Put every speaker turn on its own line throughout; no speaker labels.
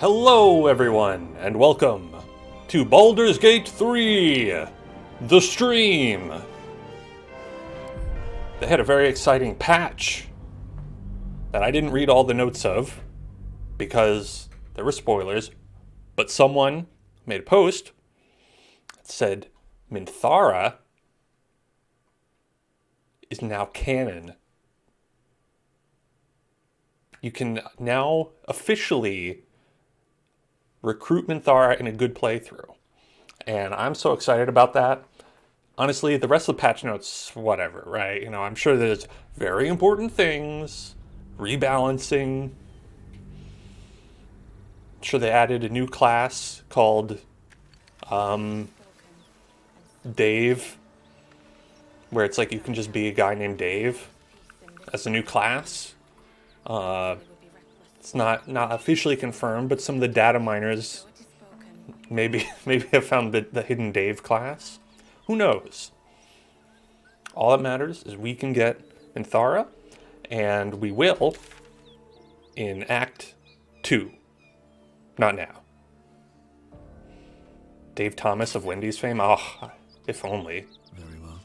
Hello everyone, and welcome to Baldur's Gate 3, the stream. They had a very exciting patch that I didn't read all the notes of because there were spoilers, but someone made a post that said Minthara is now canon. You can now officially recruit Minthara in a good playthrough. And I'm so excited about that. Honestly, the rest of the patch notes, whatever, right? You know, I'm sure there's very important things, rebalancing. I'm sure they added a new class called Dave, where it's like you can just be a guy named Dave as a new class. It's not officially confirmed, but some of the data miners maybe have found the hidden Dave class. Who knows? All that matters is we can get Minthara, and we will in Act 2. Not now. Dave Thomas of Wendy's fame? Oh, if only.
Very well.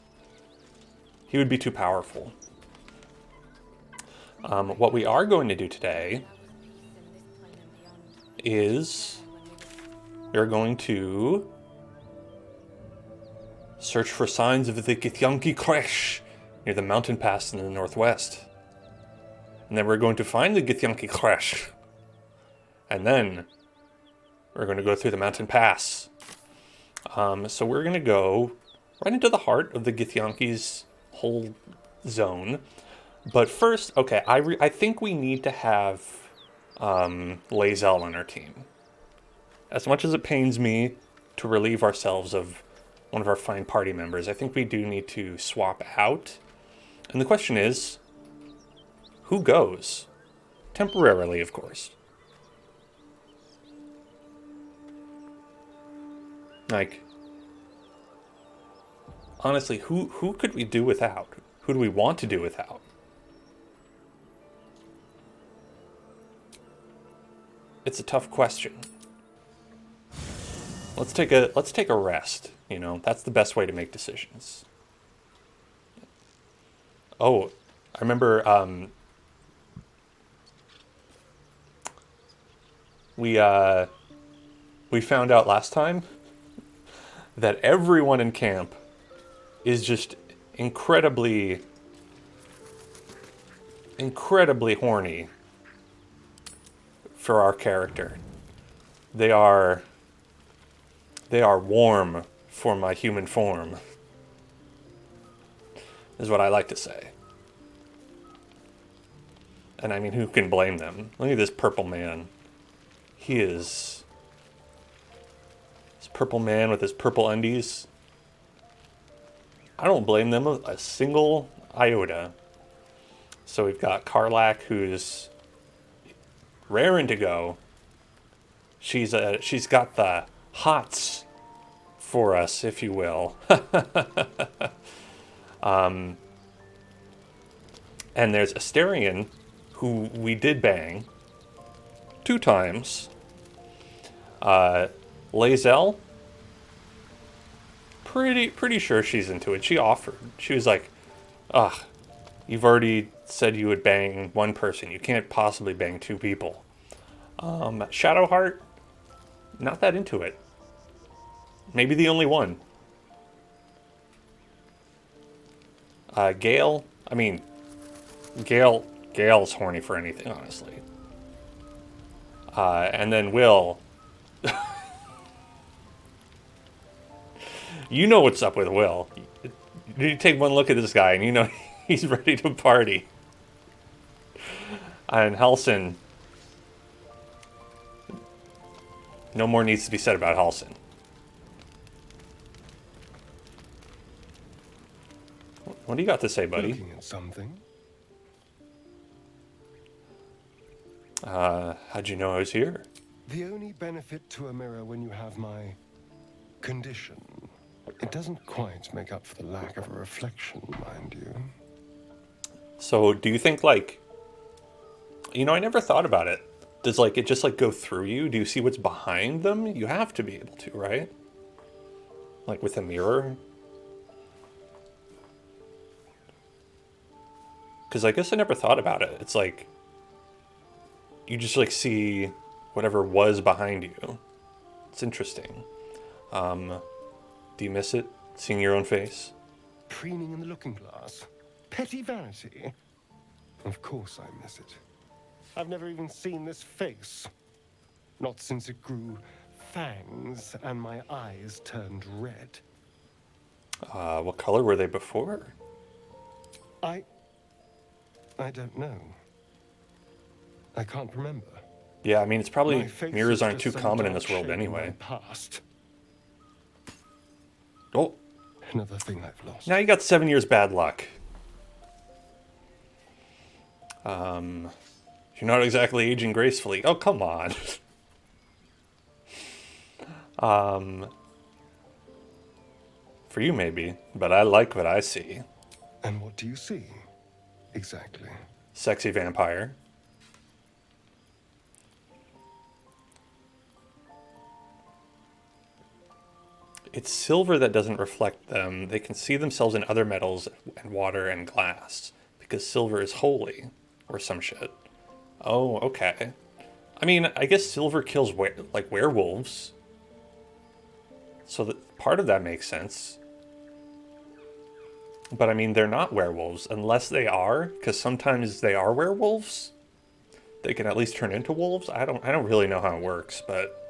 He would be too powerful. What we are going to do today is we're going to search for signs of the Githyanki Kresh near the mountain pass in the northwest. And then we're going to find the Githyanki Kresh. And then we're going to go through the mountain pass. So we're going to go right into the heart of the Githyanki's whole zone. But first, okay, I think we need to have Lae'zel on our team. As much as it pains me to relieve ourselves of one of our fine party members, I think we do need to swap out. And the question is, who goes? Temporarily, of course. Like, honestly, who could we do without? Who do we want to do without? It's a tough question. Let's take a rest, you know. That's the best way to make decisions. Oh, I remember we found out last time that everyone in camp is just incredibly horny for our character. They are warm for my human form, is what I like to say. And I mean, who can blame them? Look at this purple man. He is... This purple man with his purple undies. I don't blame them a single iota. So we've got Karlak, who's raring to go. She's got the hots for us, if you will. And there's Asterion, who we did bang 2 times. Lae'zel, pretty sure she's into it. She offered. She was like, "Ugh, you've already said you would bang 1 person. You can't possibly bang 2 people." Shadowheart, not that into it. Maybe the only one. Gale, I mean, Gale's horny for anything, honestly. And then Will. You know what's up with Will. You take one look at this guy and you know he's ready to party. And Halsin. No more needs to be said about Halsin. What do you got to say, buddy?
Looking at something.
How'd you know I was here?
The only benefit to a mirror when you have my condition, it doesn't quite make up for the lack of a reflection, mind you.
So, do you think, like... You know, I never thought about it. Does like it just like go through you? Do you see what's behind them? You have to be able to, right? Like with a mirror? Because I guess I never thought about it. It's like you just like see whatever was behind you. It's interesting. Do you miss it? Seeing your own face?
Preening in the looking glass. Petty vanity. Of course I miss it. I've never even seen this face. Not since it grew fangs and my eyes turned red.
What color were they before?
I don't know. I can't remember.
Yeah, I mean, it's probably
My face
mirrors
is
aren't
just
too
some
common in
dark
this world
shade of my
anyway.
Past.
Oh,
Another thing I've lost.
now you got 7 years bad luck. You're not exactly aging gracefully. Oh, come on. For you maybe, but I like what I see.
And what do you see? Exactly.
Sexy vampire. It's silver that doesn't reflect them. They can see themselves in other metals and water and glass because silver is holy or some shit. Oh, okay. I mean, I guess silver kills like werewolves. So that part of that makes sense. But I mean, they're not werewolves unless they are, because sometimes they are werewolves. They can at least turn into wolves. I don't really know how it works, but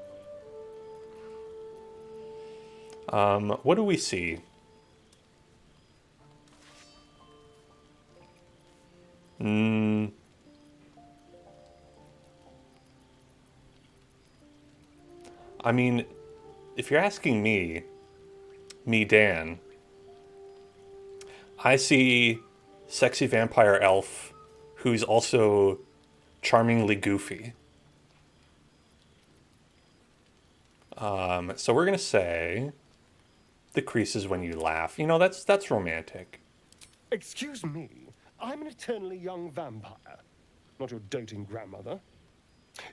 what do we see? I mean, if you're asking me, Dan, I see sexy vampire elf who's also charmingly goofy. So we're gonna say the creases when you laugh. You know, that's romantic.
Excuse me, I'm an eternally young vampire, not your doting grandmother.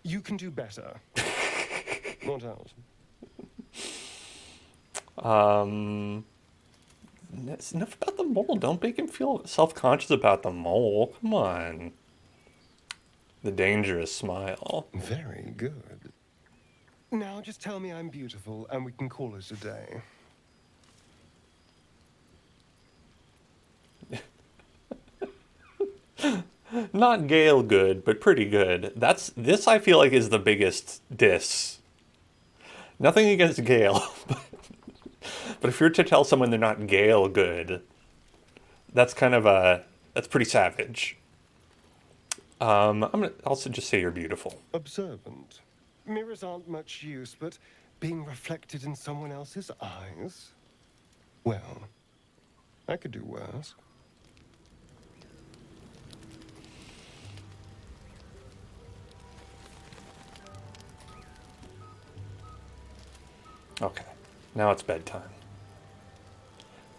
You can do better. What else?
That's enough about the mole. Don't make him feel self-conscious about the mole. Come on. The dangerous smile.
Very good. Now just tell me I'm beautiful and we can call it a day.
Not Gale good, but pretty good. This I feel like is the biggest diss. Nothing against Gale, but if you're to tell someone they're not Gale good, that's kind of that's pretty savage. I'm gonna also just say you're beautiful.
Observant. Mirrors aren't much use, but being reflected in someone else's eyes? Well, I could do worse.
Okay, now it's bedtime.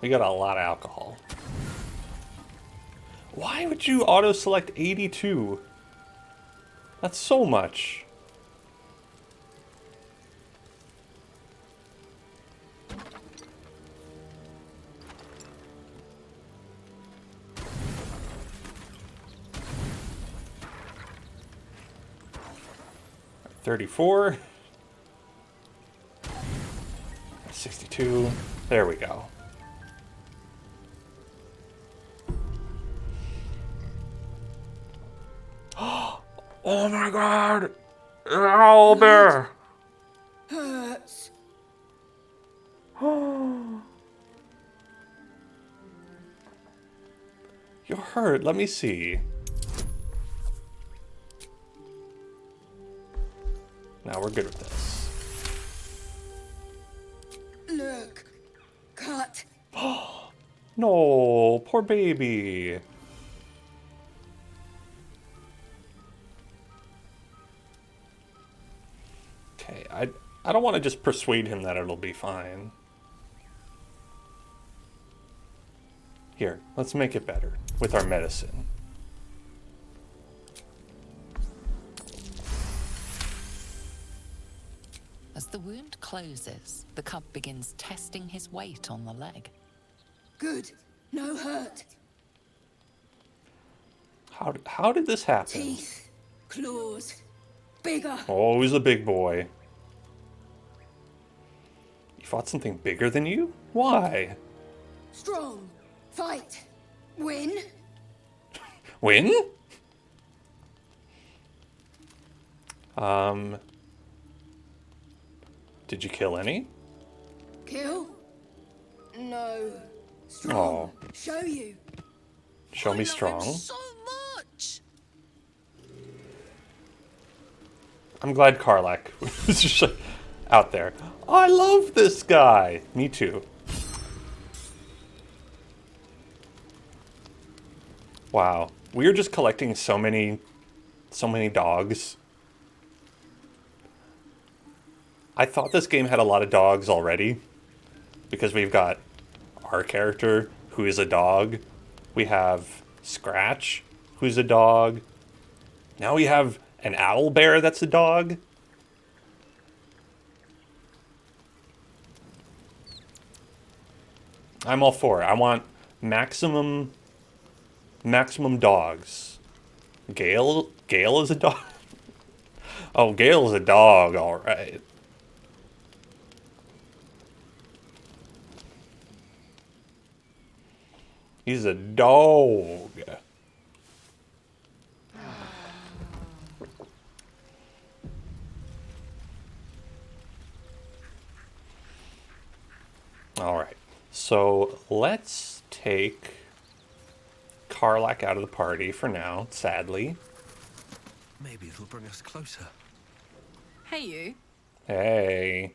We got a lot of alcohol. Why would you auto-select 82? That's so much. $34. 62. There we go. Oh my god! Ow, bear!
Hurts.
You're hurt. Let me see. Now we're good with this.
Look. Cut.
No, poor baby. Okay, I don't want to just persuade him that it'll be fine. Here, let's make it better with our medicine.
As the wound closes, the cub begins testing his weight on the leg.
Good. No hurt.
How did this happen?
Teeth. Claws. Bigger.
Oh, he's a big boy. You fought something bigger than you? Why?
Strong. Fight. Win.
Win? Did you kill any?
Kill? No. Strong.
Oh.
Show you.
Show me strong.
So much!
I'm glad Karlak was just out there. I love this guy. Me too. Wow. We are just collecting so many dogs. I thought this game had a lot of dogs already, because we've got our character, who is a dog. We have Scratch, who's a dog. Now we have an owl bear that's a dog. I'm all for it. I want maximum dogs. Gale is a dog. Oh, Gale's a dog, all right. He's a dog. All right. So let's take Karlak out of the party for now, sadly.
Maybe it'll bring us closer.
Hey, you.
Hey.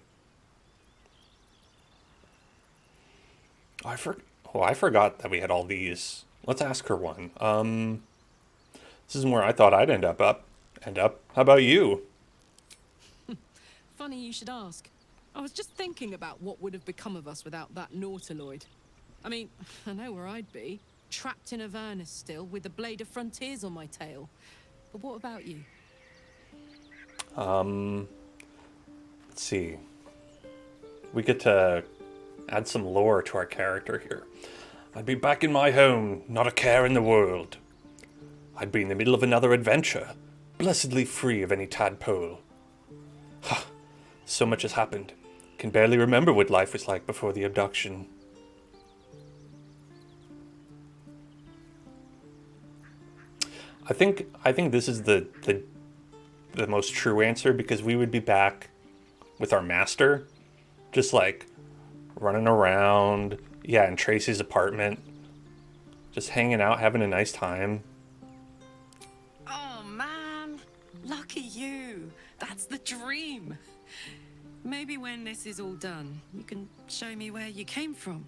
I forgot that we had all these. Let's ask her one. This isn't where I thought I'd end up. How about you?
Funny you should ask. I was just thinking about what would have become of us without that nautiloid. I mean, I know where I'd be. Trapped in Avernus still, with the blade of frontiers on my tail. But what about you?
Let's see. We get to add some lore to our character here. I'd be back in my home, not a care in the world. I'd be in the middle of another adventure, blessedly free of any tadpole. Ha! So much has happened. Can barely remember what life was like before the abduction. I think this is the most true answer, because we would be back with our master, just like running around, yeah, in Tracy's apartment, just hanging out, having a nice time.
Oh, man. Lucky you. That's the dream. Maybe when this is all done, you can show me where you came from.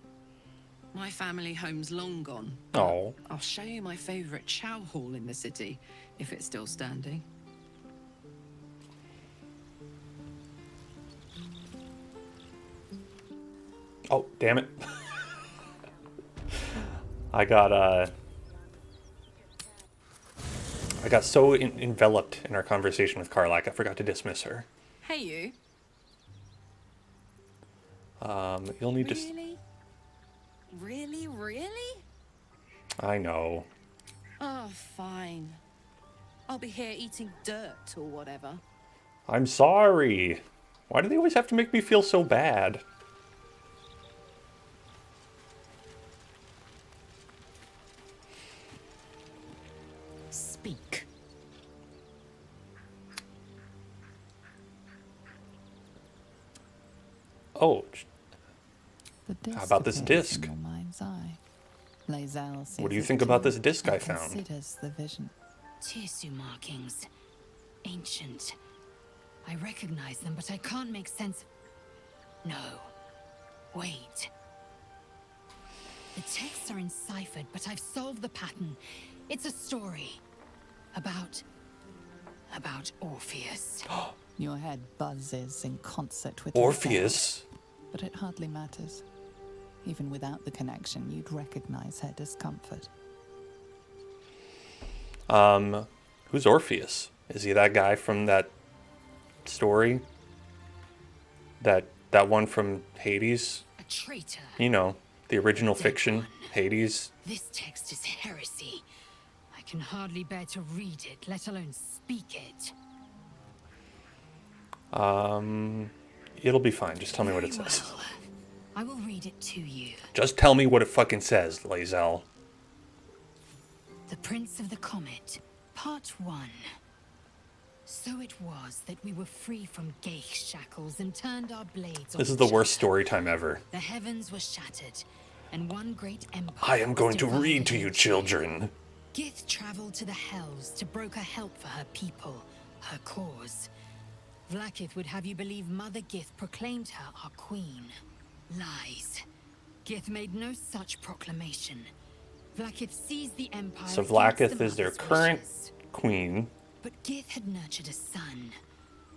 My family home's long gone.
Oh.
I'll show you my favorite chow hall in the city, if it's still standing.
Oh, damn it. I got so enveloped in our conversation with Karlak, I forgot to dismiss her.
Hey, you.
You'll need to...
Really?
I know.
Oh, fine. I'll be here eating dirt or whatever.
I'm sorry. Why do they always have to make me feel so bad?
Speak.
Oh,
The disc
how about this
appears
disc?
in your mind's eye. Lae'zel sees
What do you
it
think
too
about this disc I
and
found?
considers the vision.
Tissue markings. Ancient. I recognize them, but I can't make sense. No. Wait. The texts are enciphered, but I've solved the pattern. It's a story. About Orpheus.
Your head buzzes in concert with
Orpheus?
your thought, but it hardly matters. Even without the connection, you'd recognize her discomfort.
Who's Orpheus? Is he that guy from that story? That one from Hades.
A traitor.
You know, the original
Dead
fiction,
one.
Hades.
This text is heresy. I can hardly bear to read it, let alone speak it.
It'll be fine. Just tell me what it
Very
says.
well. I will read it to you.
Just tell me what it fucking says, Lae'zel.
The Prince of the Comet, Part 1. So it was that we were free from Geich shackles and turned our blades on
This is the worst
each
story time ever.
other. The heavens were shattered, and one great empire
I am
was
going to
divided
read to you,
into.
children.
Gith traveled to the Hells to broker help for her people, her cause. Vlaakith would have you believe Mother Gith proclaimed her our queen. Lies. Gith made no such proclamation. Vlaakith seized the empire.
So
against
Vlaakith
the
is their
mother's
current
wishes.
queen.
But Gith had nurtured a son,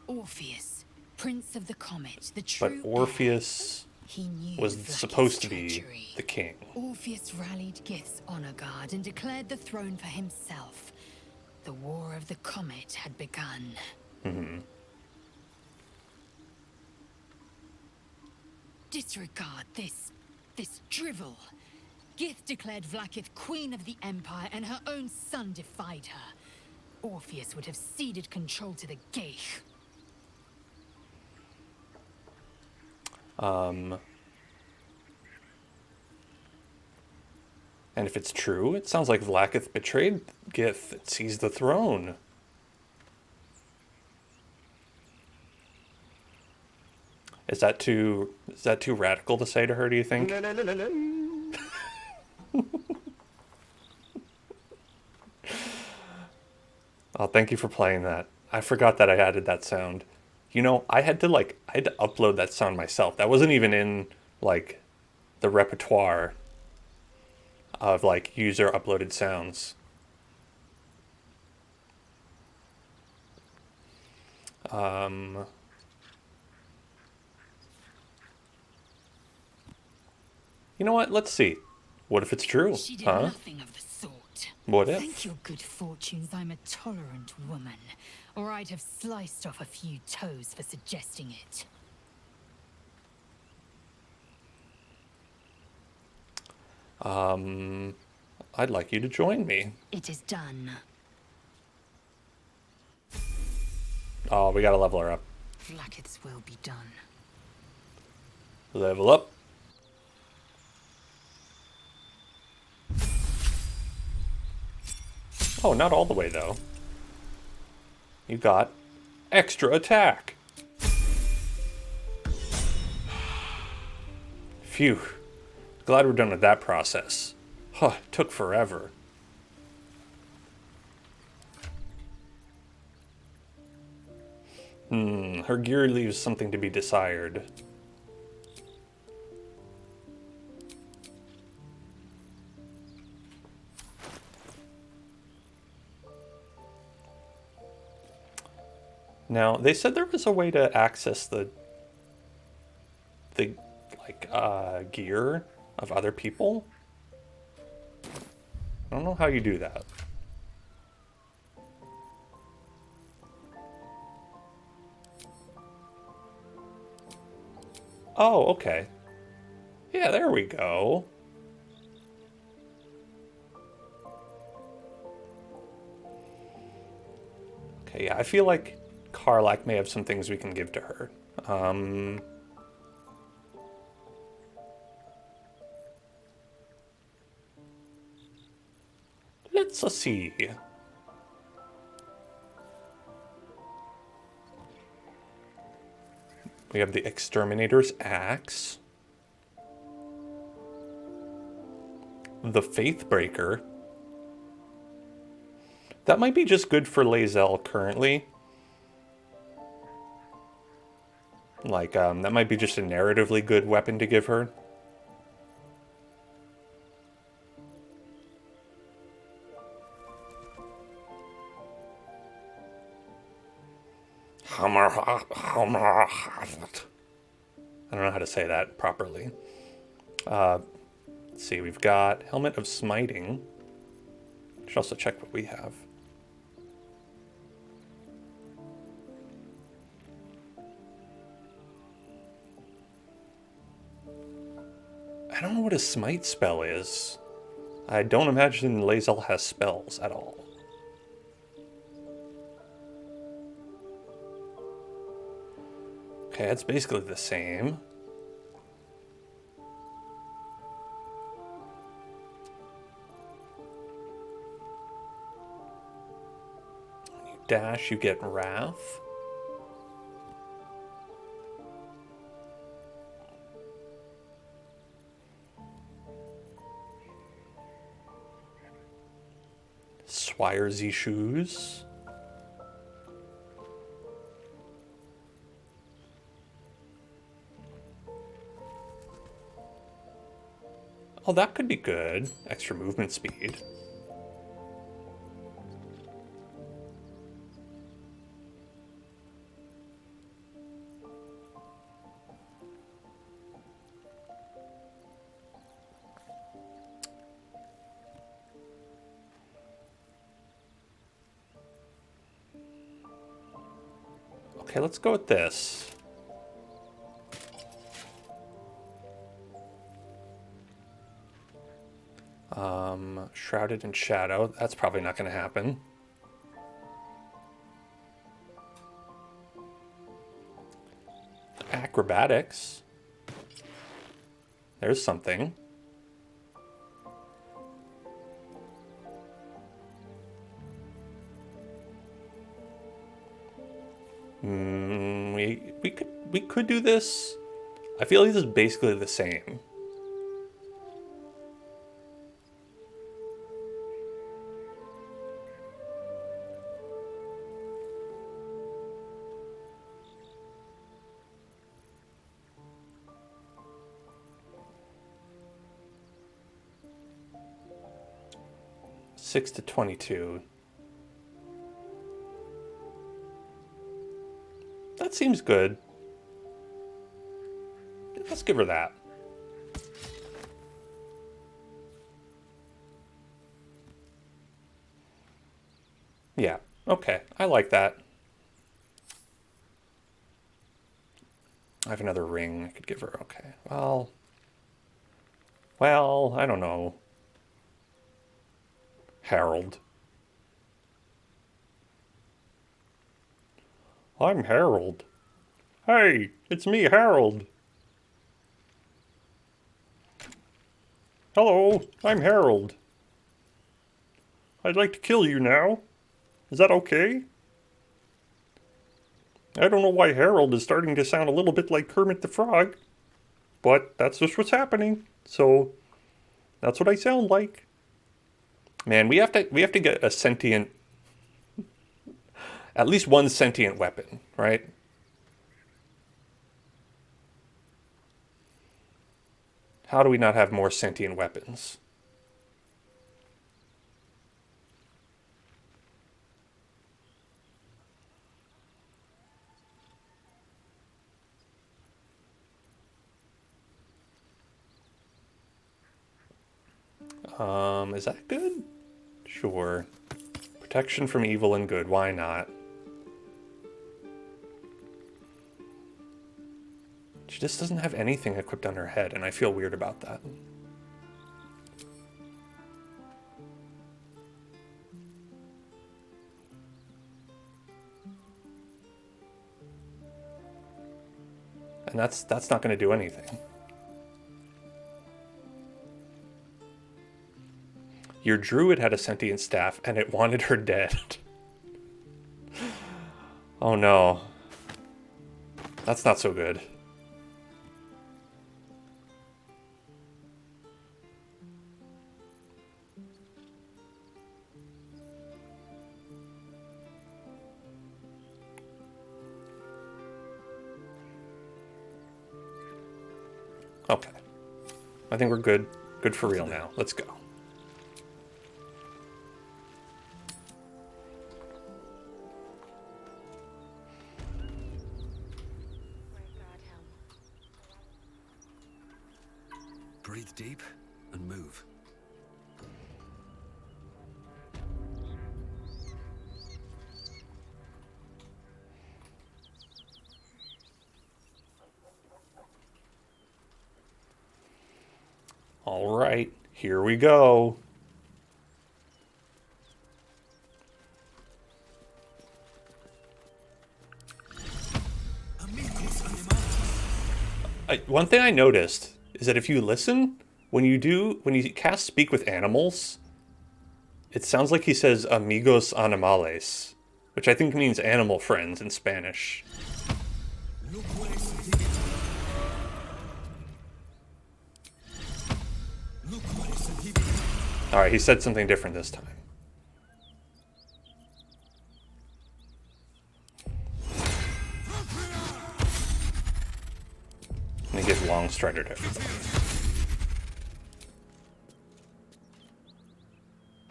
Orpheus, Prince of the Comet, the
But
true heir.
Orpheus
He knew
was
Vlaakith's
supposed to be
treachery.
the king.
Orpheus rallied Gith's honor guard and declared the throne for himself. The War of the Comet had begun. Disregard this drivel. Gith declared Vlaakith queen of the Empire, and her own son defied her. Orpheus would have ceded control to the Geich.
And if it's true, it sounds like Vlaakith betrayed Gith and seized the throne. Is that too radical to say to her, do you think? Oh, thank you for playing that. I forgot that I added that sound. You know, I had to upload that sound myself. That wasn't even in like the repertoire of like user uploaded sounds. You know what? Let's see. What if it's true?
She did
Huh?
nothing of the sort.
What if?
Thank your good fortunes I'm a tolerant woman, or I'd have sliced off a few toes for suggesting it.
I'd like you to join me.
It is done.
Oh, we gotta level her up.
Vlaakith's will be done.
Level up. Oh, not all the way though. You got extra attack. Phew. Glad we're done with that process. Huh, it took forever. Her gear leaves something to be desired. Now, they said there was a way to access the gear of other people. I don't know how you do that. Oh, okay. Yeah, there we go. Okay, yeah, I feel like Karlach may have some things we can give to her. Let's see. We have the Exterminator's Axe. The Faithbreaker. That might be just good for Lae'zel currently. Like, that might be just a narratively good weapon to give her. I don't know how to say that properly. Let's see, we've got Helmet of Smiting. Should also check what we have. I don't know what a smite spell is. I don't imagine Lae'zel has spells at all. Okay, it's basically the same. When you dash, you get Wrath. Swiresy shoes. Oh, that could be good. Extra movement speed. Okay, let's go with this. Shrouded in Shadow. That's probably not going to happen. Acrobatics. There's something. We could do this. I feel like this is basically the same. Six to 22. That seems good. Let's give her that. Yeah, okay. I like that. I have another ring I could give her. Okay, well, I don't know. Harold. I'm Harold. Hey, it's me, Harold. Hello, I'm Harold. I'd like to kill you now. Is that okay? I don't know why Harold is starting to sound a little bit like Kermit the Frog, but that's just what's happening. So that's what I sound like. Man, we have to get a sentient, at least one sentient weapon, right? How do we not have more sentient weapons? Is that good? Sure. Protection from evil and good, why not? She just doesn't have anything equipped on her head, and I feel weird about that. And that's not going to do anything. Your druid had a sentient staff, and it wanted her dead. Oh no. That's not so good. Okay. I think we're good. Good for real now. Let's go.
Breathe deep and move.
All right, here we go. One thing I noticed is that if you listen, when you cast Speak with Animals, it sounds like he says amigos animales, which I think means animal friends in Spanish. Alright, he said something different this time. And he gives Long Strider to everybody.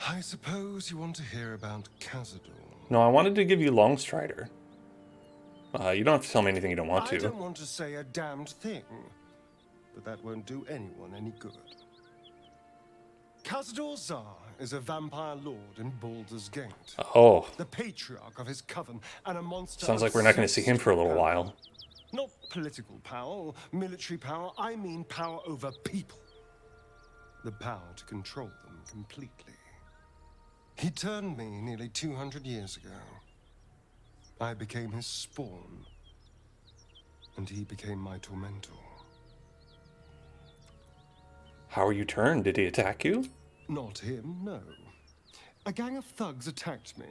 I suppose you want to hear about Cazador.
No, I wanted to give you Long Strider. You don't have to tell me anything you don't want to.
I don't want to say a damned thing, but that won't do anyone any good. Cazador Zar is a vampire lord in Baldur's Gate.
Oh.
The patriarch of his coven and a monster.
Sounds like we're not going to see him for a little while.
Not political power or military power, I mean power over people. The power to control them completely. He turned me nearly 200 years ago. I became his spawn, and he became my tormentor.
How are you turned? Did he attack you?
Not him, no. A gang of thugs attacked me,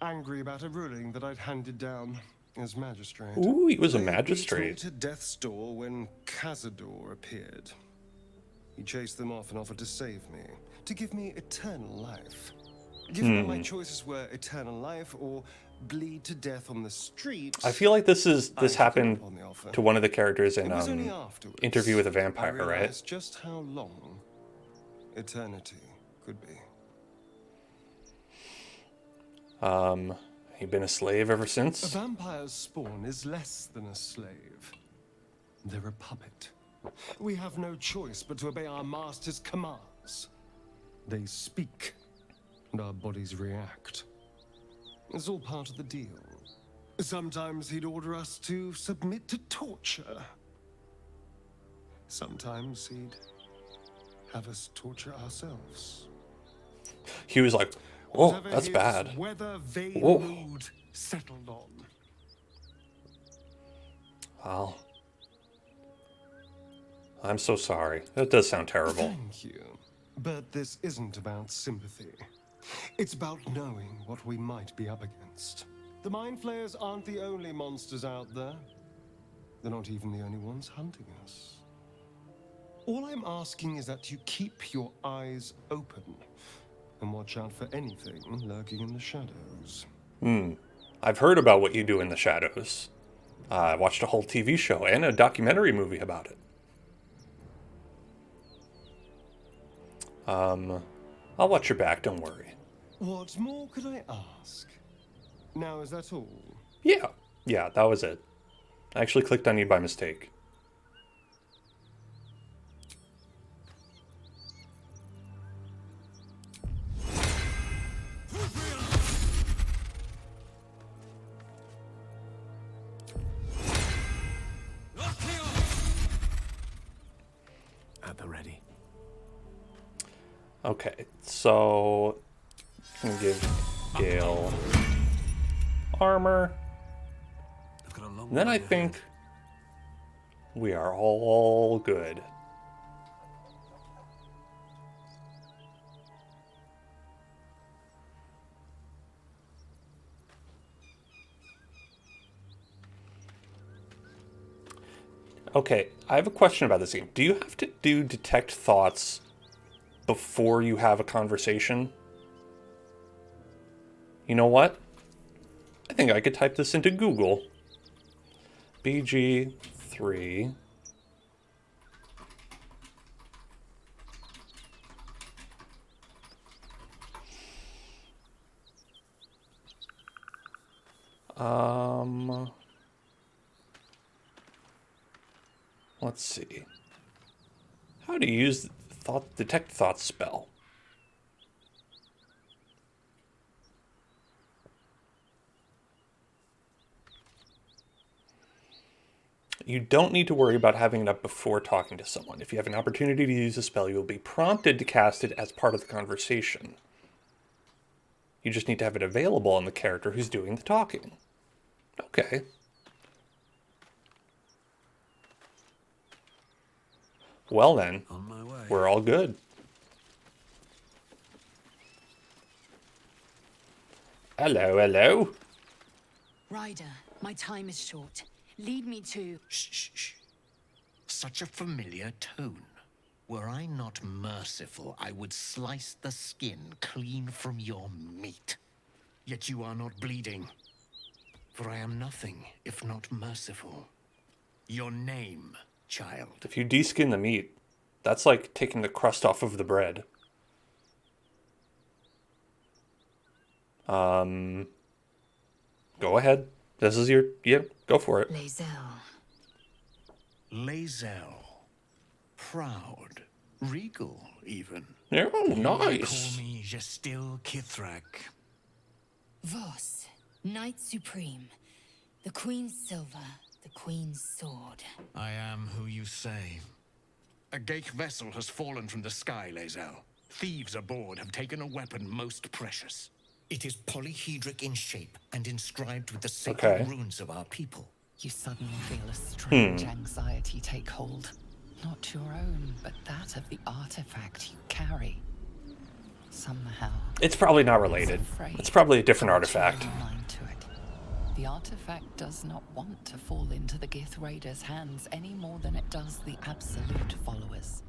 angry about a ruling that I'd handed down as magistrate.
Ooh, he was a
They beat me
magistrate.
to death's door when Cazador appeared. He chased them off and offered to save me, to give me eternal life. Given that my choices were eternal life or bleed to death on the street,
I feel like this happened
on the offer.
to one of the characters in
It was only afterwards
Interview with a
I
Vampire, right?
realized just how long eternity could be.
You've been a slave ever
A
since?
vampire's spawn is less than a slave. They're a puppet. We have no choice but to obey our master's commands. They speak, and our bodies react. It's all part of the deal. Sometimes he'd order us to submit to torture. Sometimes he'd have us torture ourselves.
He was like, "Oh,
Whatever
that's
his
bad."
weather-vane
Whoa.
mood settled on.
Wow. I'm so sorry. That does sound terrible.
Thank you. But this isn't about sympathy. It's about knowing what we might be up against. The Mind Flayers aren't the only monsters out there. They're not even the only ones hunting us. All I'm asking is that you keep your eyes open and watch out for anything lurking in the shadows.
I've heard about what you do in the shadows. I watched a whole TV show and a documentary movie about it. I'll watch your back, don't worry.
What more could I ask? Now, is that all?
Yeah, that was it. I actually clicked on you by mistake.
At the ready.
Okay, so I'm gonna give Gale armor.
I've got a long
And then
way
I
ahead.
think we are all good. Okay, I have a question about this game. Do you have to do detect thoughts before you have a conversation? You know what? I think I could type this into Google. BG3. Let's see. How do you use the detect thoughts spell? You don't need to worry about having it up before talking to someone. If you have an opportunity to use a spell, you'll be prompted to cast it as part of the conversation. You just need to have it available on the character who's doing the talking. Okay. Well then,
On my way.
we're all good. Hello, hello.
Ryder, my time is short. Lead me to...
Shh, shh, shh. Such a familiar tone. Were I not merciful, I would slice the skin clean from your meat. Yet you are not bleeding. For I am nothing if not merciful. Your name, child.
If you deskin the meat, that's like taking the crust off of the bread. Go ahead. This is your... Yeah, go for it.
Lae'zel.
Lae'zel. Proud. Regal, even.
Yeah, oh,
You may
nice.
call me Gestil Kithrak.
Voss, Knight Supreme. The Queen's silver, the Queen's sword.
I am who you say. A Geich vessel has fallen from the sky, Lae'zel. Thieves aboard have taken a weapon most precious. It is polyhedric in shape and inscribed with the sacred runes of our people.
You suddenly feel a strange anxiety take hold. Not your own, but that of the artifact you carry. Somehow.
It's probably not related. It's probably a different artifact.
Your mind to it. The artifact does not want to fall into the Gith Raiders' hands any more than it does the Absolute followers.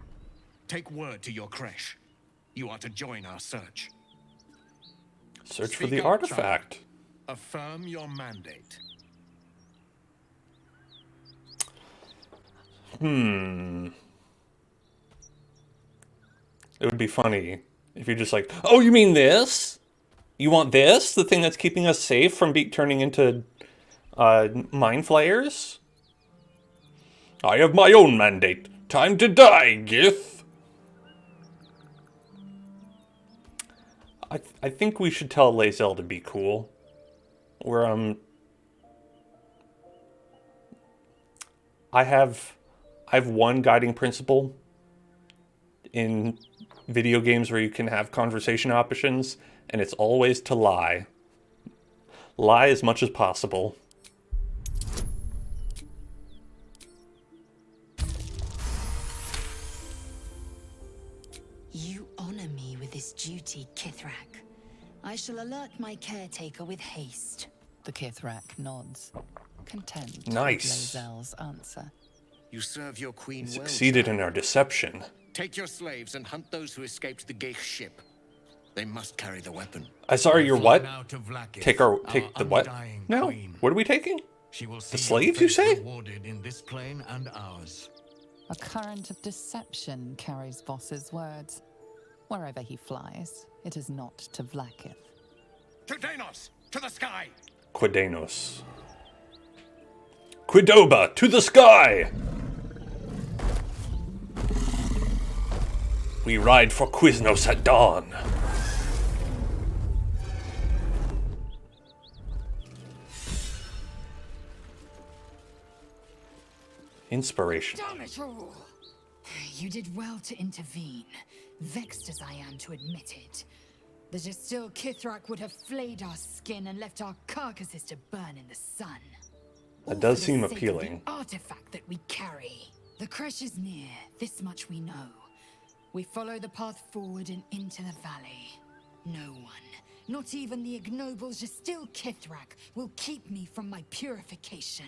Take word to your creche. You are to join our search.
Search for
Speak
the
up,
artifact.
child. Affirm your mandate.
It would be funny if you're just like, oh, you mean this? You want this? The thing that's keeping us safe from turning into mind flayers? I have my own mandate. Time to die, Gith. I think we should tell Lae'zel to be cool. Where I have one guiding principle in video games where you can have conversation options, and it's always to lie. Lie as much as possible.
You honor me with this duty, Kithrak. I shall alert my caretaker with haste.
The Kithrak nods, content
Nice.
with Lae'zel's answer.
You serve your queen well.
Succeeded
child.
in our deception.
Take your slaves and hunt those who escaped the Geich ship. They must carry the weapon.
I sorry, your what?
Now to Vlaakith,
Take the what?
undying
No.
queen.
What are we taking?
She will see
slaves,
your
you
fate
say?
rewarded in this plane and ours.
A current of deception carries Voss's words. Wherever he flies, it is not to Vlaakith.
To Danos! To the sky!
Quidanos. Quidoba, to the sky! We ride for Quiznos at dawn. Inspiration.
Damn it all!
You did well to intervene, vexed as I am to admit it. The Gestil Kithrak would have flayed our skin and left our carcasses to burn in the sun. All
That does
for the
seem
sake of
appealing.
the artifact that we carry. The creche is near, this much we know. We follow the path forward and into the valley. No one, not even the ignoble Gestil Kithrak, will keep me from my purification.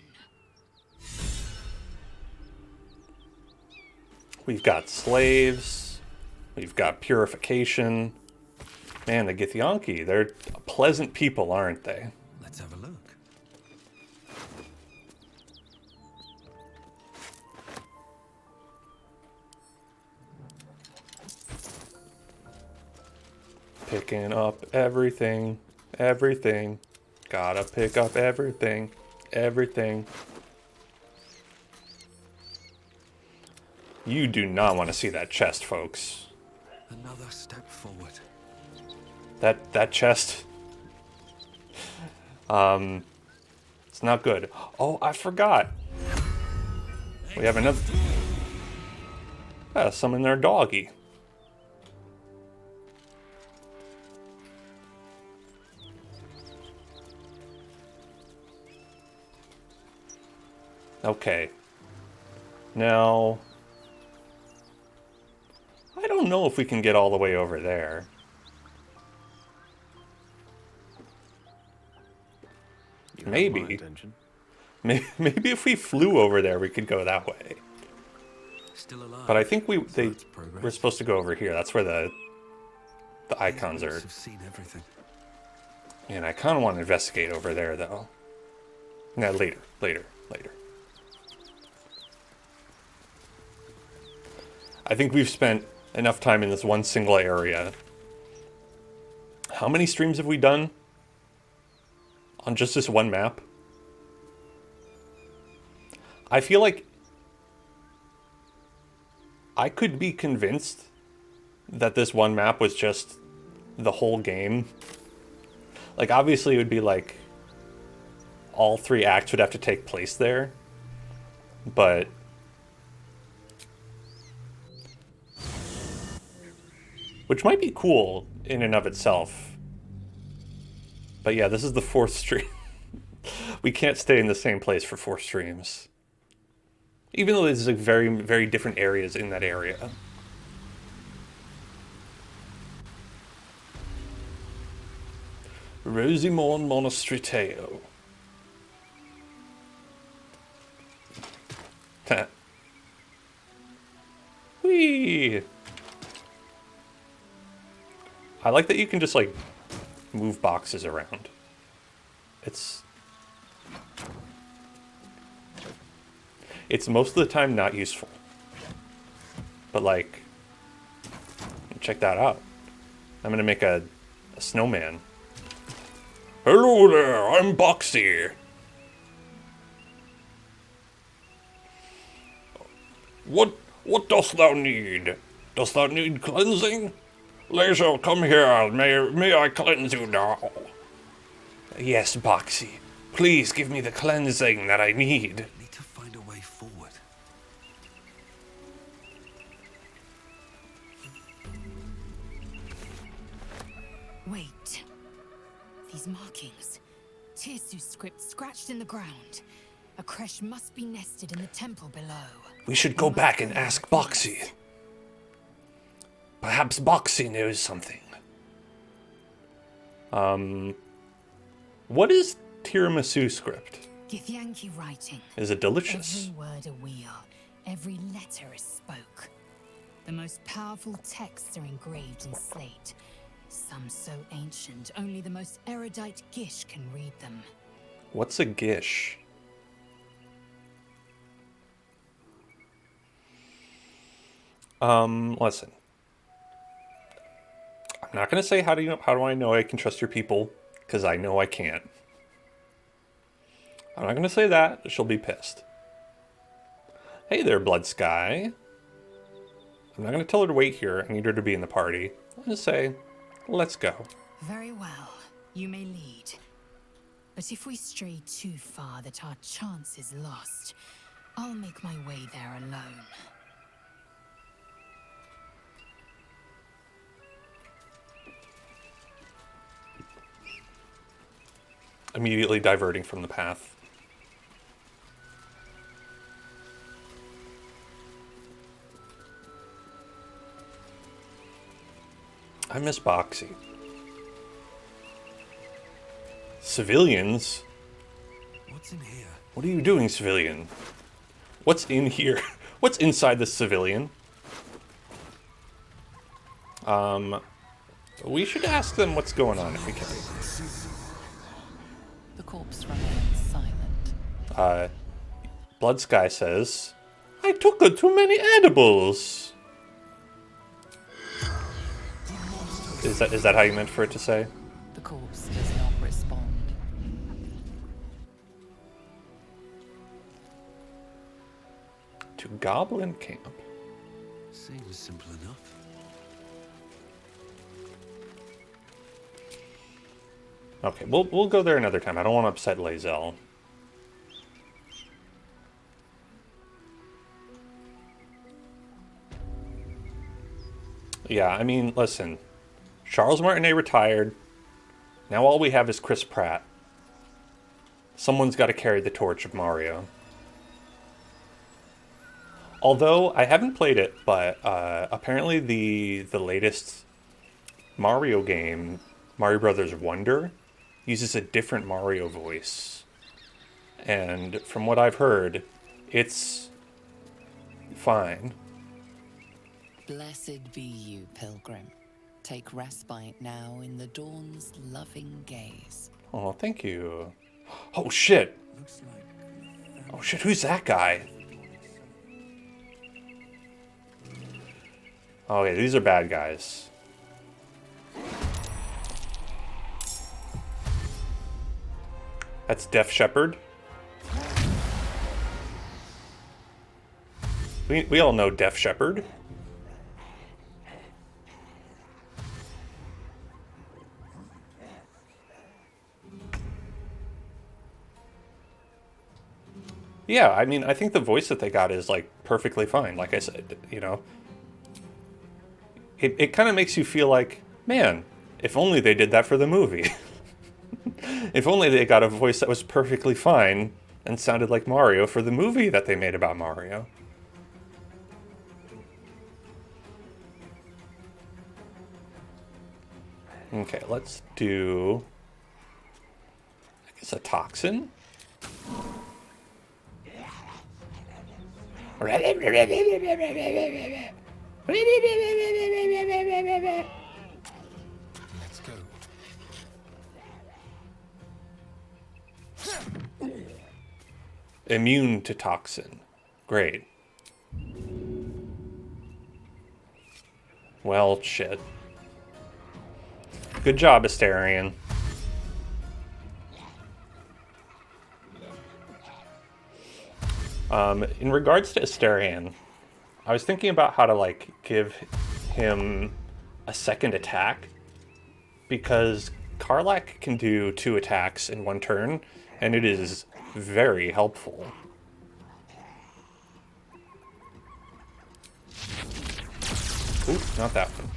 We've got slaves. We've got purification. Man, the Githyanki, they're pleasant people, aren't they?
Let's have a look.
Picking up everything. Everything. Gotta pick up everything. Everything. You do not want to see that chest, folks.
Another step forward.
That chest. It's not good. Oh, I forgot. We have another... summon their doggy. Okay. Now... I don't know if we can get all the way over there. Maybe. Maybe if we flew over there, we could go that way.
Still alive.
But I think we're supposed to go over here. That's where the icons are.
Have seen everything.
And I kind of want to investigate over there, though. No, later. I think we've spent enough time in this one single area. How many streams have we done? On just this one map? I feel like I could be convinced that this one map was just the whole game. Like, obviously it would be like all 3 acts would have to take place there. But which might be cool in and of itself. But yeah, this is the 4th stream. We can't stay in the same place for 4 streams. Even though there's like very, very different areas in that area. Rosimorn Monastery Teo. Whee! I like that you can just like move boxes around. It's most of the time not useful. But like, check that out. I'm gonna make a snowman. Hello there, I'm Boxy. What dost thou need? Dost thou need cleansing? Laser, come here. May I cleanse you now? Yes, Boxy. Please give me the cleansing that I need.
Need to find a way forward.
Wait. These markings. Tirsu script scratched in the ground. A creche must be nested in the temple below.
We should go back and ask Boxy. Perhaps Boxy knows something. What is tiramisu script?
Githyanki writing.
Is it delicious?
Every word a wheel, every letter is spoke. The most powerful texts are engraved in slate. Some so ancient, only the most erudite Gish can read them.
What's a Gish? Listen. I'm not gonna say how do I know I can trust your people, because I know I can't. I'm not gonna say that, she'll be pissed. Hey there, Blood Sky. I'm not gonna tell her to wait here, I need her to be in the party. I'm gonna say, let's go.
Very well, you may lead. But if we stray too far that our chance is lost, I'll make my way there alone.
Immediately diverting from the path. I miss Boxy. Civilians?
What's in here?
What are you doing, civilian? What's in here? What's inside this civilian? We should ask them what's going on if we can.
The corpse remains silent.
Blood Sky says, I took too many edibles. Is that how you meant for it to say?
The corpse does not respond.
To Goblin Camp.
Seems simple enough.
Okay, we'll go there another time. I don't want to upset Lae'zel. Yeah, I mean, listen. Charles Martinet retired. Now all we have is Chris Pratt. Someone's got to carry the torch of Mario. Although, I haven't played it, but apparently the latest Mario game, Mario Brothers Wonder, uses a different Mario voice. And from what I've heard, it's fine.
Blessed be you, pilgrim. Take respite now in the dawn's loving gaze.
Oh, thank you. Oh, shit. Oh, shit, who's that guy? Oh, yeah, these are bad guys. That's Def Shepherd. We all know Def Shepherd. Yeah, I mean, I think the voice that they got is, like, perfectly fine. Like I said, you know. It kind of makes you feel like, man, if only they did that for the movie. If only they got a voice that was perfectly fine and sounded like Mario for the movie that they made about Mario. Okay, let's do, I guess, a toxin.
Let's go.
Immune to toxin. Great. Well, shit. Good job, Asterion. In regards to Asterion, I was thinking about how to, like, give him a second attack, because Karlach can do 2 attacks in 1 turn, and it is very helpful. Ooh, not that one.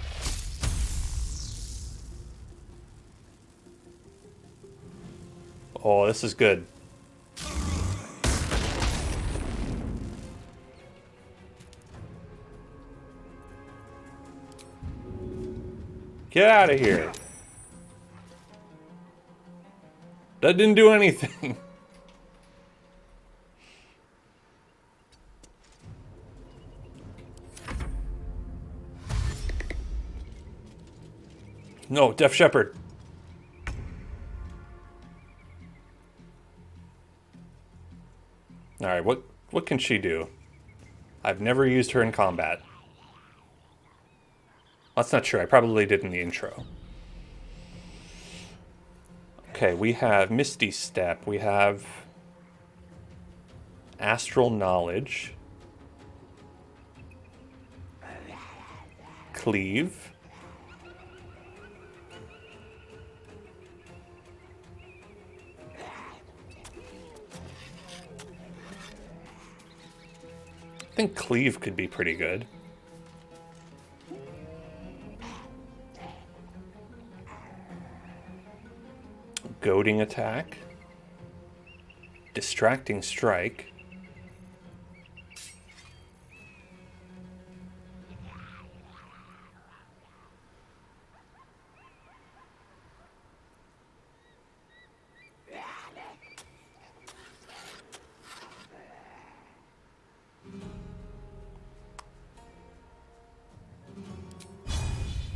Oh, this is good. Get out of here. That didn't do anything. No, Def Shepherd. Alright, what can she do? I've never used her in combat. That's not true. I probably did in the intro. Okay, we have Misty Step. We have Astral Knowledge. Cleave. I think Cleave could be pretty good. Goading Attack. Distracting Strike.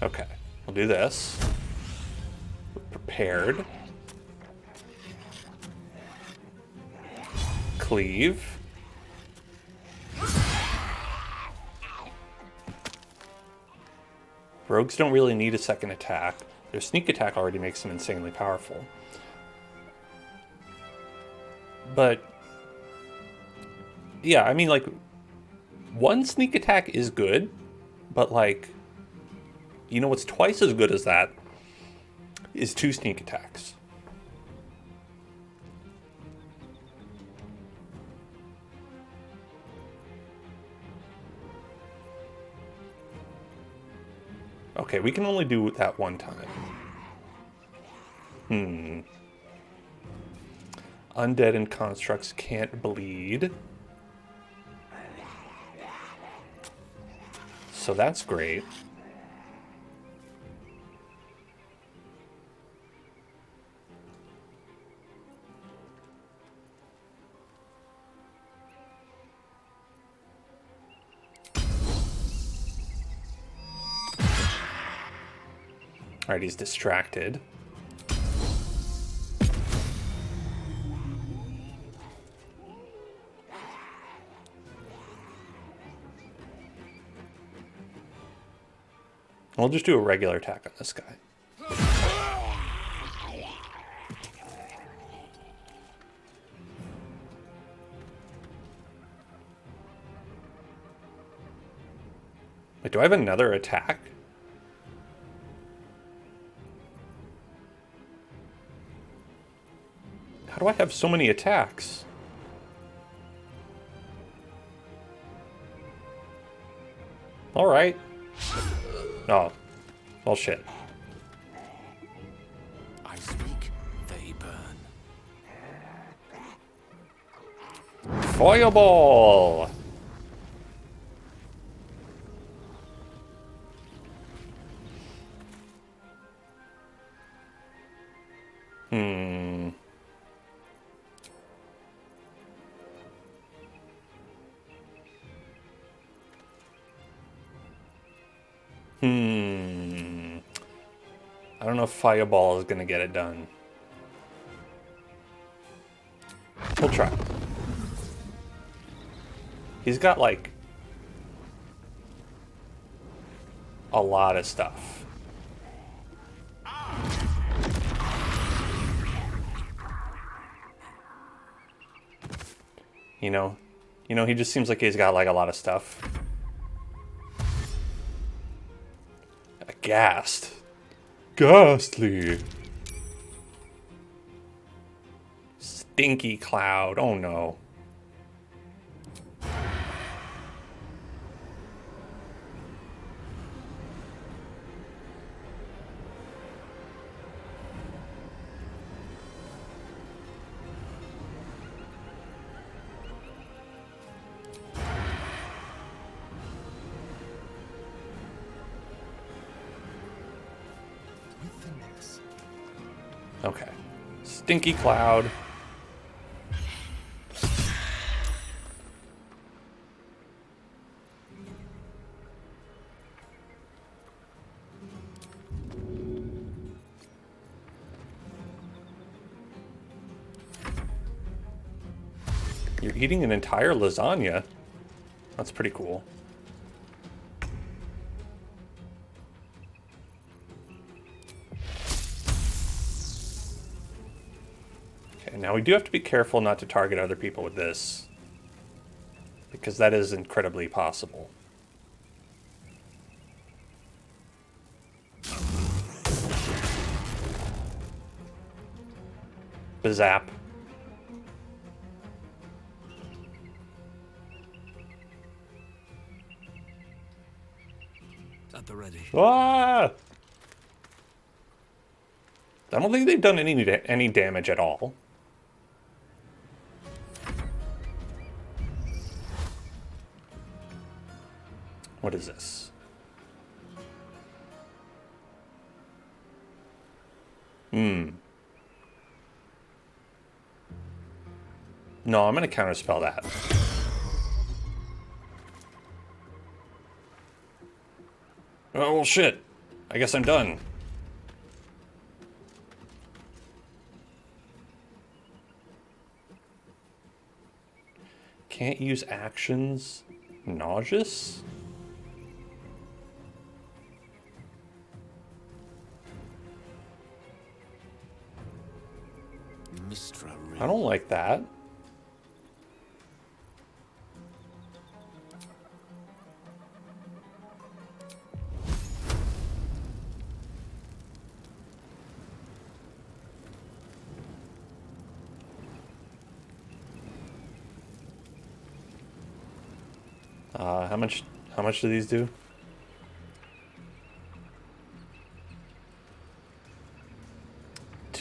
Okay, we'll do this. We're prepared. Cleave. Rogues don't really need a second attack. Their sneak attack already makes them insanely powerful. But yeah, I mean, like, 1 sneak attack is good, but, like, you know what's twice as good as that is 2 sneak attacks. Okay, we can only do that one time. Undead and constructs can't bleed. So that's great. Alright, he's distracted. We'll just do a regular attack on this guy. Wait, do I have another attack? How do I have so many attacks? Alright. Oh. Well, shit.
I speak, they burn.
Fireball! I don't know if Fireball is going to get it done. We'll try. He's got, like, a lot of stuff. You know, he just seems like he's got, like, a lot of stuff. Aghast. Ghastly. Stinky cloud. Oh no. Okay. Stinky cloud. You're eating an entire lasagna? That's pretty cool. Now we do have to be careful not to target other people with this, because that is incredibly possible. Bazap.
At the ready.
Ah! I don't think they've done any damage at all. What is this? No, I'm going to counterspell that. Oh, well, shit. I guess I'm done. Can't use actions. Nauseous? I don't like that. How much do these do?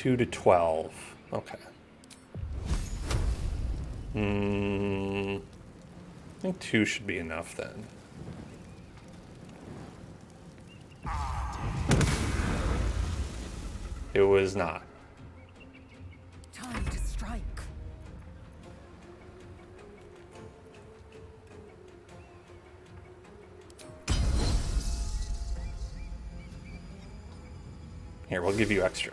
2 to 12. Okay. I think 2 should be enough then. It was not.
Time to strike.
Here, we'll give you extra.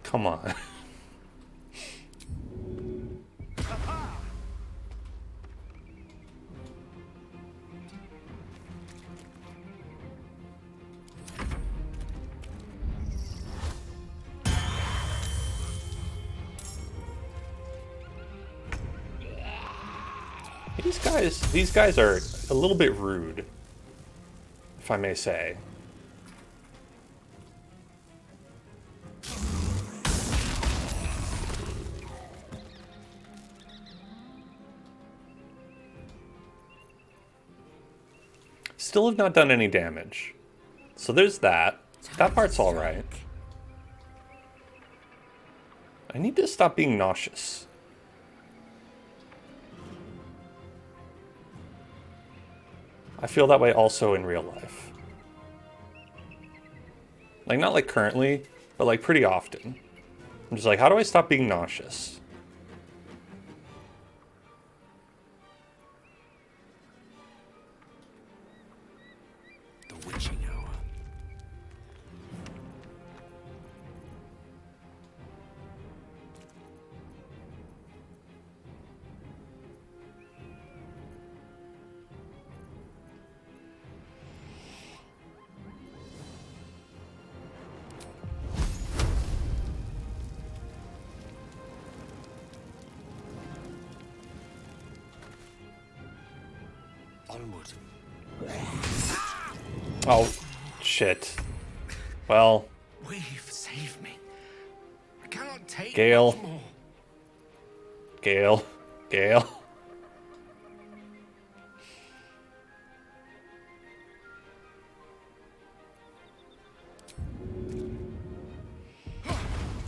Come on. These guys are a little bit rude, if I may say. Still have not done any damage. So there's that. That part's alright. I need to stop being nauseous. I feel that way also in real life. Like, not like currently, but like pretty often. I'm just like, how do I stop being nauseous?
The witching hour. Onward.
Oh, shit. Well,
Weave, save me. I cannot take
Gale.
much more.
Gale. Gale.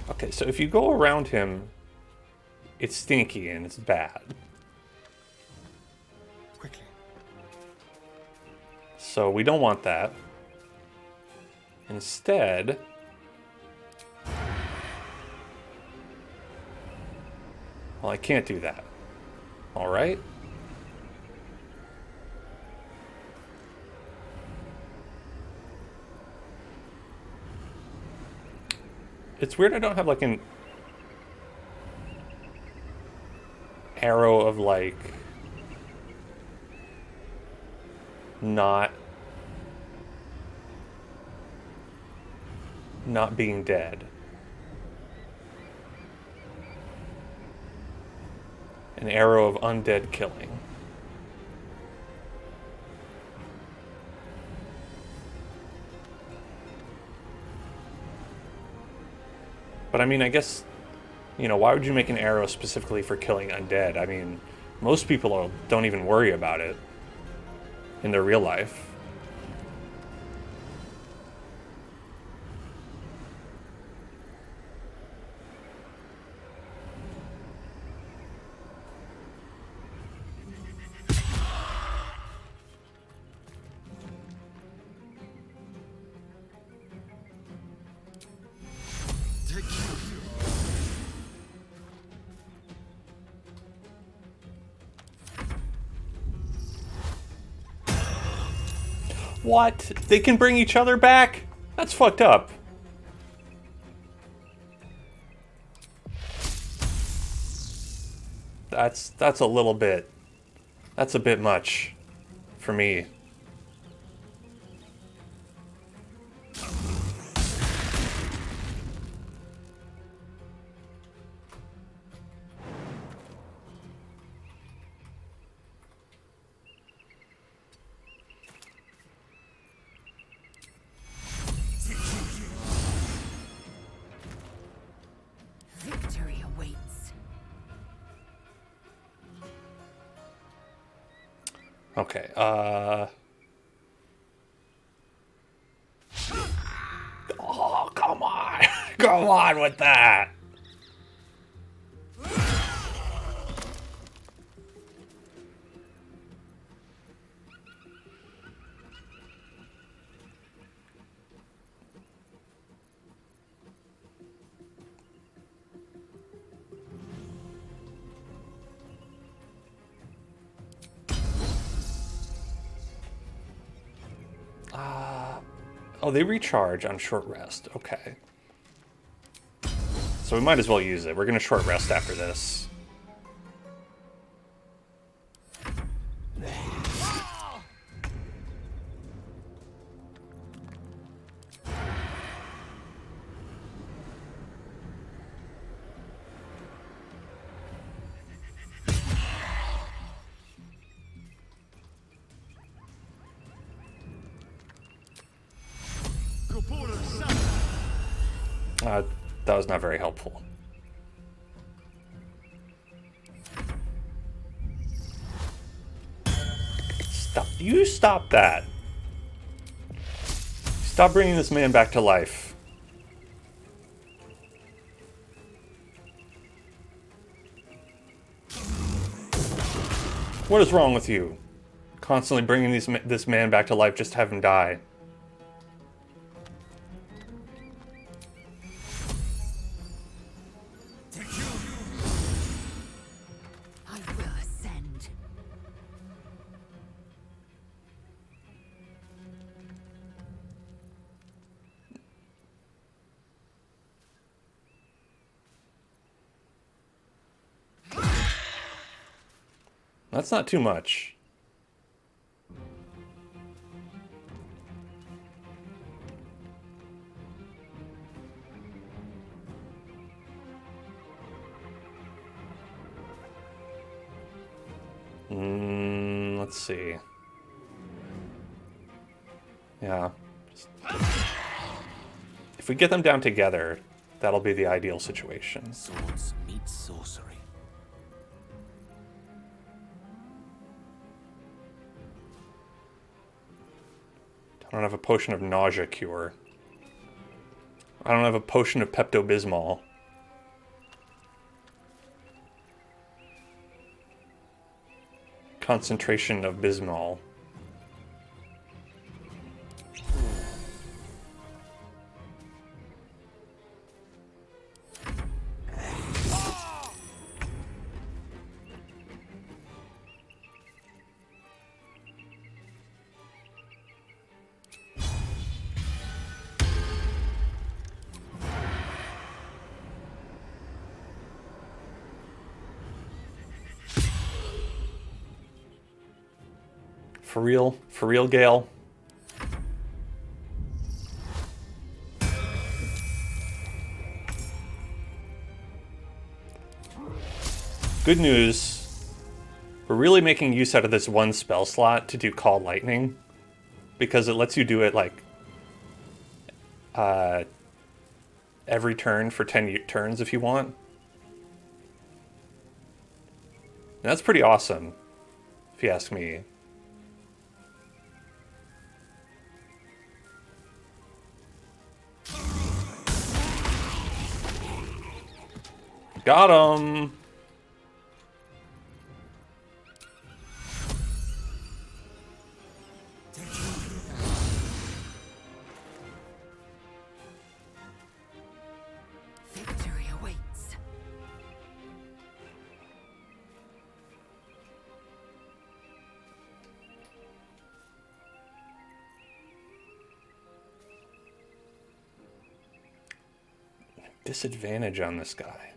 Okay, so if you go around him, it's stinky and it's bad.
Quickly.
So we don't want that. Instead, well, I can't do that. All right. It's weird I don't have like an arrow of like not being dead. An arrow of undead killing. But I mean, I guess, you know, why would you make an arrow specifically for killing undead? I mean, most people don't even worry about it in their real life. What? They can bring each other back? That's fucked up. That's a little bit. That's a bit much for me. Okay, oh, come on! Come on with that! Oh, they recharge on short rest. Okay. So we might as well use it. We're going to short rest after this. That was not very helpful. Stop. You stop that. Stop bringing this man back to life. What is wrong with you? Constantly bringing this man back to life just to have him die. That's not too much. Let's see. Yeah. If we get them down together, that'll be the ideal situation.
Swords meet sorcery.
I don't have a potion of nausea cure. I don't have a potion of Pepto-Bismol. Concentration of Bismol. For real, Gale. Good news. We're really making use out of this one spell slot to do Call Lightning, because it lets you do it like every turn for 10 turns if you want. And that's pretty awesome, if you ask me. Got him!
Victory awaits.
Disadvantage on this guy.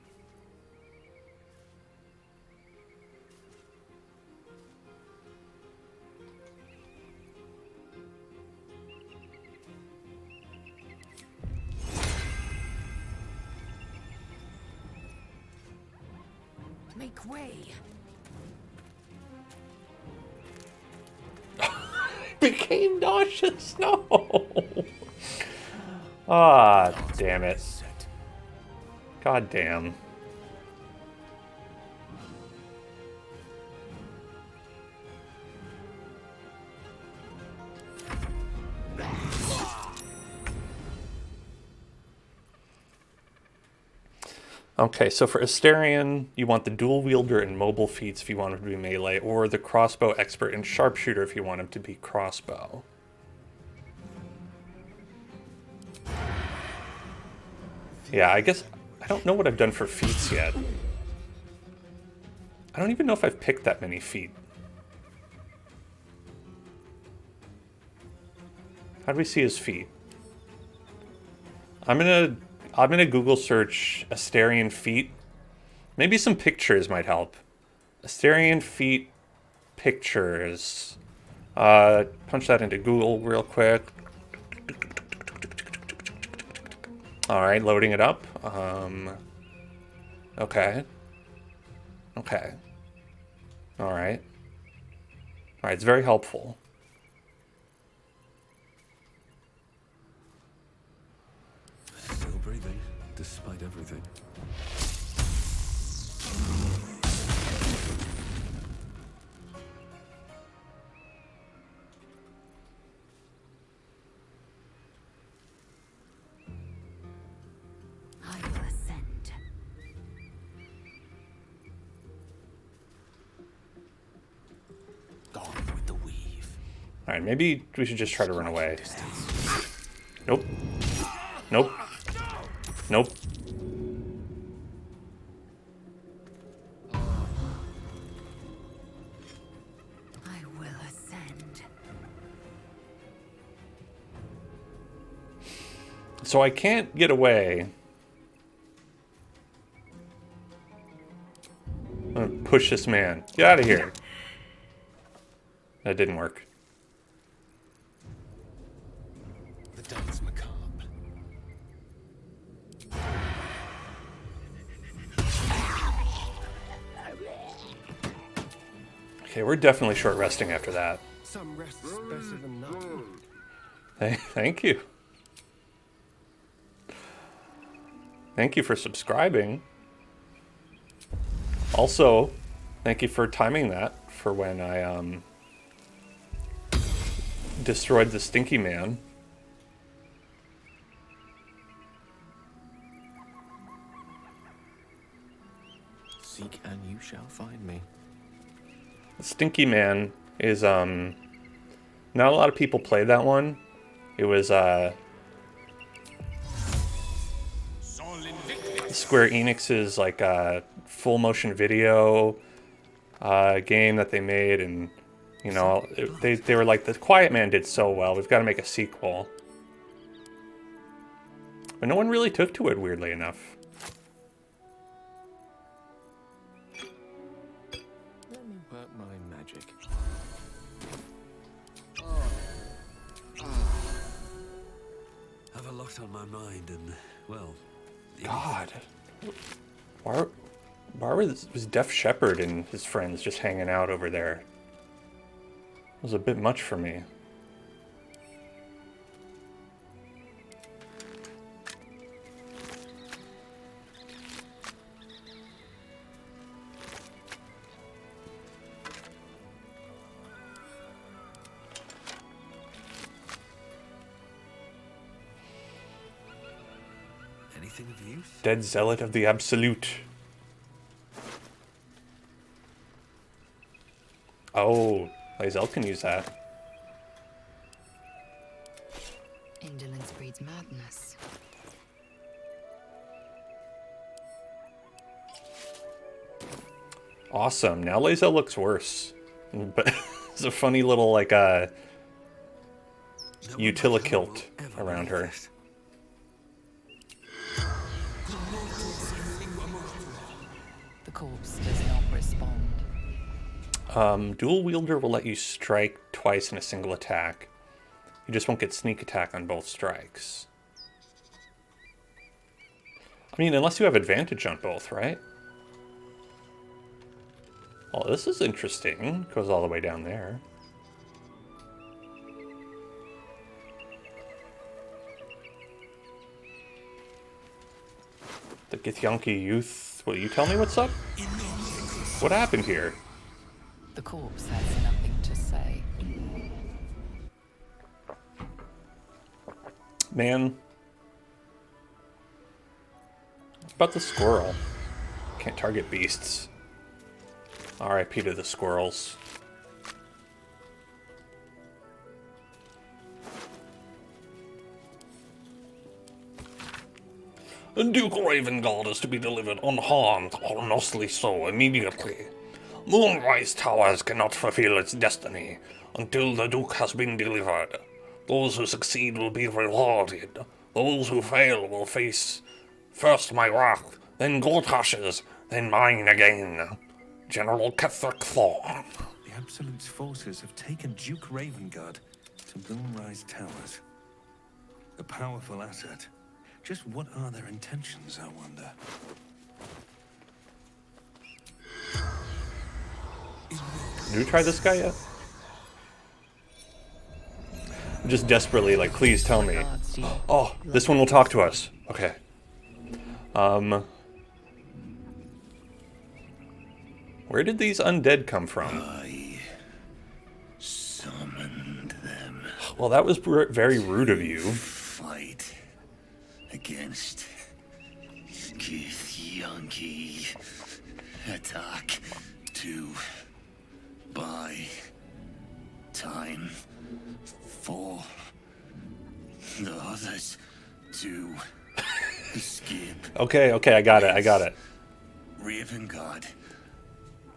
Make way.
Became nauseous. No. Ah, damn it. God damn. Okay, so for Asterion, you want the dual wielder and mobile feats if you want him to be melee, or the crossbow expert and sharpshooter if you want him to be crossbow. Yeah, I guess I don't know what I've done for feats yet. I don't even know if I've picked that many feet. How do we see his feet? I'm gonna Google search Asterion feet. Maybe some pictures might help. Asterion feet pictures. Punch that into Google real quick. All right, loading it up. Okay. Okay. All right. All right, it's very helpful.
Still breathing, despite everything.
I will ascend.
Gone with the weave.
All right, maybe we should just try to run away. Nope. Nope. Nope.
I will ascend.
So I can't get away. I'm gonna push this man. Get out of here. That didn't work.
The dance macabre.
Okay, we're definitely short resting after that.
Some rest is better than nothing.
Thank you. Thank you for subscribing. Also, thank you for timing that for when I destroyed the Stinky Man.
Seek and you shall find me.
The Stinky Man is not a lot of people play that one. It was Square Enix's like full motion video game that they made, and you know they were like, the Quiet Man did so well, we've got to make a sequel. But no one really took to it, weirdly enough.
Let me work my magic. Have a lot on my mind, and well,
God, why was Def Shepherd and his friends just hanging out over there? It was a bit much for me.
anything of use?
Dead Zealot of the Absolute. Oh, Lae'zel can use that.
Indolence breeds madness.
Awesome. Now Lae'zel looks worse. But it's a funny little, like, utilikilt around her.
The corpse does not respond.
Dual wielder will let you strike twice in a single attack. You just won't get sneak attack on both strikes. I mean, unless you have advantage on both, right? Oh, this is interesting. Goes all the way down there. The Githyanki youth. Will you tell me what's up? What happened here?
The corpse has nothing to say.
Man. about the squirrel? Can't target beasts. R.I.P. to the squirrels. Duke Ravengard is to be delivered unharmed, honestly so, immediately. Moonrise Towers cannot fulfill its destiny until the Duke has been delivered. Those who succeed will be rewarded. Those who fail will face first my wrath, then Gortash's, then mine again. General Ketherick Thorn.
The Absolute's forces have taken Duke Ravengard to Moonrise Towers. A powerful asset. Just what are their intentions, I wonder?
Did you try this guy yet? I'm just desperately like, please tell me. Oh, this one will talk to us. Okay. Where did these undead come from?
I summoned them.
Well, that was very rude of you.
Fight against Githyanki. Attack to buy time for the others to escape.
Okay, I got it.
Ravengard.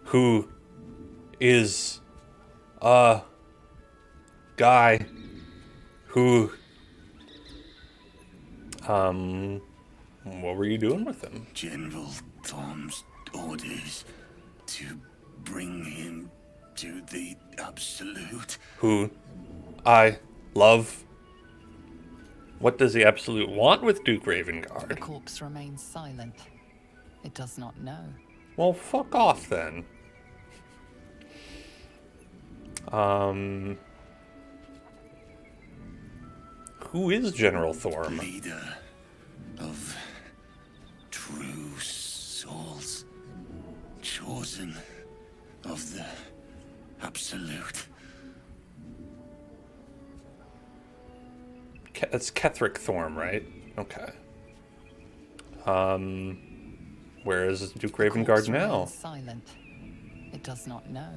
Who is a guy who what were you doing with him?
General Tom's orders to bring him to the Absolute.
Who I love. What does the Absolute want with Duke
The
Ravengard?
corpse remains silent. It does not know.
Well, fuck off then. Who is General Thorm?
Leader of true souls. Chosen of the Absolute.
That's Ketherick Thorm, right? Okay. Where is Duke Ravengard
Corpse
now?
remains silent. It does not know.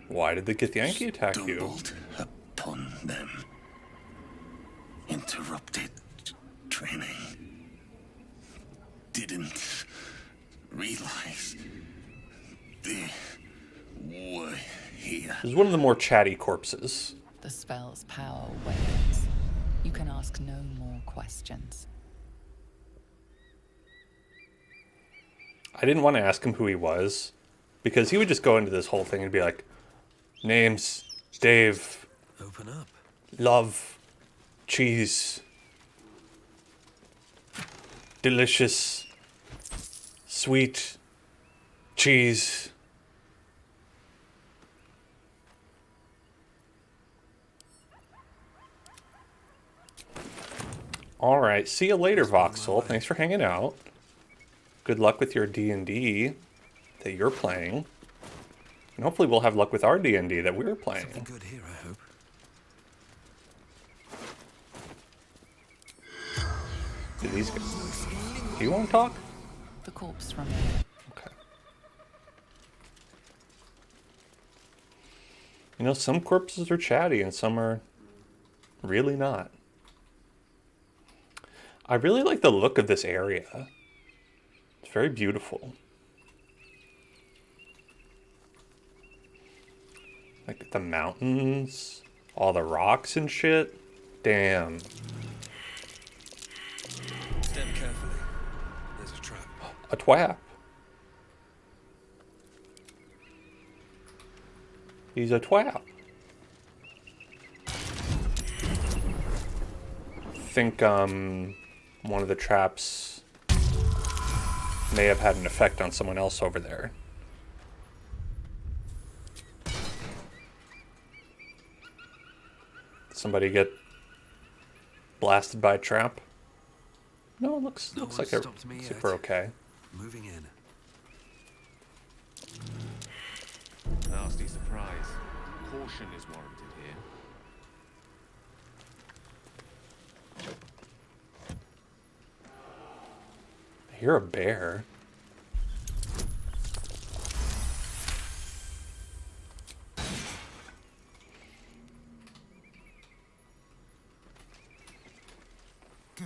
Why did the Githyanki attack you?
Stumbled upon them. Interrupted training. Didn't realize they were here.
This is one of the more chatty corpses.
The spell's power wanes. You can ask no more questions.
I didn't want to ask him who he was, because he would just go into this whole thing and be like, names, Dave,
Open up.
love, cheese, delicious, sweet, cheese. Alright, see you later, Voxel. Thanks for hanging out. Good luck with your D&D that you're playing. And hopefully we'll have luck with our D&D that we're playing.
Something good here, I hope.
Do these guys... Do you want to talk?
The corpse remains.
Okay. You know, some corpses are chatty and some are really not. I really like the look of this area. It's very beautiful. Like the mountains, all the rocks and shit. Damn.
Step carefully. There's a trap.
A twap. He's a twap. I think one of the traps may have had an effect on someone else over there. Somebody get blasted by a trap? No, it looks
No
like
one
they're
stopped me yet.
super okay.
Moving in.
Nasty surprise. Caution is warranted here.
hear a bear.
Go.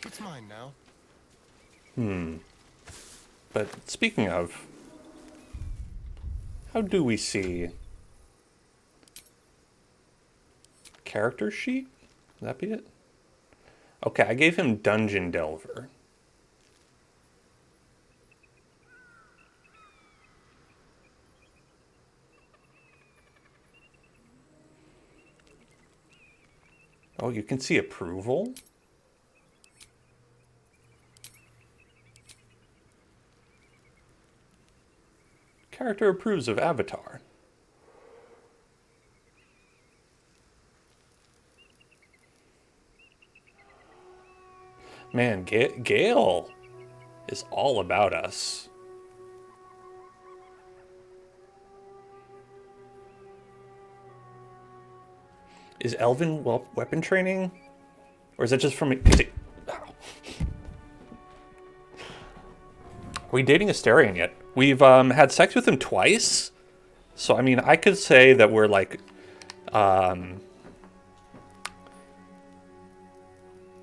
It's mine now.
But speaking of, how do we see character sheet? Would that be it? Okay, I gave him Dungeon Delver. Oh, you can see approval? Character approves of avatar. Man, Gale is all about us. Is Elven weapon training? Or is that just from... Are we dating Asterion yet? We've had sex with him twice. So, I mean, I could say that we're like... I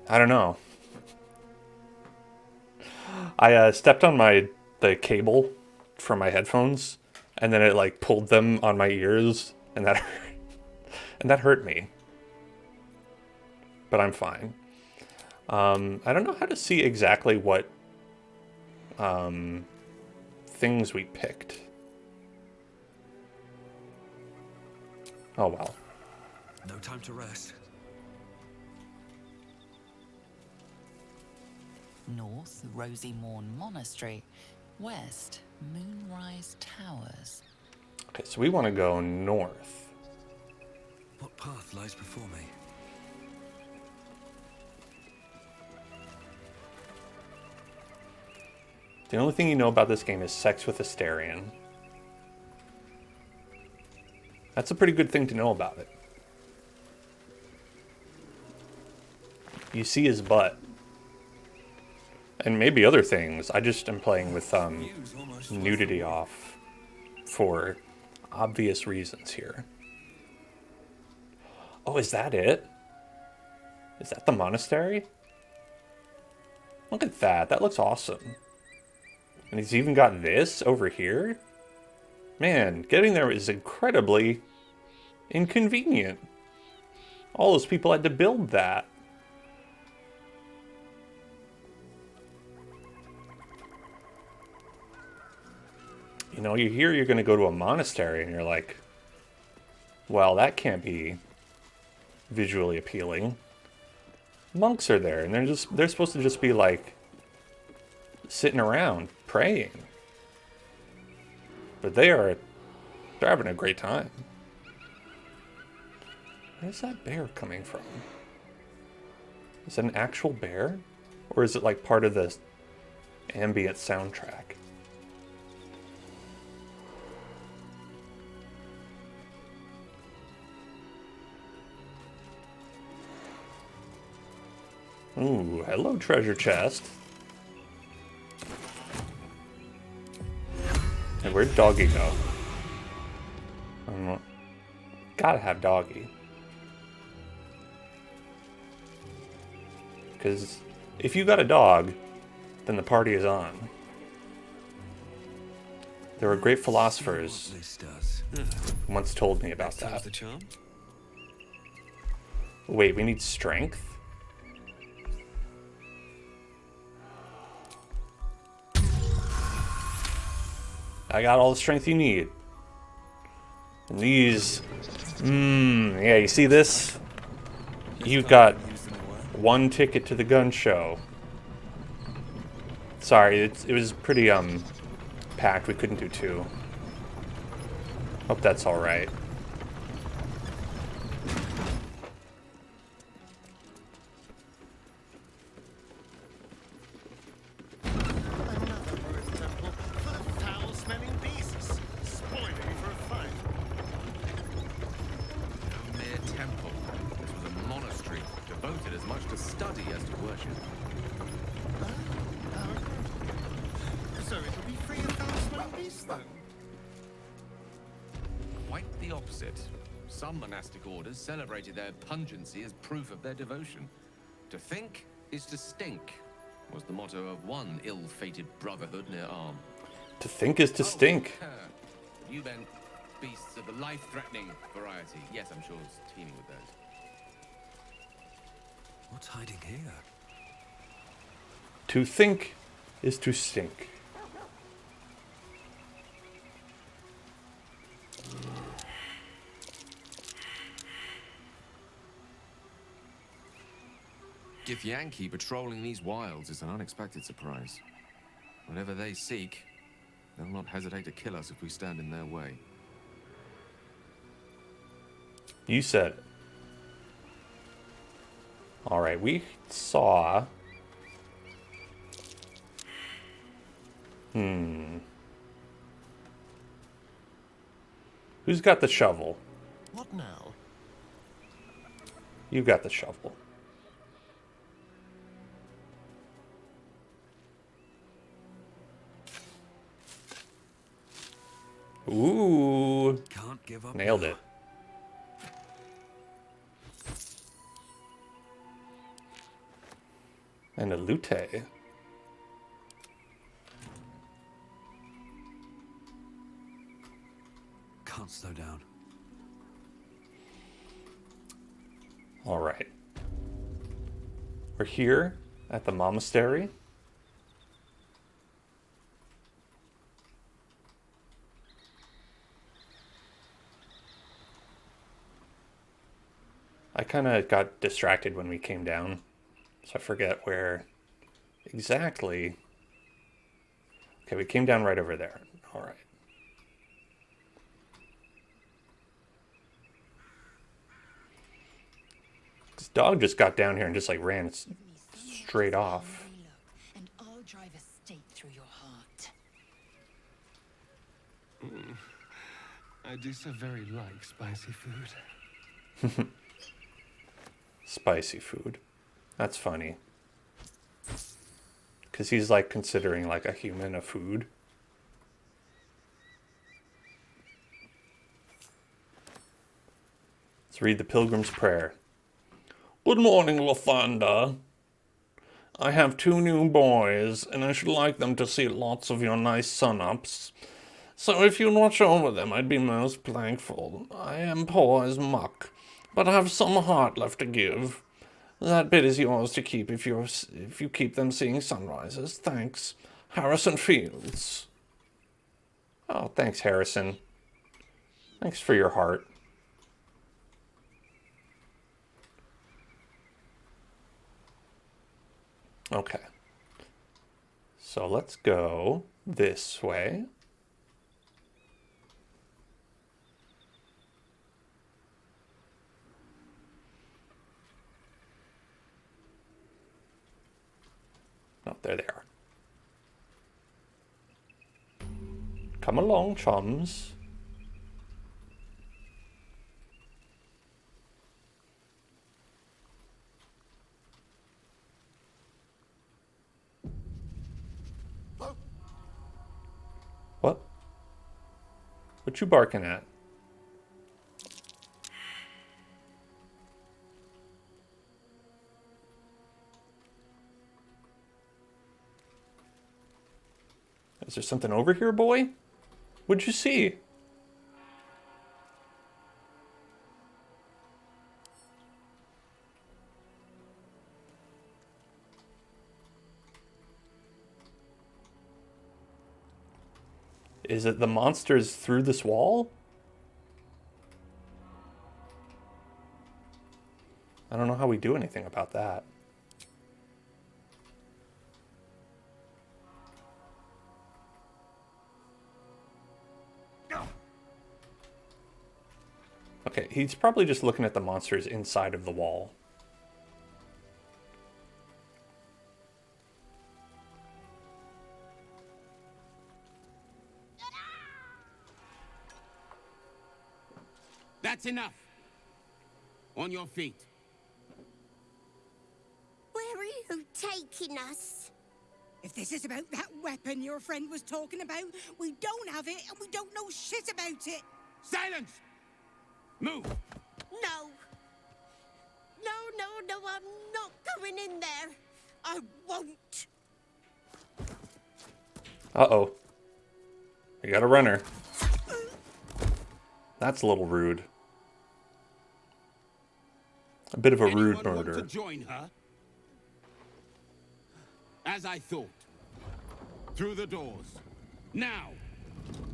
don't know. I stepped on the cable from my headphones, and then it like pulled them on my ears, and that hurt me. But I'm fine. I don't know how to see exactly what things we picked. Oh well.
No time to rest.
North, Rosy Morn Monastery. West, Moonrise Towers.
Okay, so we want to go north.
What path lies before me?
The only thing you know about this game is sex with Asterion. That's a pretty good thing to know about it. You see his butt. And maybe other things. I just am playing with nudity off for obvious reasons here. Oh, is that it? Is that the monastery? Look at that. That looks awesome. And he's even got this over here? Man, getting there is incredibly inconvenient. All those people had to build that. You know, you hear you're going to go to a monastery and you're like, well, that can't be visually appealing. Monks are there and they're supposed to just be like sitting around praying. But they're having a great time. Where's that bear coming from? Is that an actual bear? Or is it like part of the ambient soundtrack? Ooh, hello, treasure chest. And where'd Doggy go? Gotta have Doggy. Because if you got a dog, then the party is on. There were great philosophers who once told me about that.
The charm?
Wait, we need strength? I got all the strength you need. And these... yeah, you see this? You've got one ticket to the gun show. Sorry, it was pretty, packed. We couldn't do two. Hope that's alright.
devoted as much to study as to worship.
So it'll be free of thousand beasts then?
Quite the opposite. Some monastic orders celebrated their pungency as proof of their devotion. To think is to stink, was the motto of one ill-fated brotherhood near Arm.
To think is to stink.
You then, beasts of the life-threatening variety. Yes, I'm sure it's teeming with those.
What's hiding here?
To think is to stink.
Githyanki patrolling these wilds is an unexpected surprise. Whatever they seek, they'll not hesitate to kill us if we stand in their way.
You said it. Alright, we saw... Who's got the shovel?
What now?
You got the shovel. Ooh.
Can't give up.
Nailed it. And a lute.
Can't slow down.
All right. We're here at the monastery. I kind of got distracted when we came down, so I forget where exactly. Okay, we came down right over there. All right. This dog just got down here and just like ran straight off.
And I'll drive a stake through your heart.
I do so very like spicy food.
Spicy food. That's funny. Because he's like considering like a human a food. Let's read the Pilgrim's Prayer. Good morning, Lathander. I have 2 new boys, and I should like them to see lots of your nice sun-ups. So if you'd watch over them, I'd be most thankful. I am poor as muck, but I have some heart left to give. That bit is yours to keep if you keep them seeing sunrises. Thanks, Harrison Fields. Oh, thanks, Harrison. Thanks for your heart. Okay. So let's go this way. Oh, there they are. Come along, chums. What? What you barking at? Is there something over here, boy? What'd you see? Is it the monsters through this wall? I don't know how we do anything about that. Okay, he's probably just looking at the monsters inside of the wall.
That's enough. On your feet. you taking us?
If this is about that weapon your friend was talking about, we don't have it and we don't know shit about it.
Silence! Move!
No. No, I'm not going in there. I won't.
Uh-oh. We got a runner. That's a little rude. A bit of a rude
Anyone
murder.
Want to join her? As I thought. Through the doors. Now!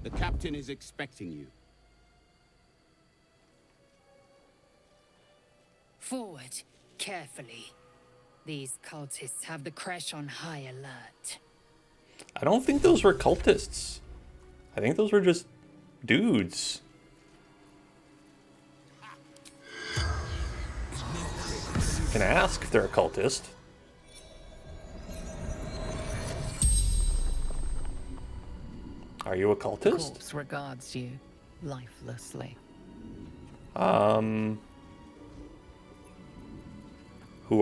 The captain is expecting you.
Forward, carefully. These cultists have the Kresh on high alert.
I don't think those were cultists. I think those were just dudes. You can ask if they're a cultist. Are you a cultist?
Corpse regards you lifelessly.
Who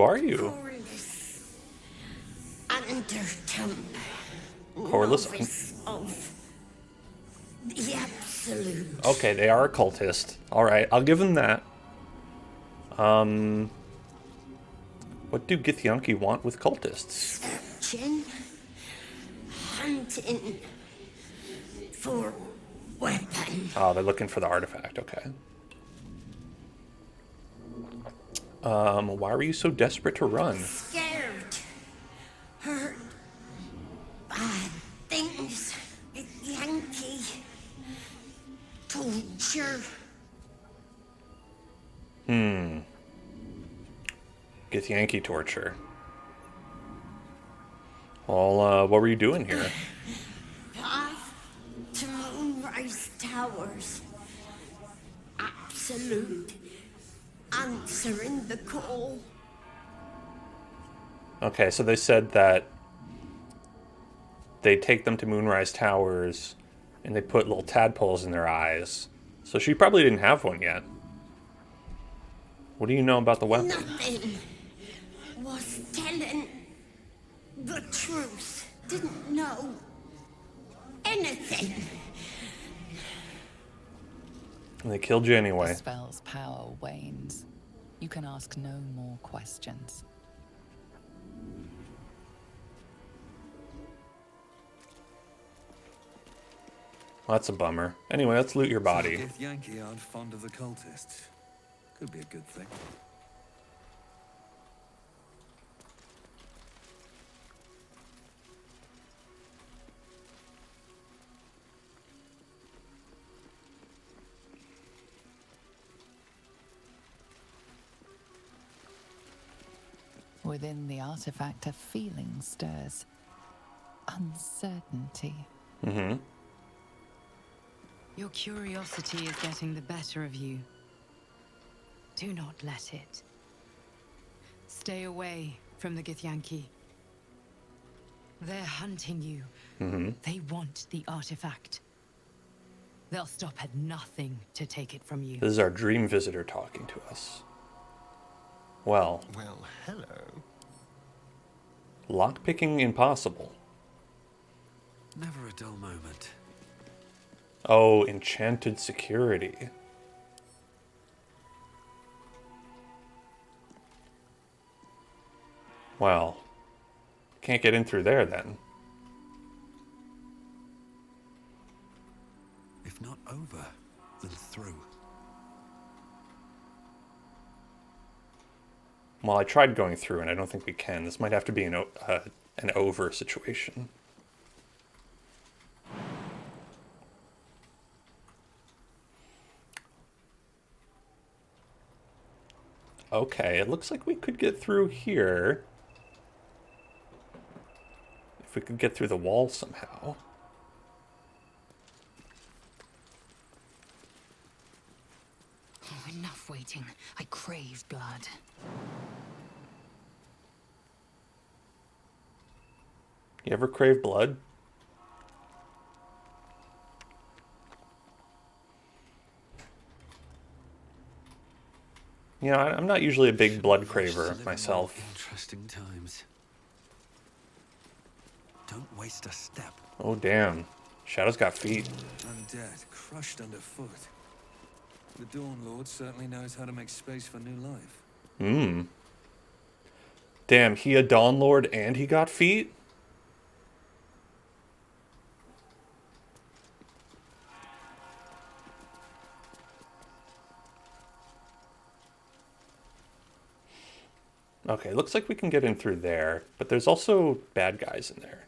are you? Corliss?
Of the absolute.
Okay, they are a cultist. Alright, I'll give them that. What do Githyanki want with cultists?
Searching, hunting for weapon.
Oh, they're looking for the artifact, okay. Why were you so desperate to run?
Scared. Heard bad things. Yankee. Torture.
Githyanki torture. Well, what were you doing here?
Path to Moonrise Towers. Absolute. Answering the call.
Okay, so they said that they take them to Moonrise Towers and they put little tadpoles in their eyes. So she probably didn't have one yet. What do you know about the weapon?
Nothing. Was telling the truth. Didn't know anything.
And they killed you anyway.
The spell's power wanes. You can ask no more questions.
Well, that's a bummer. Anyway, let's loot your body.
So if Yankee aren't fond of the cultists, could be a good thing.
Within the artifact, a feeling stirs. Uncertainty.
Mm-hmm.
Your curiosity is getting the better of you. Do not let it. Stay away from the Githyanki. They're hunting you.
Mm-hmm.
They want the artifact. They'll stop at nothing to take it from you.
This is our dream visitor talking to us. Well,
hello.
Lockpicking impossible.
Never a dull moment.
Oh, enchanted security. Well, can't get in through there then.
If not over, then through.
Well, I tried going through, and I don't think we can. This might have to be an over situation. Okay, it looks like we could get through here. If we could get through the wall somehow.
Oh, enough waiting. I crave blood.
You ever crave blood? You know, I'm not usually a big blood craver myself.
Interesting times. Don't waste a step.
Oh, damn. Shadow's got feet.
Undead, crushed underfoot. The Dawn Lord certainly knows how to make space for new life.
Hmm. Damn, he a Dawn Lord and he got feet? Okay, looks like we can get in through there, but there's also bad guys in there.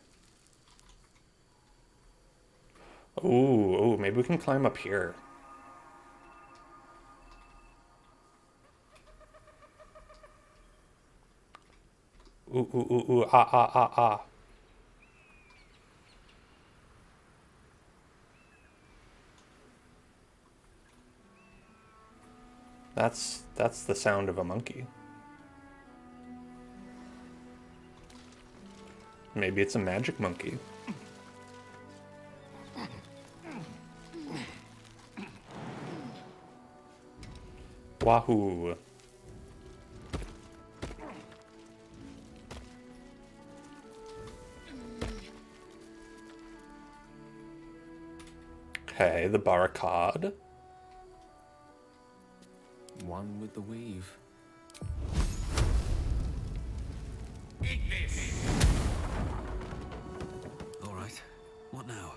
Ooh, maybe we can climb up here. Ah. That's the sound of a monkey. Maybe it's a magic monkey. Wahoo. Okay, the barricade.
One with the weave.
Eat this! All right. What now?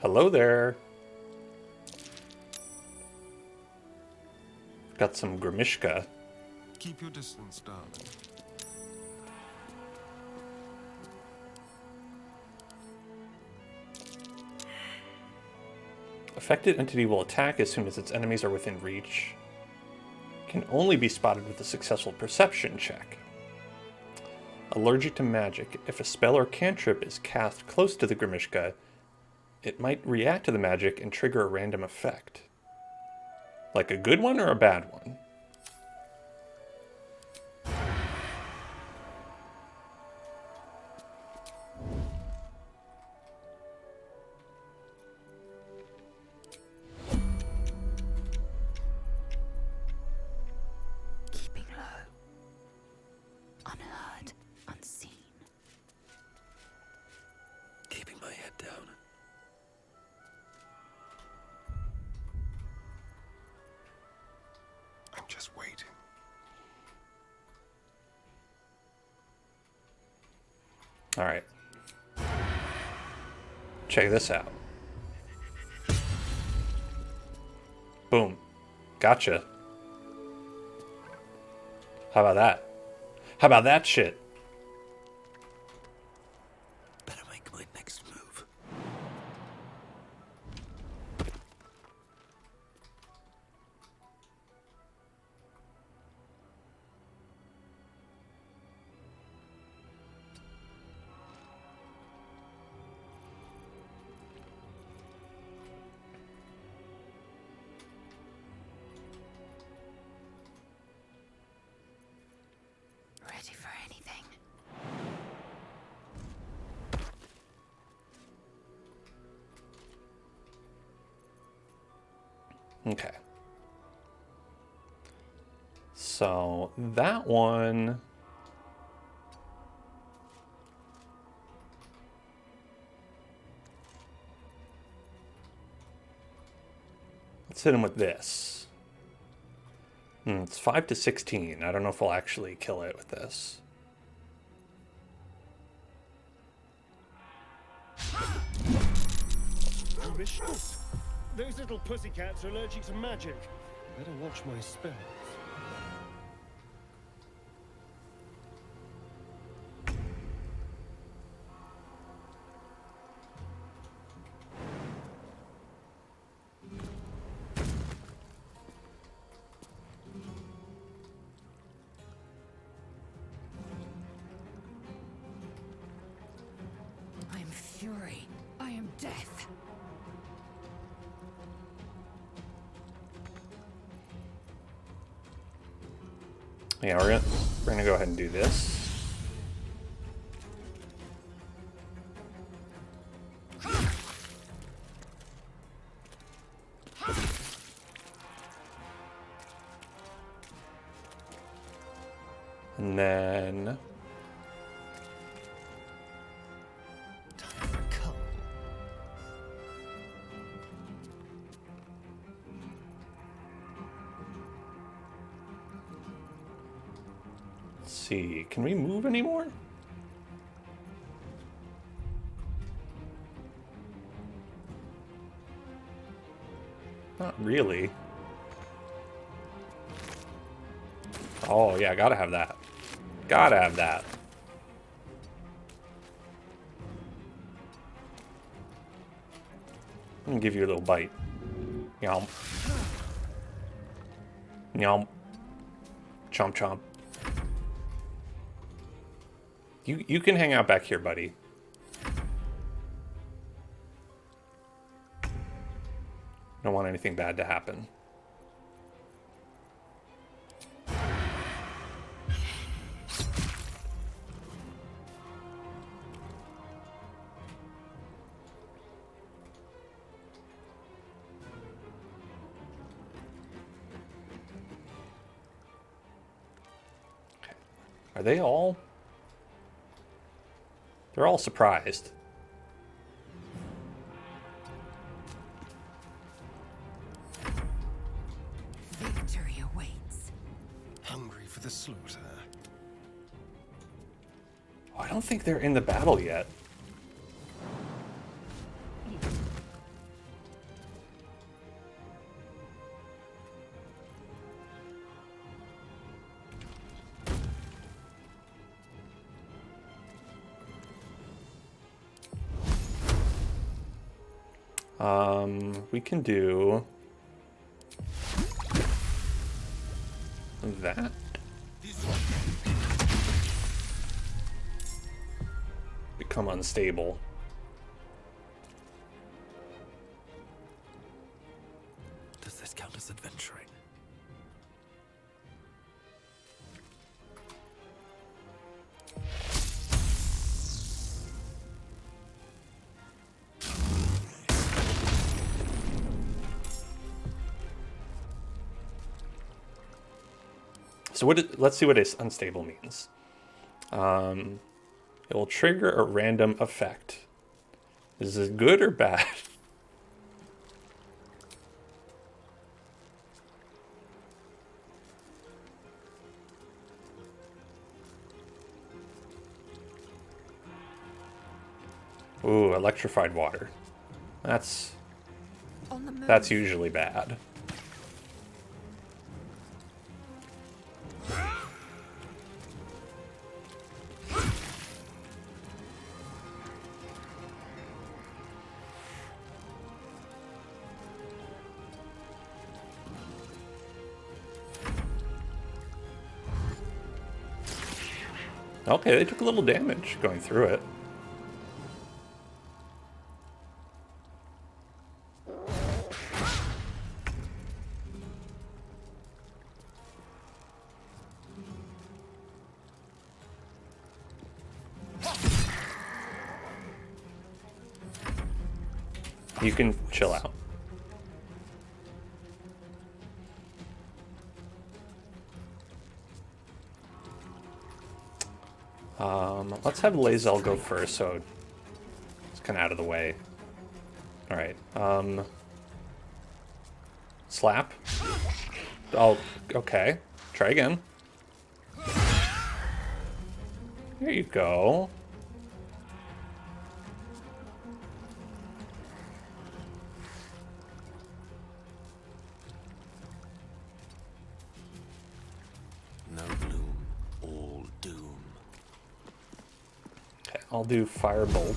Hello there. Got some Grimishka.
Keep your distance, darling.
Affected entity will attack as soon as its enemies are within reach. Can only be spotted with a successful perception check. Allergic to magic. If a spell or cantrip is cast close to the Grimishka, it might react to the magic and trigger a random effect. Like a good one or a bad one?
Keeping low. Unheard, unseen.
Keeping my head down.
I'm just waiting.
All right. Check this out. Boom. Gotcha. How about that? How about that shit?
Better make my next move.
Ready for anything.
Okay. So that one. Let's hit him with this. It's 5 to 16. I don't know if we'll actually kill it with this.
Delicious. Those little pussycats are allergic to magic. Better watch my spells.
I am fury. I am death.
Yeah, we're gonna go ahead and do this. And then...
Time for a cull.
Let's see, can we move anymore? Not really. Oh, yeah, gotta have that. Gotta have that. I'm gonna give you a little bite. Yomp. Yomp. Chomp chomp. You can hang out back here, buddy. Don't want anything bad to happen. Are they all? They're all surprised.
Victory awaits.
Hungry for the slaughter.
Oh, I don't think they're in the battle yet. We can do that. Become unstable.
Does this count as adventuring?
So let's see what unstable means. It will trigger a random effect. Is this good or bad? Ooh, electrified water. That's usually bad. Okay, they took a little damage going through it. You can chill out. Let's have Lae'zel go first, so it's kind of out of the way. All right. Slap. Oh, okay. Try again. There you go.
No gloom, all doom.
Okay, I'll do Firebolt.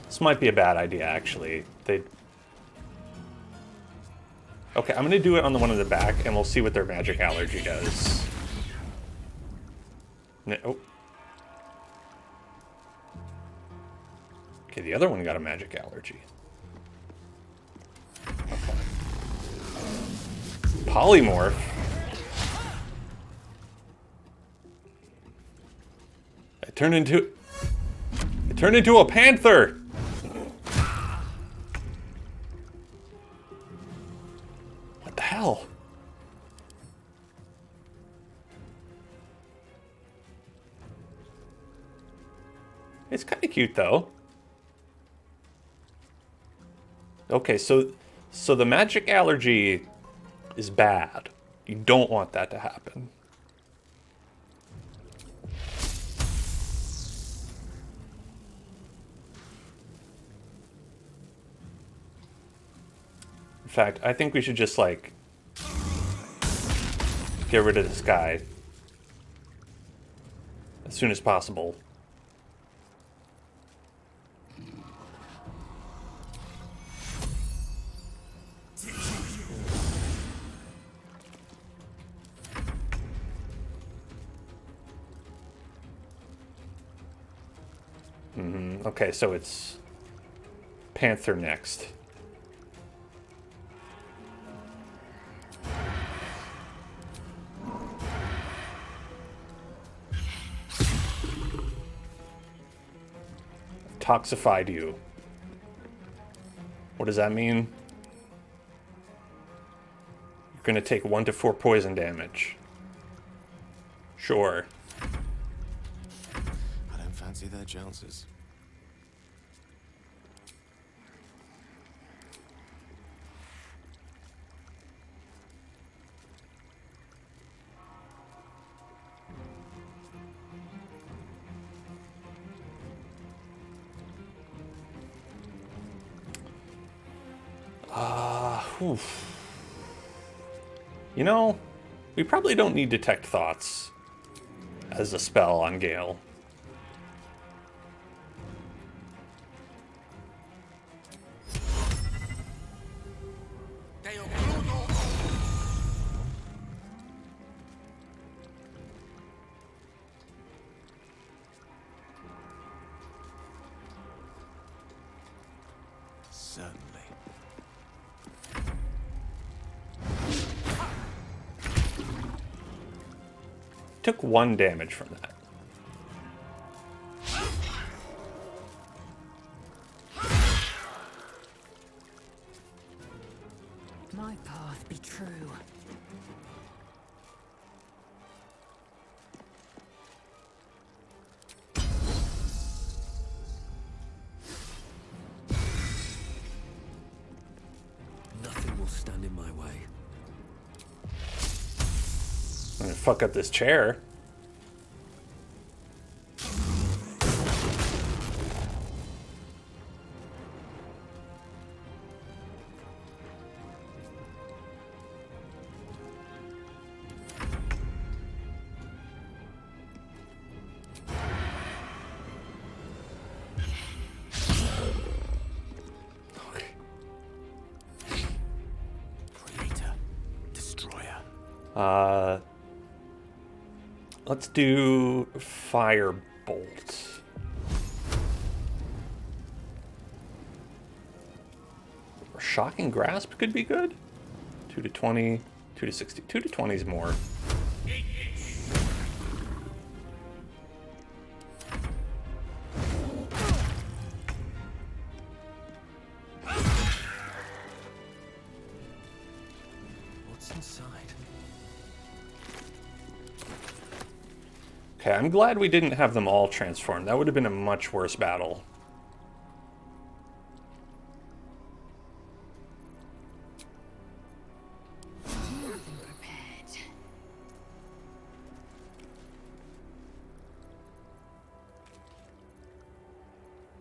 This might be a bad idea, actually. Okay, I'm gonna do it on the one in the back, and we'll see what their magic allergy does. Oh. Okay, the other one got a magic allergy. Okay. Polymorph. It turned into a panther. What the hell? It's kind of cute, though. Okay, so the magic allergy is bad. You don't want that to happen. In fact, I think we should just, like, get rid of this guy as soon as possible. Okay, so it's Panther next. Toxified you. What does that mean? You're gonna take 1 to 4 poison damage. Sure.
I don't fancy their chances.
You know, we probably don't need Detect Thoughts as a spell on Gale.
Certainly.
Took 1 damage from that.
My path be true.
Nothing will stand in my way.
I'm gonna fuck up this chair.
Creator. Destroyer.
Let's do Firebolt. Or Shocking Grasp could be good. 2 to 20, 2 to 60. 2 to 20 is more.
What's inside?
Okay, I'm glad we didn't have them all transformed. That would have been a much worse battle.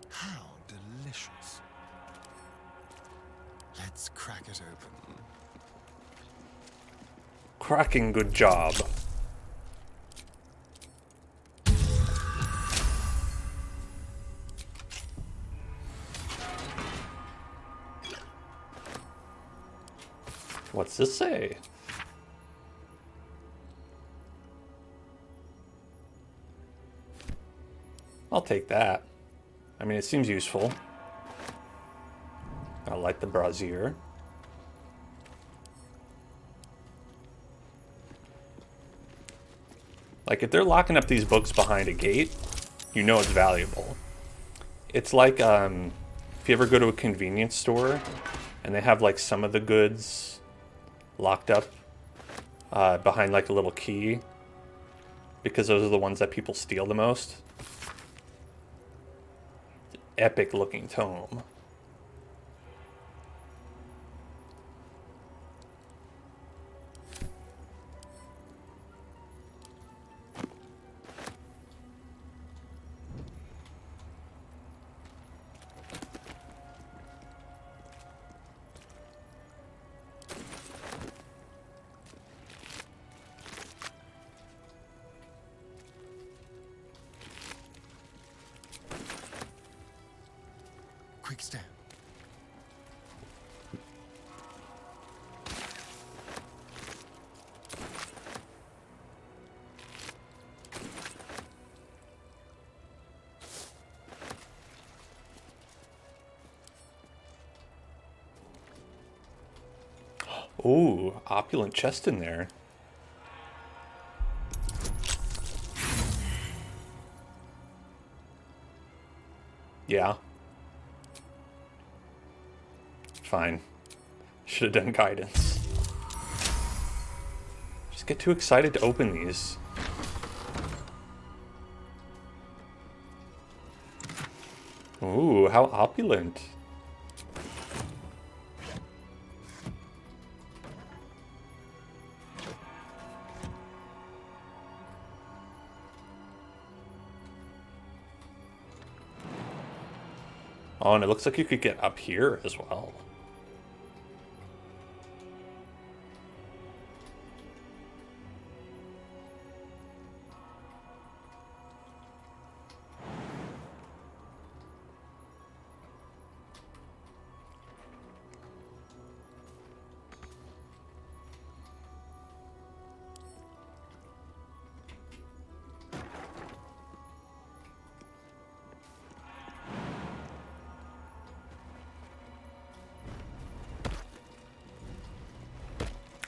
How delicious. Let's crack it open.
Cracking good job. What's this say? I'll take that. I mean, it seems useful. I like the brazier. Like, if they're locking up these books behind a gate, you know it's valuable. It's like, if you ever go to a convenience store and they have, like, some of the goods locked up behind, like, a little key, because those are the ones that people steal the most. epic looking tome.
Quick step.
Ooh, opulent chest in there. Yeah. Fine. Should have done guidance. Just get too excited to open these. Ooh, how opulent. Oh, and it looks like you could get up here as well.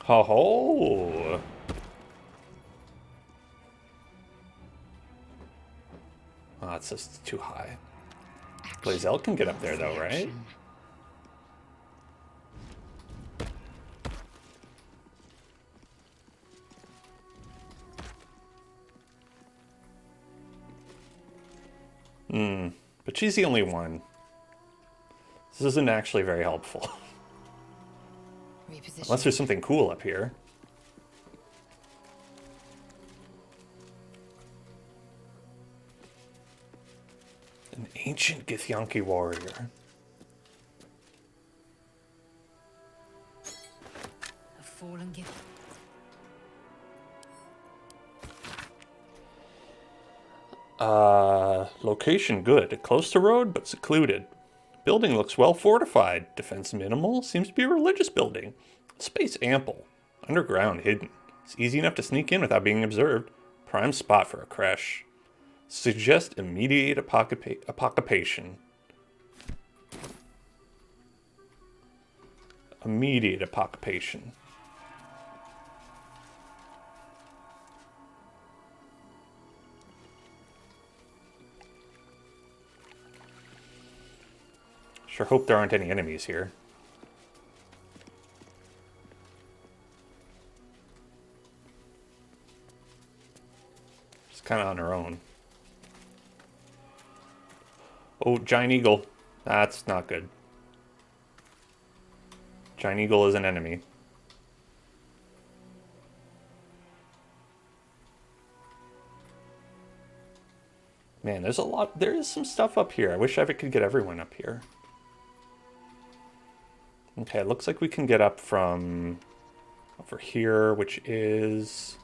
Ho ho! Oh, it's just too high. Blazel can get up there though, right? But she's the only one. This isn't actually very helpful. Unless there's something cool up here. An ancient Githyanki warrior.
A fallen gift.
Location good. Close to road, but secluded. Building looks well fortified. Defense minimal. Seems to be a religious building. Space ample. Underground hidden. It's easy enough to sneak in without being observed. Prime spot for a crash. Suggest immediate occupation. Immediate occupation. Sure hope there aren't any enemies here. Just kind of on her own. Oh, giant eagle. That's not good. Giant eagle is an enemy. Man, there's a lot. There is some stuff up here. I wish I could get everyone up here. Okay, it looks like we can get up from over here, which is...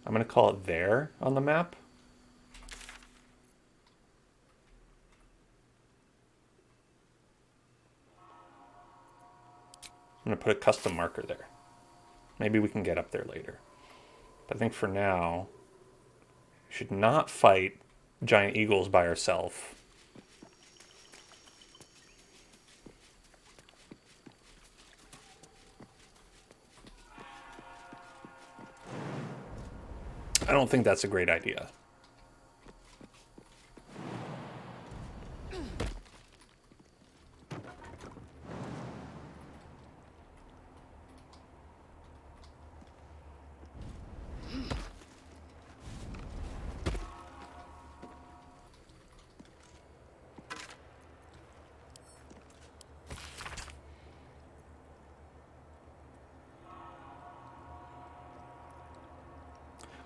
I'm going to call it there on the map. I'm going to put a custom marker there. Maybe we can get up there later. But I think for now... should not fight giant eagles by ourselves. I don't think that's a great idea.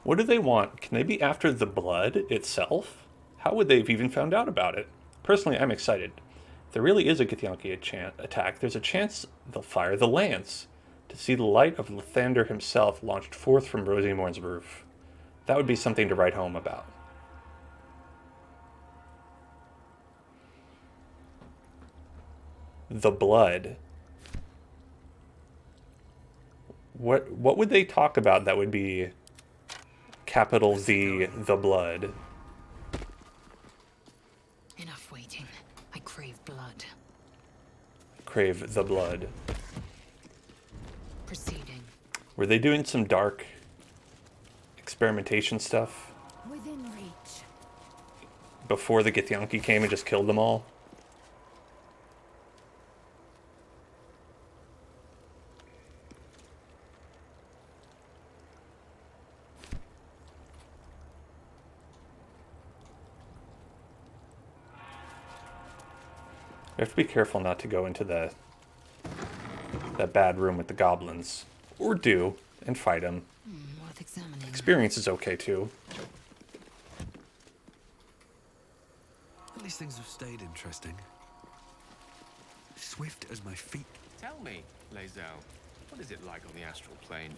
What do they want? Can they be after the blood itself? How would they have even found out about it? Personally, I'm excited. If there really is a Githyanki attack, there's a chance they'll fire the lance to see the light of Lathander himself launched forth from Rosymorn's roof. That would be something to write home about. The blood. What would they talk about that would be capital V, the blood?
Enough waiting. I crave blood.
Crave the blood.
Proceeding.
Were they doing some dark experimentation stuff
Within reach.
before the Githyanki came and just killed them all? We have to be careful not to go into that bad room with the goblins. Or do, and fight them.
Worth examining.
Experience is okay too.
At least things have stayed interesting. Swift as my feet.
Tell me, Lae'zel, what is it like on the astral plane?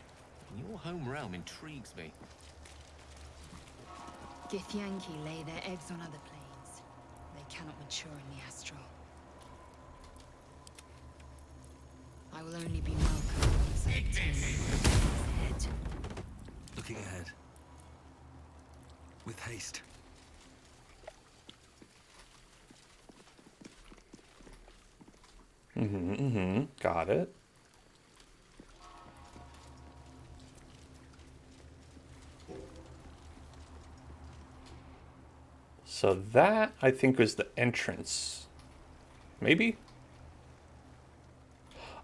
Your home realm intrigues me.
Githyanki lay their eggs on other planes. They cannot mature in the astral. I will only be welcome once I attain head.
Looking ahead. With haste.
Got it. So that, I think, was the entrance. Maybe?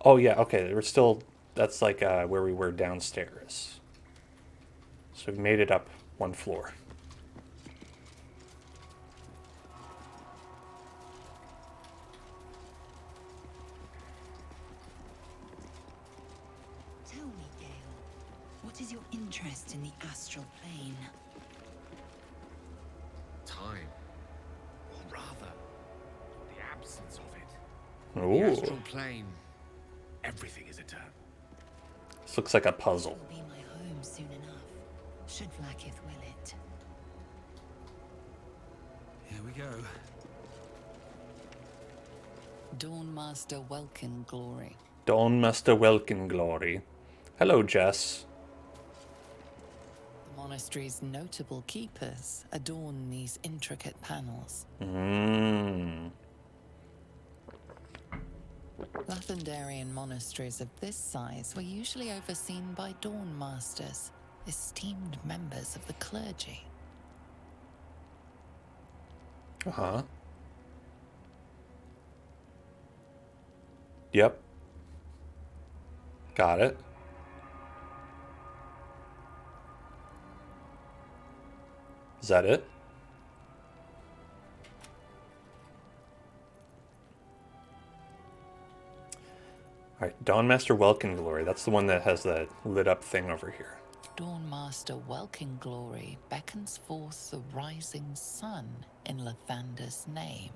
Oh, yeah, okay, we're still... That's like where we were downstairs. So we've made it up one floor.
Tell me, Gale, what is your interest in the astral plane?
Time. Or rather, the absence of it.
Ooh.
The astral plane. Everything is eternal.
This looks like a puzzle.
It will be my home soon enough, should Vlaakith will it.
Here we go.
Dawnmaster Welkin Glory.
Dawnmaster Welkin Glory. Hello, Jess.
The monastery's notable keepers adorn these intricate panels. Lathandarian monasteries of this size were usually overseen by Dawnmasters, esteemed members of the clergy.
Uh-huh. Yep. Got it. Is that it? Alright, Dawnmaster Welkin Glory. That's the one that has that lit up thing over here.
Dawnmaster Welkin Glory beckons forth the rising sun in Lathander's name.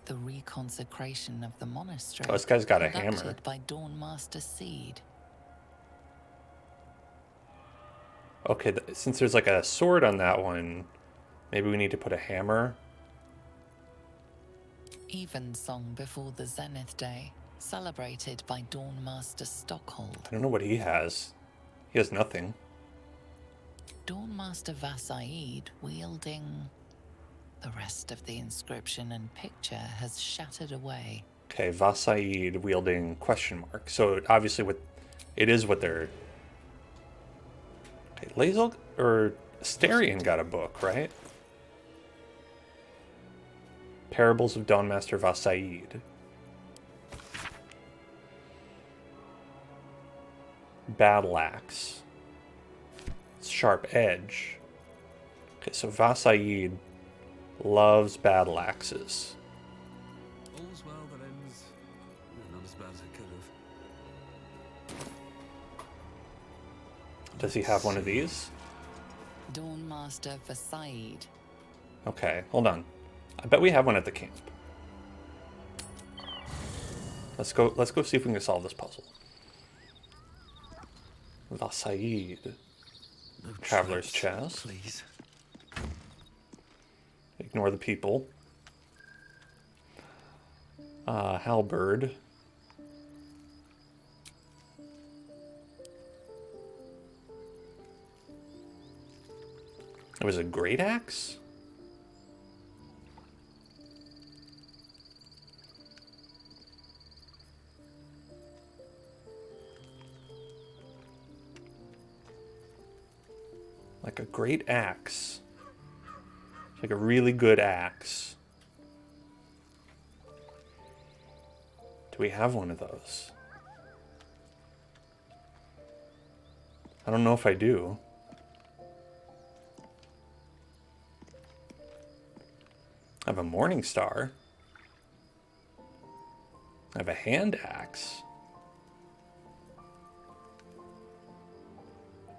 The reconsecration of the monastery.
Oh, this guy's got a
conducted
hammer.
by Dawnmaster Seed.
Okay, since there's like a sword on that one, maybe we need to put a hammer.
Evensong before the Zenith Day, celebrated by Dawnmaster Stockhold.
I don't know what he has. He has nothing.
Dawnmaster Vasaid wielding... The rest of the inscription and picture has shattered away.
Okay, Vasaid wielding question mark. So obviously it is what they're... Okay, Lae'zel or Astarion got a book, right? Parables of Dawnmaster Vasaid. Battle Axe. Sharp Edge. Okay, so Vasaid loves battle axes.
All's well that ends. Not as bad as it could
Does he have one of these?
Dawn Master for Said.
Okay, hold on. I bet we have one at the camp. Let's go see if we can solve this puzzle. Vasaid.
No
Traveler's
traps,
chest.
please.
Ignore the people. Halberd. It was a great axe? Like a great axe. It's like a really good axe. Do we have one of those? I don't know if I do. I have a morning star. I have a hand axe.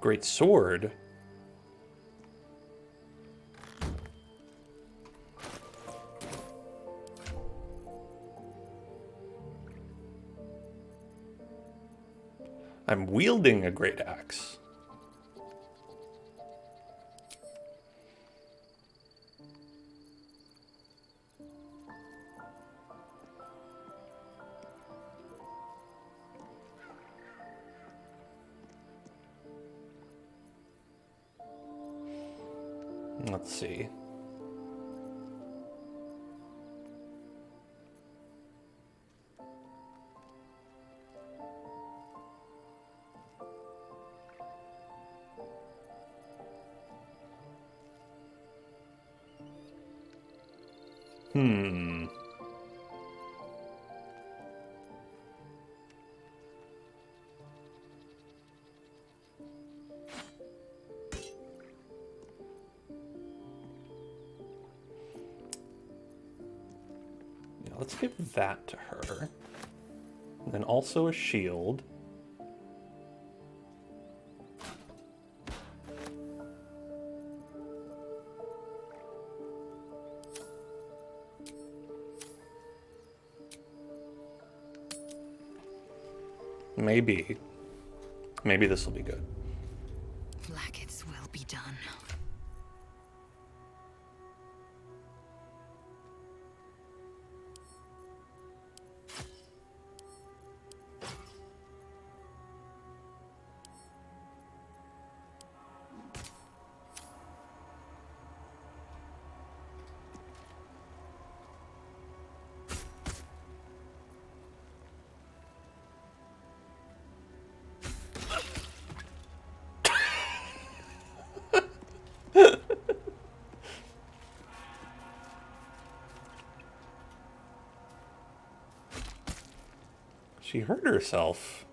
Great sword. I'm wielding a great axe. Let's see. Yeah, let's give that to her. And then also a shield. Maybe this will be good.
Blackets will be done.
She hurt herself.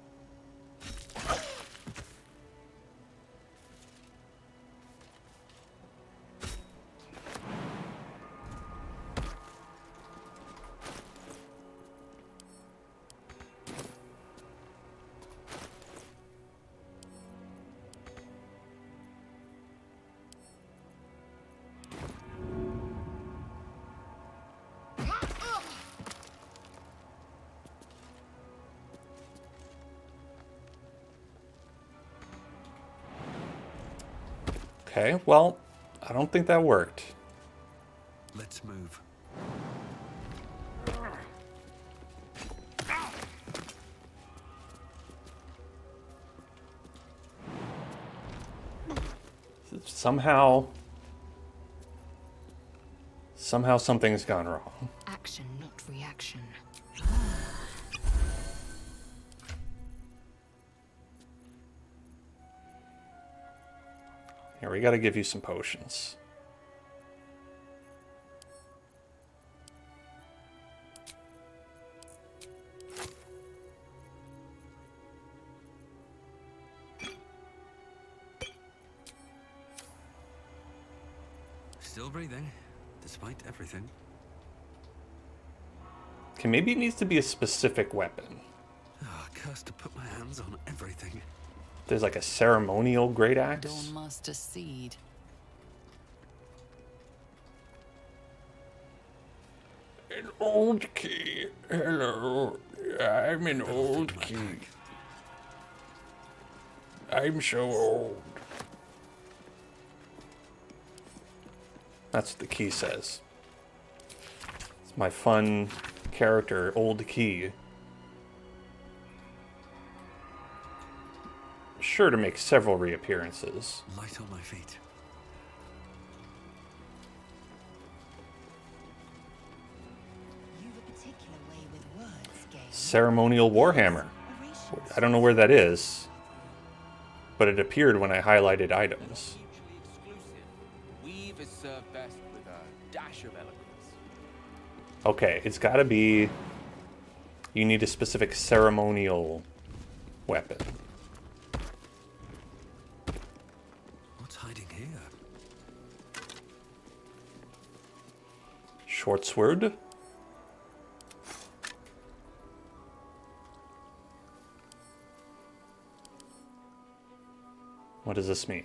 Okay, well, I don't think that worked.
Let's move.
Somehow something's gone wrong.
Action, not reaction.
Here, we gotta give you some potions.
Still breathing, despite everything.
Okay, maybe it needs to be a specific weapon.
Oh, cursed to put my hands on everything.
There's like a ceremonial great axe.
Dawnmaster Seed.
An old key. Hello. I'm an old key. I'm so old. That's what the key says. It's my fun character, Old Key. Sure to make several reappearances.
Light on my feet.
Ceremonial Warhammer. I don't know where that is, but it appeared when I highlighted items.
Weave is served best with a dash of eloquence.
Okay, it's gotta be... You need a specific ceremonial weapon.
What's hiding here?
Short sword. What does this mean?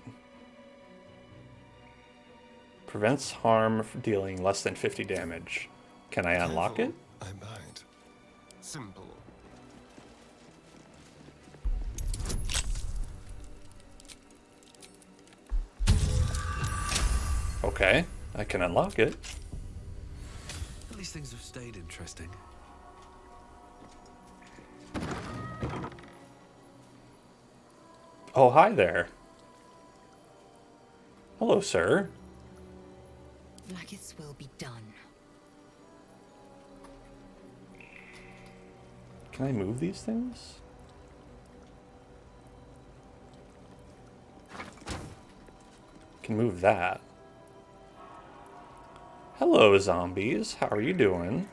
Prevents harm from dealing less than 50 damage. Can I unlock it?
I might. Simple.
Okay, I can unlock it.
These things have stayed interesting.
Oh, hi there. Hello, sir.
Blackets will be done.
Can I move these things? Can move that. Hello, zombies. How are you doing?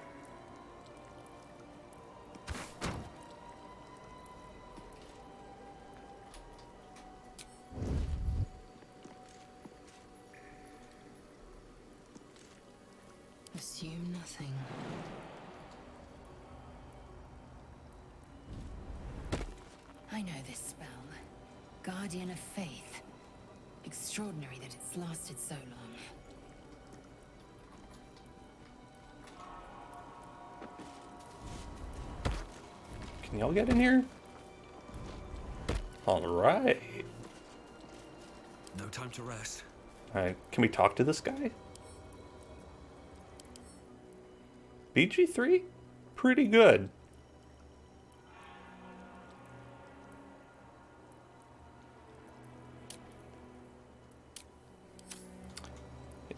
Assume nothing. I know this spell. Guardian of Faith. Extraordinary that it's lasted so long.
Can y'all get in here? Alright.
No time to rest.
Alright, can we talk to this guy? BG3? Pretty good.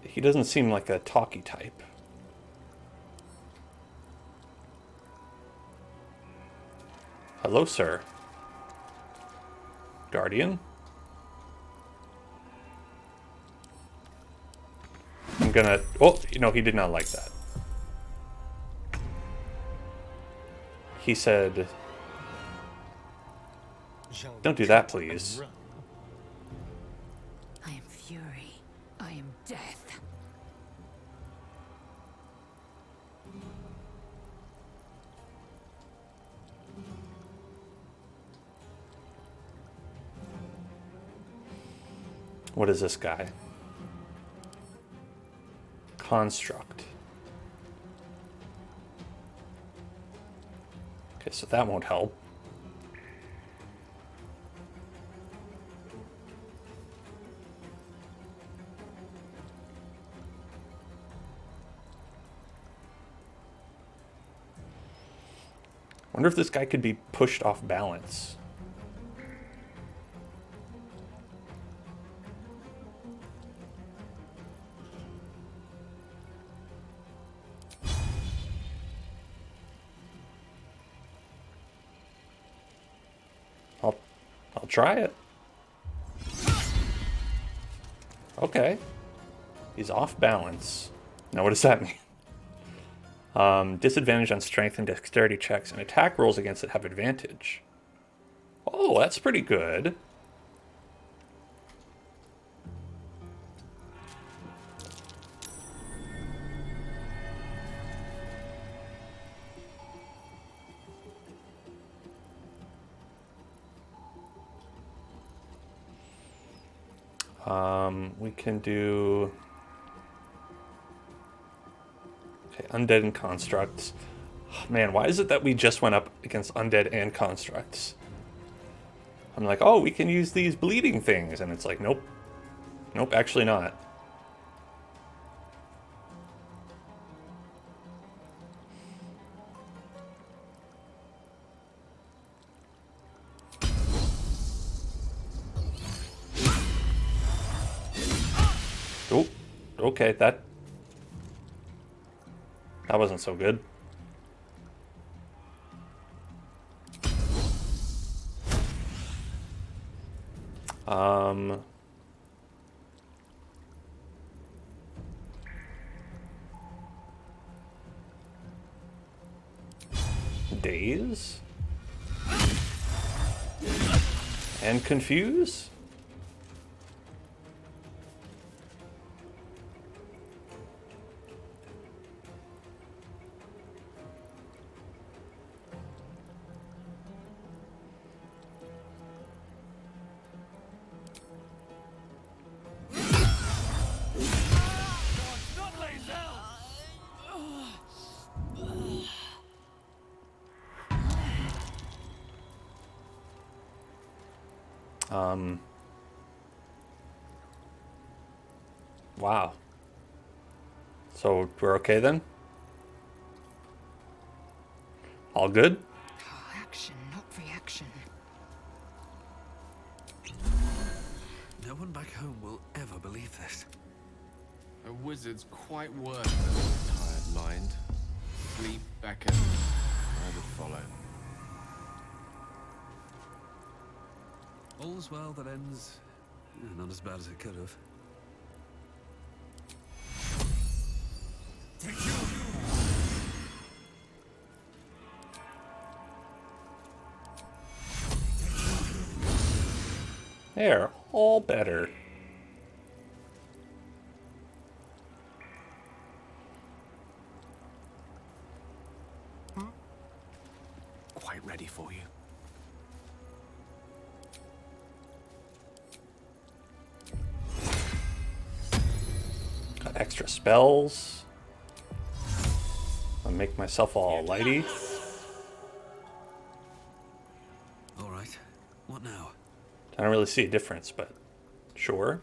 He doesn't seem like a talky type. Hello, sir. Guardian? I'm gonna... Oh, you know, he did not like that. He said... Don't do that, please.
I am fury. I am death.
What is this guy? Construct. Okay, so that won't help. Wonder if this guy could be pushed off balance. I'll try it. Okay. He's off balance. Now what does that mean? Disadvantage on strength and dexterity checks, and attack rolls against it have advantage. Oh, that's pretty good. We can do... Okay, undead and constructs. Oh, man, why is it that we just went up against undead and constructs? I'm like, oh, we can use these bleeding things. And it's like, nope. Nope, actually not. Oh, okay, that wasn't so good. Daze? And confuse? Wow. So we're okay then? All good?
Action, not reaction.
No one back home will ever believe this.
A wizard's quite worth a tired mind. Sleep, beckon, I would follow.
All's well that ends not as bad as it could have.
There, all better.
Quite ready for you.
Got extra spells. I'll make myself all lighty.
All right. What now?
I don't really see a difference, but sure.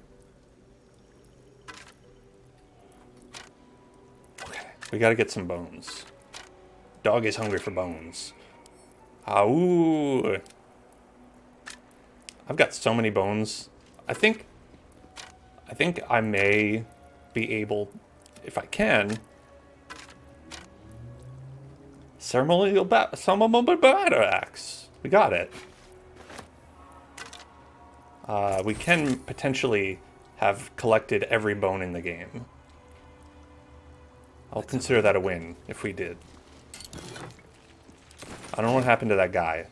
Okay, we gotta get some bones. Dog is hungry for bones. Ooh. I've got so many bones. I think I may be able, if I can, ceremonial battle axe. We got it. We can potentially have collected every bone in the game. I'll consider that a win if we did. I don't know what happened to that guy.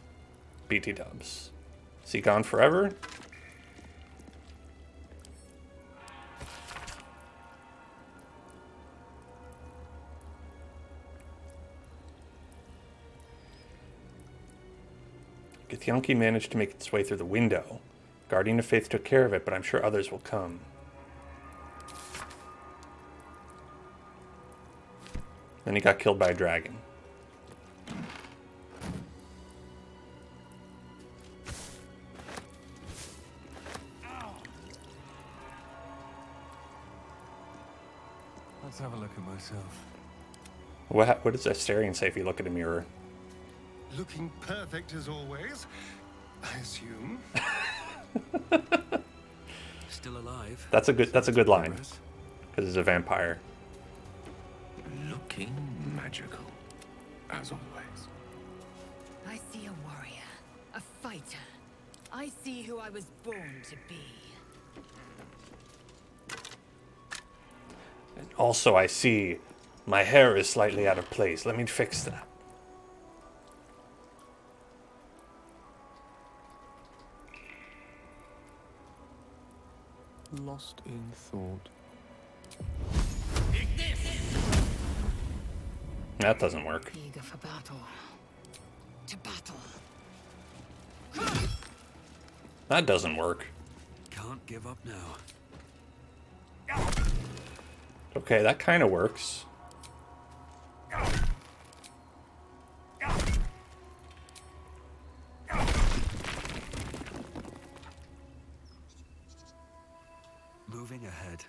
BT dubs. Is he gone forever? Githyanki managed to make its way through the window. Guardian of Faith took care of it, but I'm sure others will come. Then he got killed by a dragon.
Let's have a look at myself.
What does Asterion say if you look at a mirror?
Looking perfect as always, I assume.
Still alive.
That's a good line. Because he's a vampire.
Looking magical, as always.
I see a warrior, a fighter. I see who I was born to be.
And also I see my hair is slightly out of place. Let me fix that.
Lost in thought.
That doesn't work.
Eager for battle. To battle.
That doesn't work.
Can't Can't give up now.
Okay, that kind of works.
Moving ahead.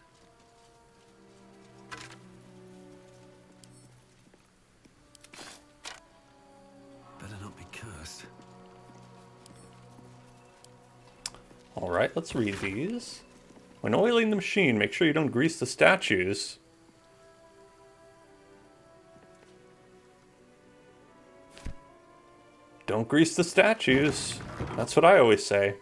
Better not be cursed.
All right, let's read these. When oiling the machine, make sure you don't grease the statues. Don't grease the statues. That's what I always say.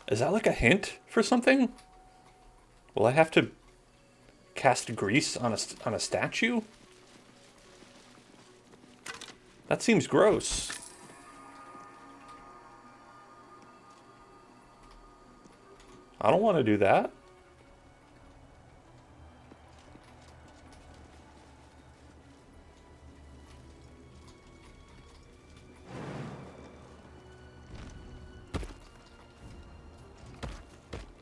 Is that like a hint for something? Will I have to cast grease on a statue? That seems gross. I don't want to do that.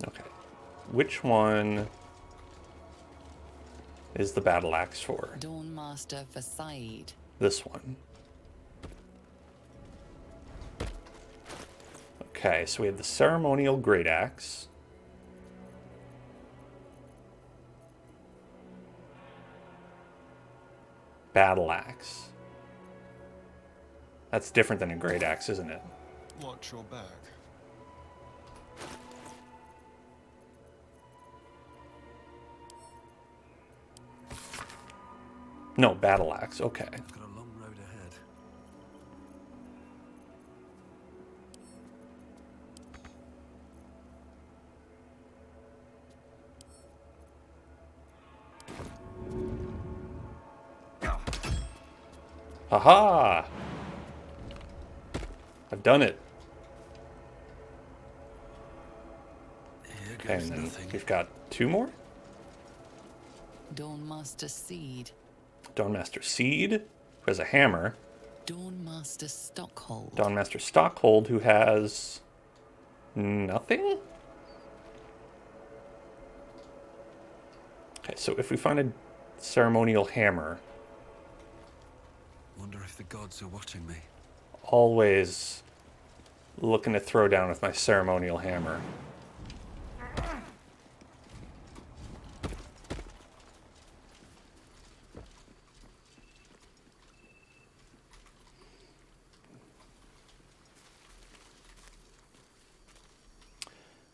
Okay. Which one is the battle axe for?
Dawnmaster for Said.
This one. Okay, so we have the ceremonial great axe. Battle axe. That's different than a great axe, isn't it?
Watch your back.
No, battle axe. Okay.
Got a long road ahead.
Aha! I've done it.
Here
Okay,
goes
and then
nothing.
we've got two more.
Dawnmaster Seed.
Dawnmaster Seed, who has a hammer.
Dawnmaster Stockhold.
Dawnmaster Stockhold, who has nothing? Okay, so if we find a ceremonial hammer,
Wonder if the gods are watching me.
always looking to throw down with my ceremonial hammer.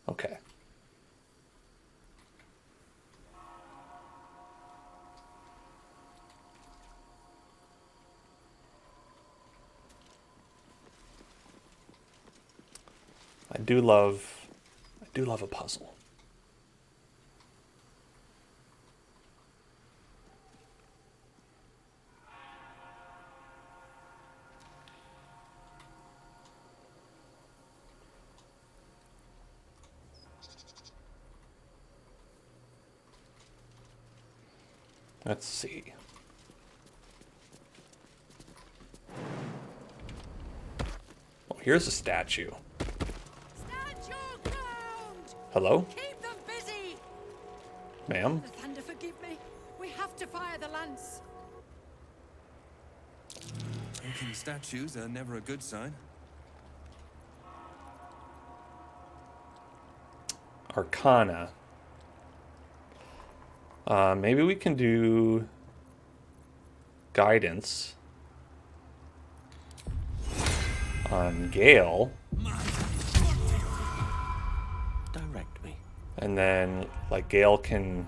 Okay. I do love a puzzle. Let's see. Oh, here's a statue.
Stand your ground!
Hello?
Keep them busy!
Ma'am?
The thunder forgive me. We have to fire the lance.
Broken statues are never a good sign.
Arcana. Maybe we can do guidance on Gale.
Direct me.
And then, like, Gale can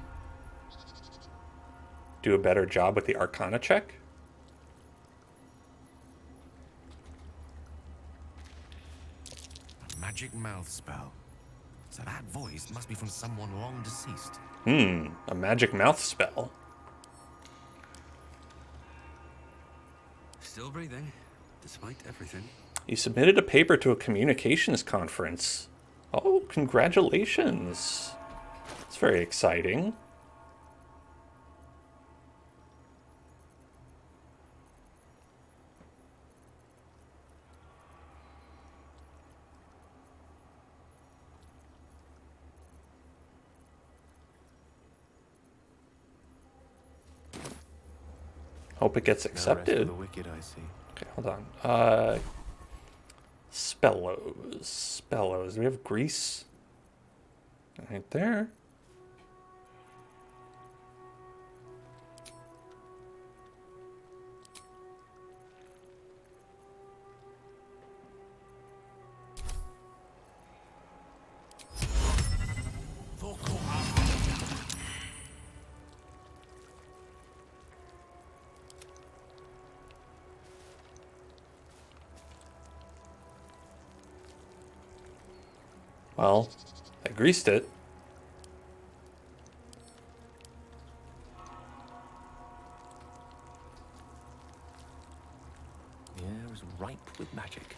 do a better job with the Arcana check.
A magic mouth spell. So that voice must be from someone long deceased.
A magic mouth spell.
Still breathing, despite everything.
You submitted a paper to a communications conference. Oh, congratulations. It's very exciting. Hope it gets
No rest
accepted.
for the wicked, I see.
Okay, hold on. Spellows. Spellows. Do we have grease? Right there. Well, I greased it.
The air is ripe with magic.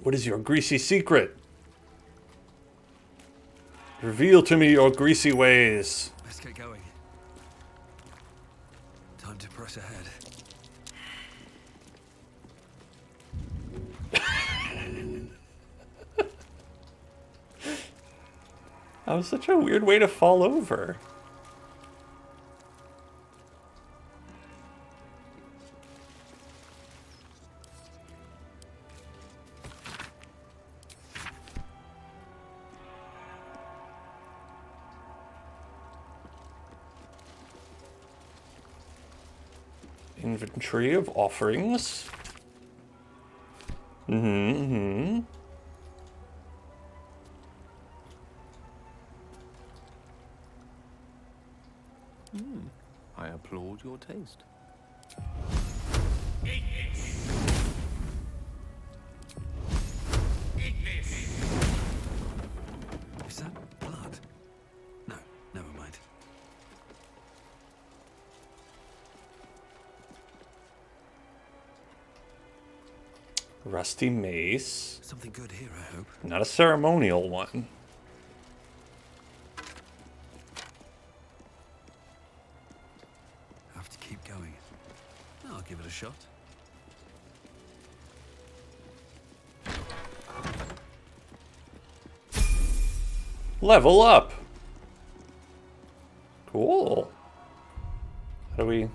What is your greasy secret? Reveal to me your greasy ways.
Let's get going. Time to press ahead.
That was such a weird way to fall over. Inventory of offerings.
I applaud your taste.
Is that blood? No, never mind.
Rusty mace.
Something good here, I hope.
Not a ceremonial one.
Have to keep going. I'll give it a shot.
Level up. Cool. How do we...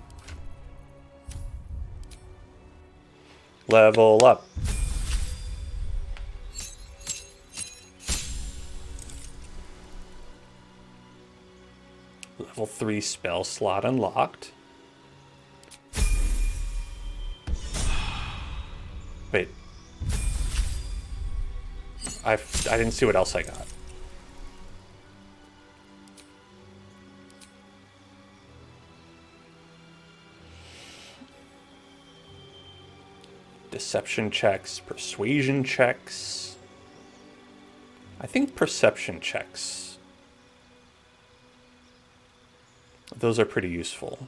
Level up. Level 3 spell slot unlocked. Wait. I didn't see what else I got. Deception checks, persuasion checks. I think perception checks. Those are pretty useful.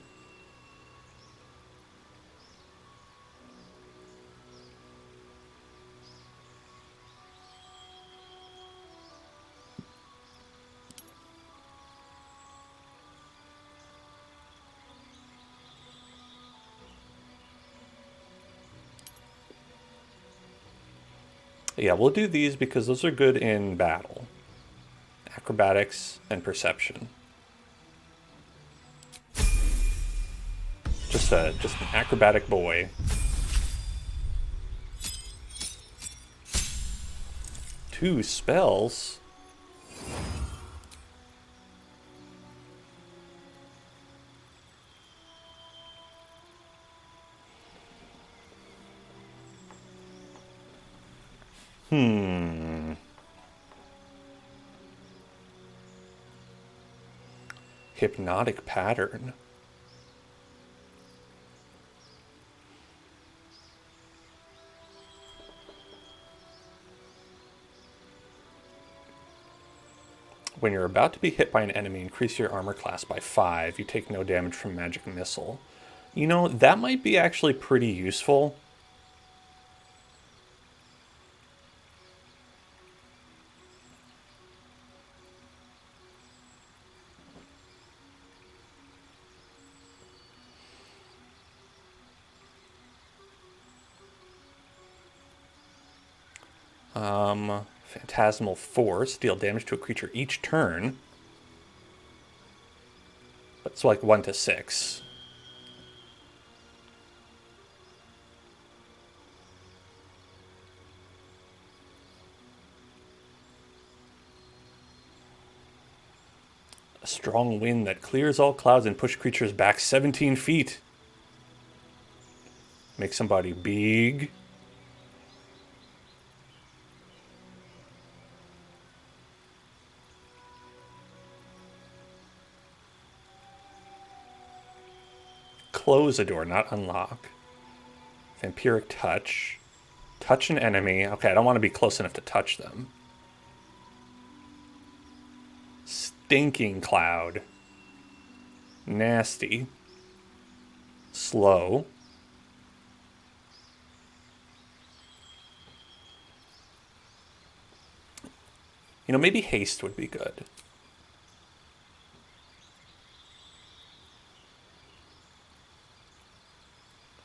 Yeah, we'll do these because those are good in battle. Acrobatics and perception. Just an acrobatic boy. Two spells. Hypnotic pattern. When you're about to be hit by an enemy, increase your armor class by 5. You take no damage from magic missile. You know, that might be actually pretty useful. Phantasmal Force. Deal damage to a creature each turn. But it's like 1 to 6. A strong wind that clears all clouds and push creatures back 17 feet. Make somebody big. Close a door, not unlock. Vampiric touch. Touch an enemy. Okay, I don't want to be close enough to touch them. Stinking cloud. Nasty. Slow. You know, maybe haste would be good.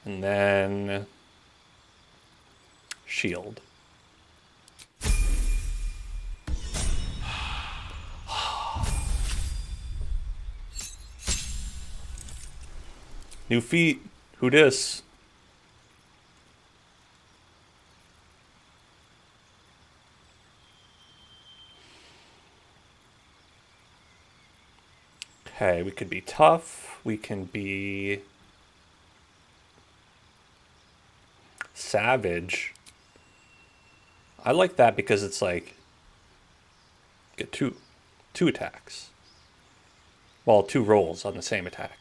And then shield. New feet. Who dis? Okay, we could be tough. We can be savage. I like that because it's like get two attacks. Well, 2 rolls on the same attack.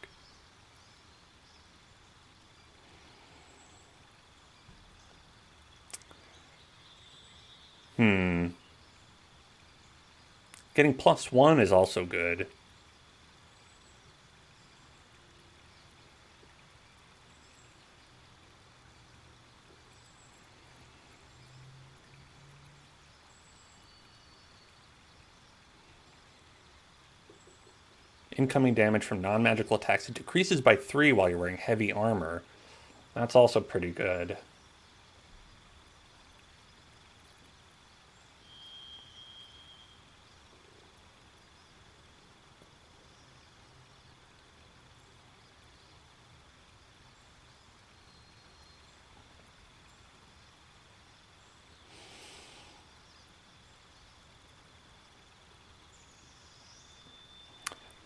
Getting +1 is also good. Incoming damage from non-magical attacks. It decreases by 3 while you're wearing heavy armor. That's also pretty good.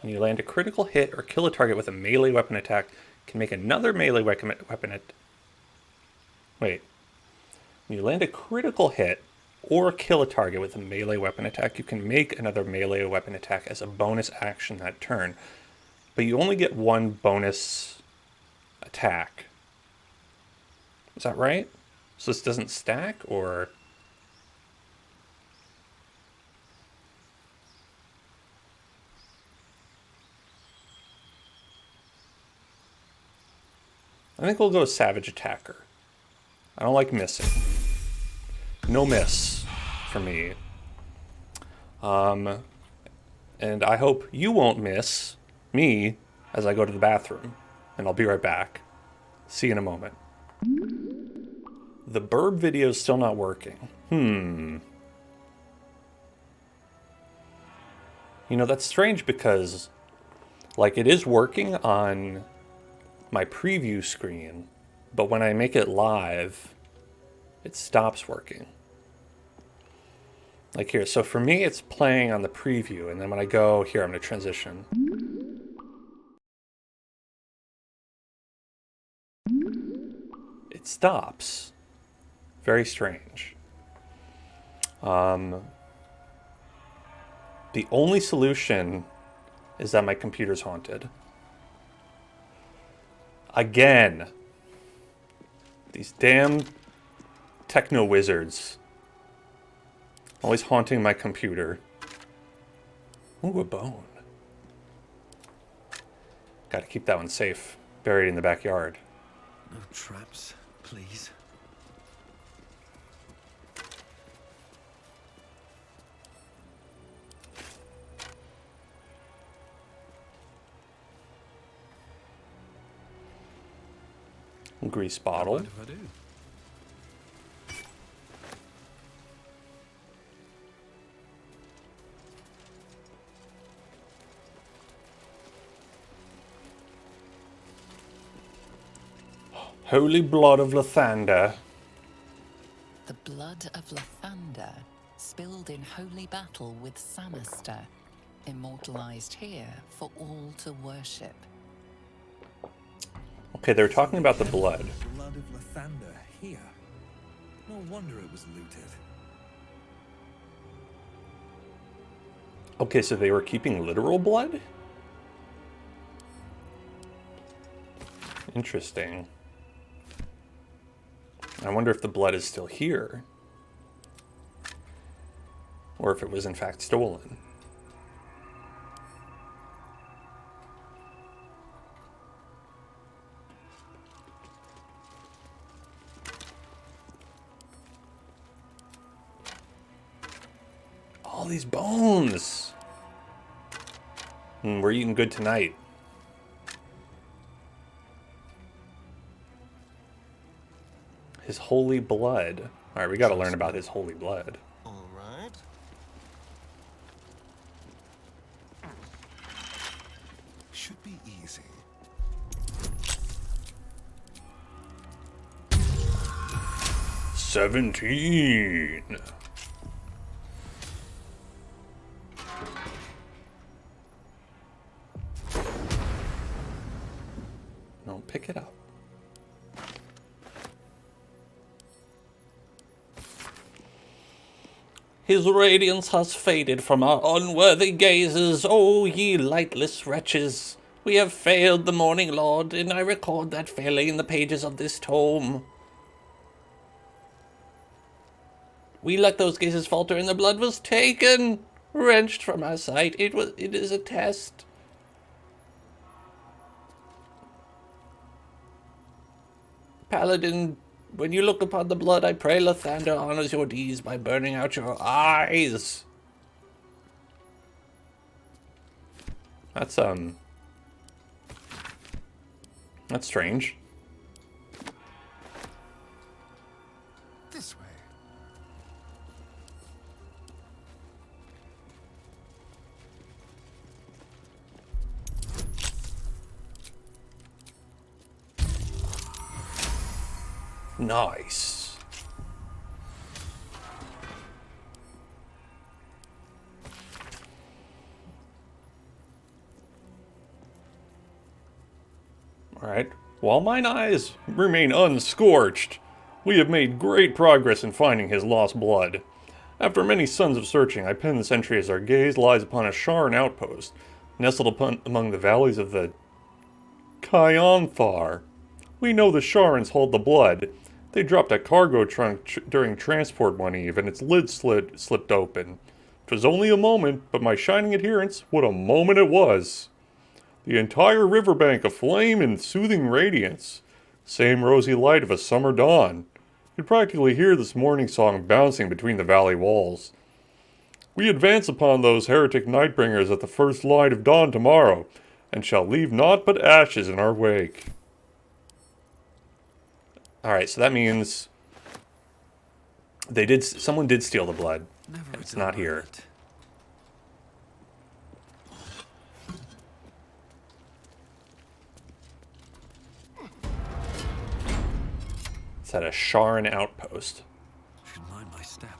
When you land a critical hit or kill a target with a melee weapon attack, you can make another melee weapon Wait. When you land a critical hit or kill a target with a melee weapon attack, you can make another melee weapon attack as a bonus action that turn. But you only get 1 bonus attack. Is that right? So this doesn't stack, or... I think we'll go Savage Attacker. I don't like missing. No miss for me. And I hope you won't miss me as I go to the bathroom. And I'll be right back. See you in a moment. The burb video is still not working. You know, that's strange because, like, it is working on my preview screen, but when I make it live, it stops working. Like here, so for me it's playing on the preview, and then when I go here, I'm going to transition. It stops. Very strange. The only solution is that my computer's haunted. Again. These damn techno wizards. Always haunting my computer. Ooh, a bone. Gotta keep that one safe. Buried in the backyard.
No traps, please.
Grease bottle.
What if I do?
Holy blood of Lathander.
The blood of Lathander, spilled in holy battle with Samaster, immortalized here for all to worship.
Okay, they were talking about the blood.
Blood of Lathander here. No wonder it was looted.
Okay, so they were keeping literal blood? Interesting. I wonder if the blood is still here. Or if it was in fact stolen. All these bones! We're eating good tonight. His holy blood. Alright, we gotta learn about his holy blood.
All right. Should be easy.
"17." No, pick it up. His radiance has faded from our unworthy gazes, O ye lightless wretches. We have failed the Morning Lord, and I record that failing in the pages of this tome. We let those gazes falter, and the blood was taken, wrenched from our sight. It is a test. Paladin, when you look upon the blood, I pray Lathander honors your deeds by burning out your eyes. That's strange.
This way.
Nice. Alright. While mine eyes remain unscorched, we have made great progress in finding his lost blood. After many suns of searching, I pen this entry as our gaze lies upon a Sharn outpost, nestled among the valleys of the Kyanthar. We know the Sharns hold the blood. They dropped a cargo trunk during transport one eve, and its lid slipped open. It was only a moment, but my shining adherence, what a moment it was. The entire riverbank aflame in soothing radiance. Same rosy light of a summer dawn. You could practically hear this morning song bouncing between the valley walls. We advance upon those heretic nightbringers at the first light of dawn tomorrow, and shall leave naught but ashes in our wake. Alright, so that means someone did steal the blood. It's not here. It's at a Sharn outpost.
Should mind my step.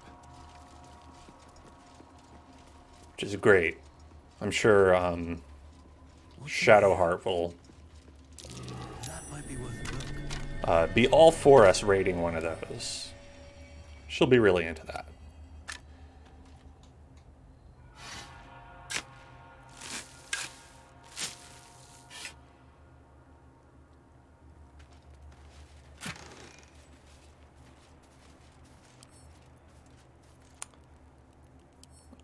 Which is great. I'm sure Shadowheart will be all for us raiding one of those. She'll be really into that.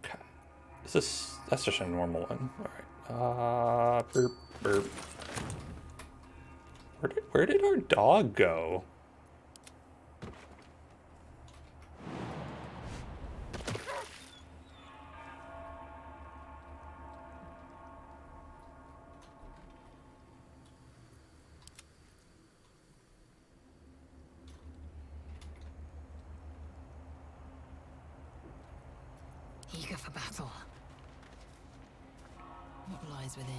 Okay. That's just a normal one. Alright. Burp, burp. Where did our dog go?
Eager for battle. What lies within?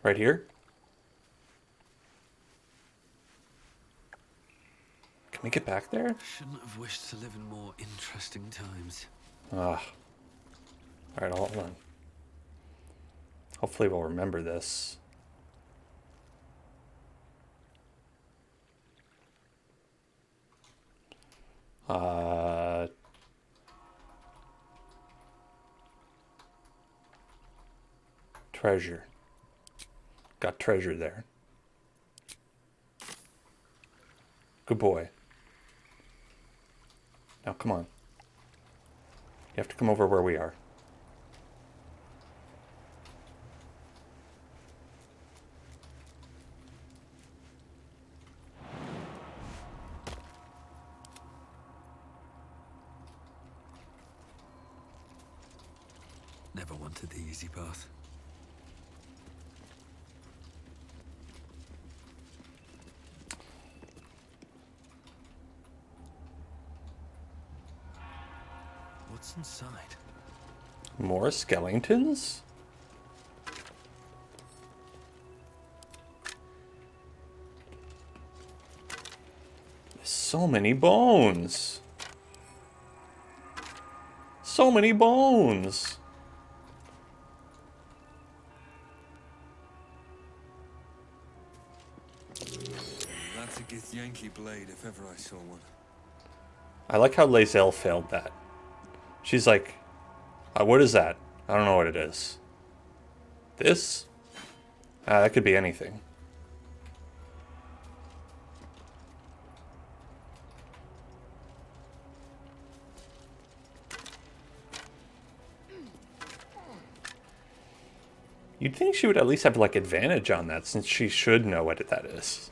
Right here? Can we get back there?
Shouldn't have wished to live in more interesting times.
Ah. Alright, hold on. Hopefully we'll remember this. Treasure. Got treasure there. Good boy. Now come on. You have to come over where we are.
Never wanted the easy path. What's inside?
More skeletons? So many bones. So many bones.
That's a Githyanki blade if ever I saw one.
I like how Lae'zel failed that. She's like, what is that? I don't know what it is. This? That could be anything. You'd think she would at least have, like, advantage on that, since she should know what that is.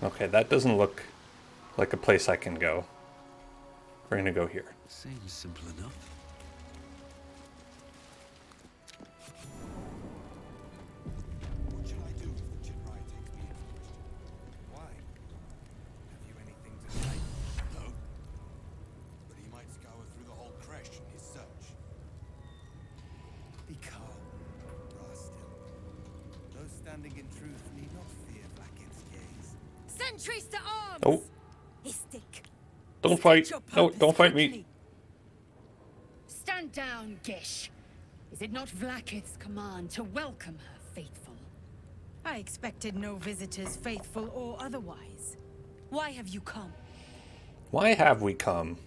Okay, that doesn't look like a place I can go. We're gonna go here.
Seems simple enough.
What shall I do if the Chitrai takes me in? Why? Have you anything to say? No. But he might scour through the whole creche in his search. Be calm, Rastil. Those standing in truth need not fear Blackhead's gaze.
Sentries to arms!
Oh.
Istik.
Don't fight. No, don't fight me.
Stand down, Gish. Is it not Vlaakith's command to welcome her faithful?
I expected no visitors, faithful or otherwise.
Why have you come?
Why have we come?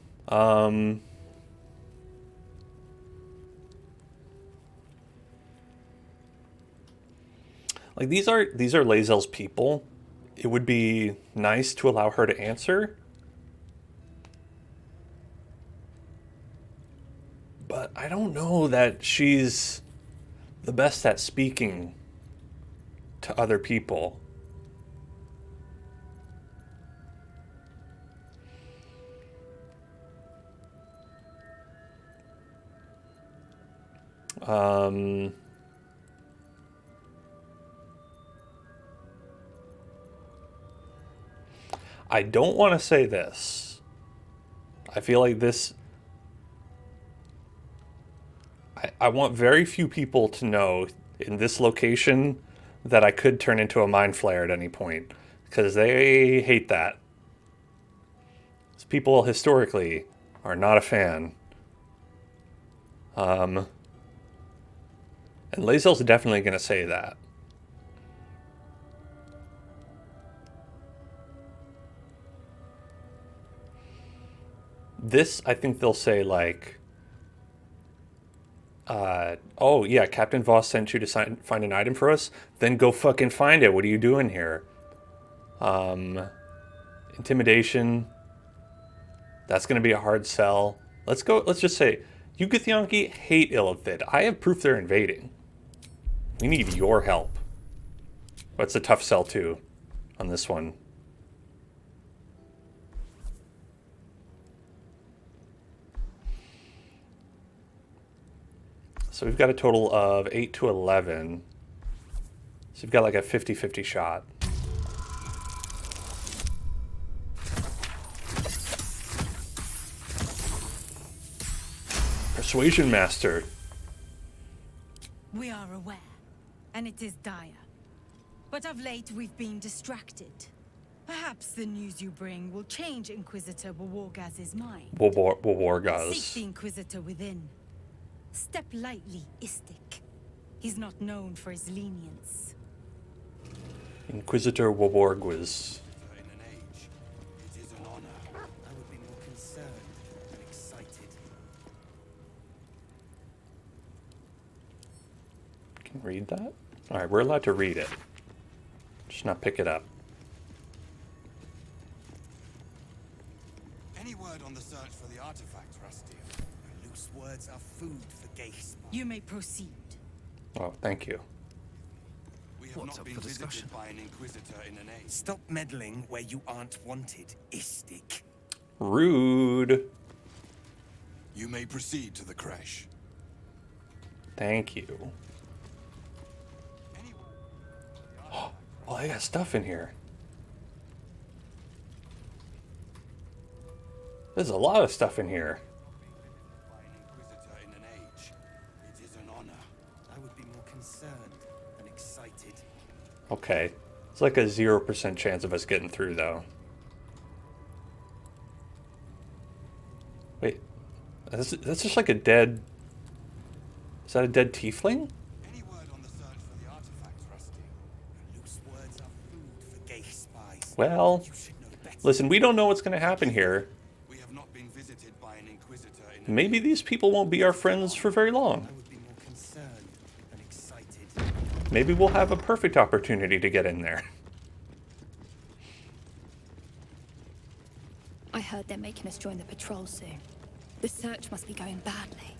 Like these are Lae'zel's people. It would be nice to allow her to answer. But I don't know that she's the best at speaking to other people. I don't want to say this. I feel like this... I want very few people to know in this location that I could turn into a mind flare at any point. Because they hate that. People historically are not a fan. And Lae'zel's definitely going to say that. This, I think they'll say, like, oh, yeah, Captain Voss sent you to find an item for us? Then go fucking find it. What are you doing here? Intimidation. That's going to be a hard sell. Let's just say, you Githyanki hate Illithid. I have proof they're invading. We need your help. What's a tough sell, too, on this one? So we've got a total of 8 to 11. So you've got like a 50-50 shot. Persuasion Master.
We are aware, and it is dire. But of late, we've been distracted. Perhaps the news you bring will change Inquisitor Wawargaz's mind.
Wawargaz.
Seek the Inquisitor within. Step lightly, Istik. He's not known for his lenience.
Inquisitor Wawargaz.
In an age, it is an honor. I would be more concerned and excited.
Can you read that? Alright, we're allowed to read it. Just not pick it up.
Any word on the search for the artifact, Rusty? Loose words are food for gay spies.
You may proceed.
Oh, thank you.
We have not been visited by an Inquisitor in an age.
Stop meddling where you aren't wanted, Istik.
Rude.
You may proceed to the creche.
Thank you. Well, I got stuff in here. There's a lot of stuff in here.
In an age, it is an honor.
I would be more concerned and excited.
Okay. It's like a 0% chance of us getting through, though. Wait. That's just like a dead... Is that a dead tiefling?
Any word on the search for the artifact, Rusty?
Loose words are food for gay spies.
Well, listen, we don't know what's going to happen here.
We have not been visited by an Inquisitor in an
Maybe these people won't be our friends for very long.
I would be more concerned and excited.
Maybe we'll have a perfect opportunity to get in there.
I heard they're making us join the patrol soon. The search must be going badly.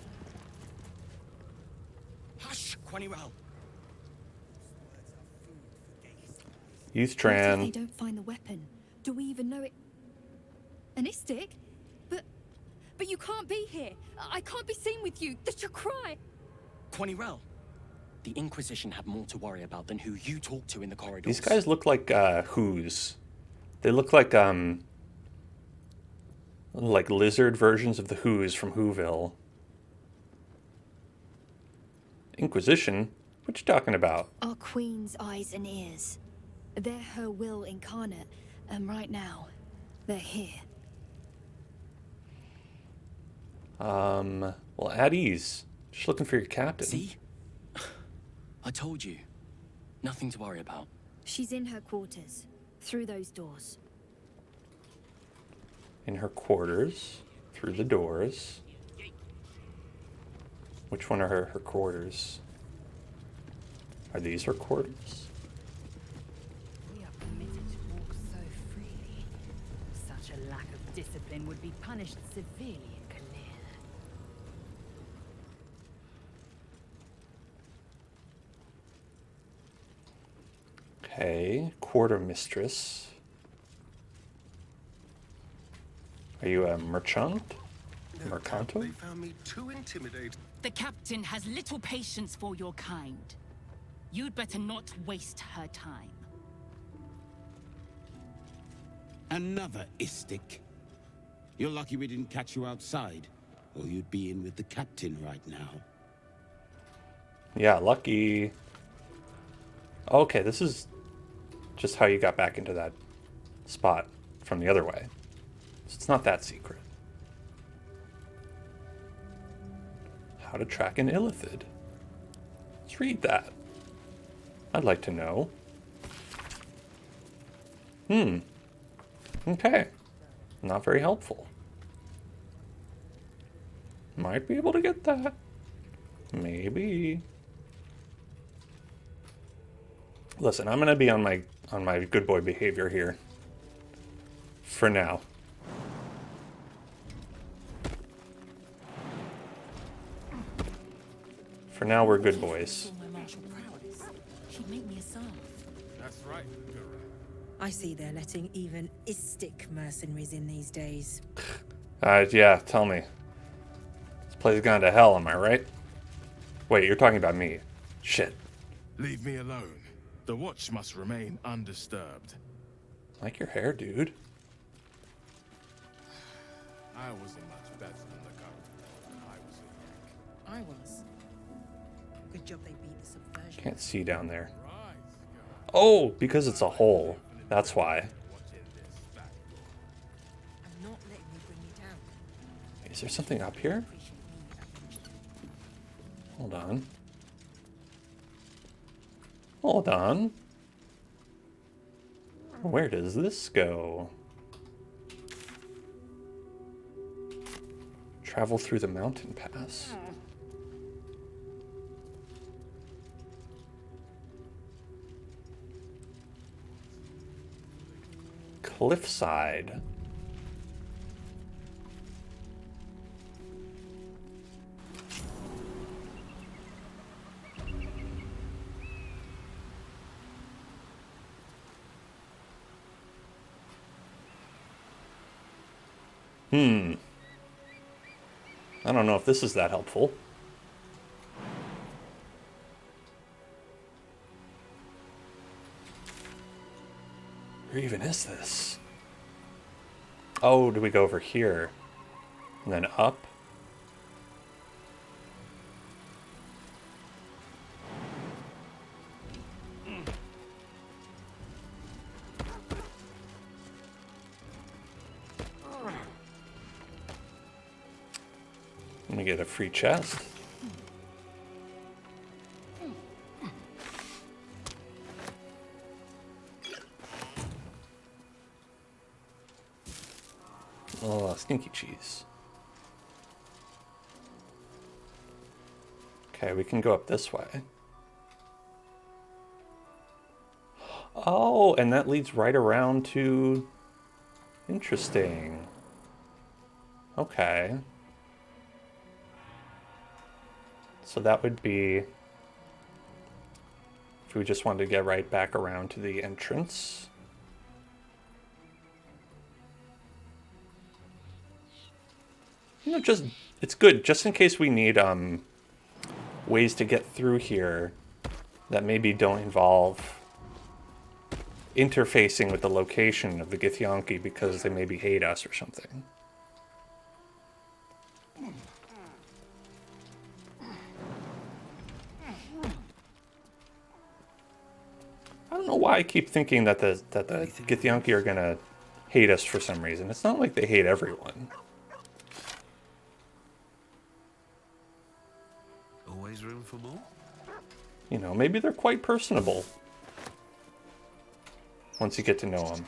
Hush, Quanirel.
Youth
What if they
Tran.
don't find the weapon? Do we even know it? An Istik? But you can't be here. I can't be seen with you. The Chakrai.
Quanirel. The Inquisition have more to worry about than who you talk to in the corridors.
These guys look like Who's. They look like lizard versions of the Who's from Whoville. Inquisition? What you talking about?
Our queen's eyes and ears. They're her will incarnate. And right now, they're here.
Well, at ease. Just looking for your captain.
See? I told you. Nothing to worry about.
She's in her quarters. Through those doors.
In her quarters. Through the doors. Which one are her quarters? Are these her quarters?
We are permitted to walk so freely. Such a lack of discipline would be punished severely in Kalir.
Okay, quarter mistress. Are you a merchant? Mercanto?
They found me too intimidating.
The captain has little patience for your kind. You'd better not waste her time.
Another Istik. You're lucky we didn't catch you outside, or you'd be in with the captain right now.
Yeah, lucky. Okay, this is just how you got back into that spot from the other way. So it's not that secret. How to track an illithid. Let's read that. I'd like to know. Okay. Not very helpful. Might be able to get that. Maybe. Listen, I'm gonna be on my good boy behavior here. For now. For now, we're good boys.
My martial prowess. She'd make me a staff.
That's right, Guru.
I see they're letting even Istik mercenaries in these days.
Yeah, tell me. This place has gone to hell, am I right? Wait, you're talking about me. Shit.
Leave me alone.
The watch must remain undisturbed.
Like your hair, dude.
I wasn't much better than the government. I was a wreck.
I was. Good job they beat the subversion.
Can't see down there. Oh, because it's a hole. That's why.
I'm not letting you bring me down.
Is there something up here? Hold on. Hold on. Where does this go? Travel through the mountain pass. Cliffside. I don't know if this is that helpful. Where even is this? Oh, do we go over here? And then up? Let me get a free chest. Oh, stinky cheese. Okay, we can go up this way. Oh, and that leads right around to... Interesting. Okay. So that would be... If we just wanted to get right back around to the entrance. You know, just... It's good, just in case we need, ways to get through here that maybe don't involve interfacing with the location of the Githyanki because they maybe hate us or something. I don't know why I keep thinking that the Githyanki are gonna hate us for some reason. It's not like they hate everyone.
Always room for more?
You know, maybe they're quite personable. Once you get to know them.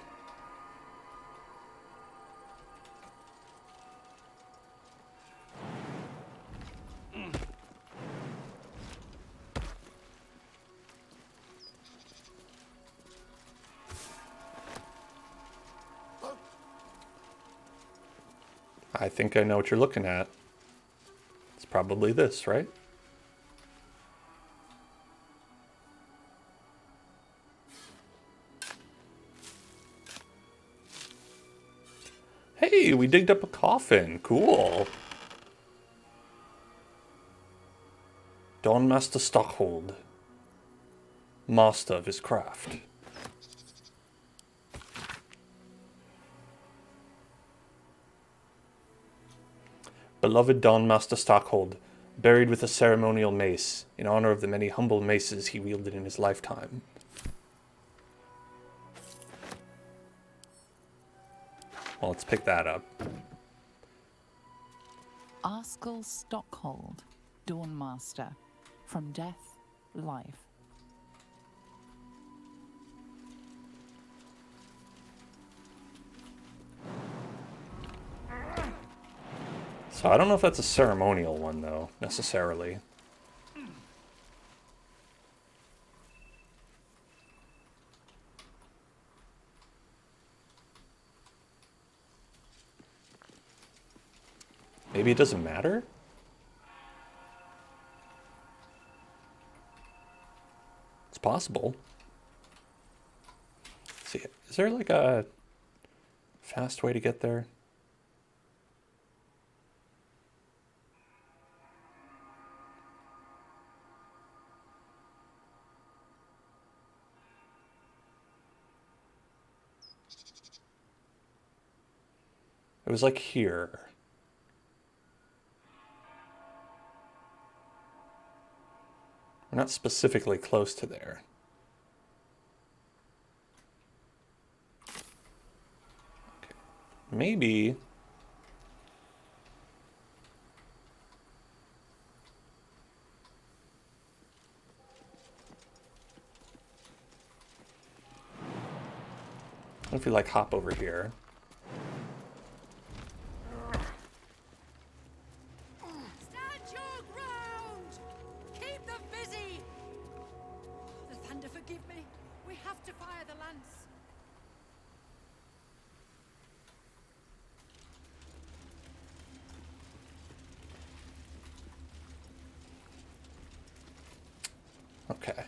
I think I know what you're looking at. It's probably this, right? Hey, we digged up a coffin. Cool. Don Master Stockhold. Master of his craft. Beloved Don Master Stockhold, buried with a ceremonial mace, in honor of the many humble maces he wielded in his lifetime. Well, let's pick that up.
Arskel Stockhold, Dawnmaster. From death, life.
So I don't know if that's a ceremonial one, though, necessarily. Maybe it doesn't matter? It's possible. Let's see, is there like a fast way to get there? It was like here. We're not specifically close to there. Okay. Maybe... What if we like hop over here?
Stand your ground! Keep them busy! The Thunder, forgive me. We have to fire the lance.
Okay.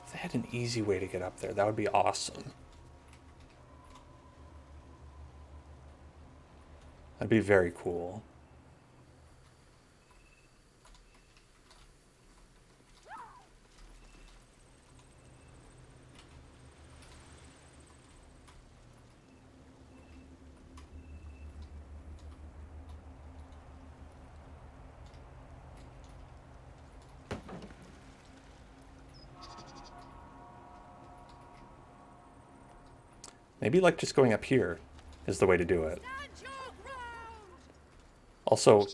If they had an easy way to get up there, that would be awesome. That'd be very cool. Maybe like just going up here is the way to do it. Also,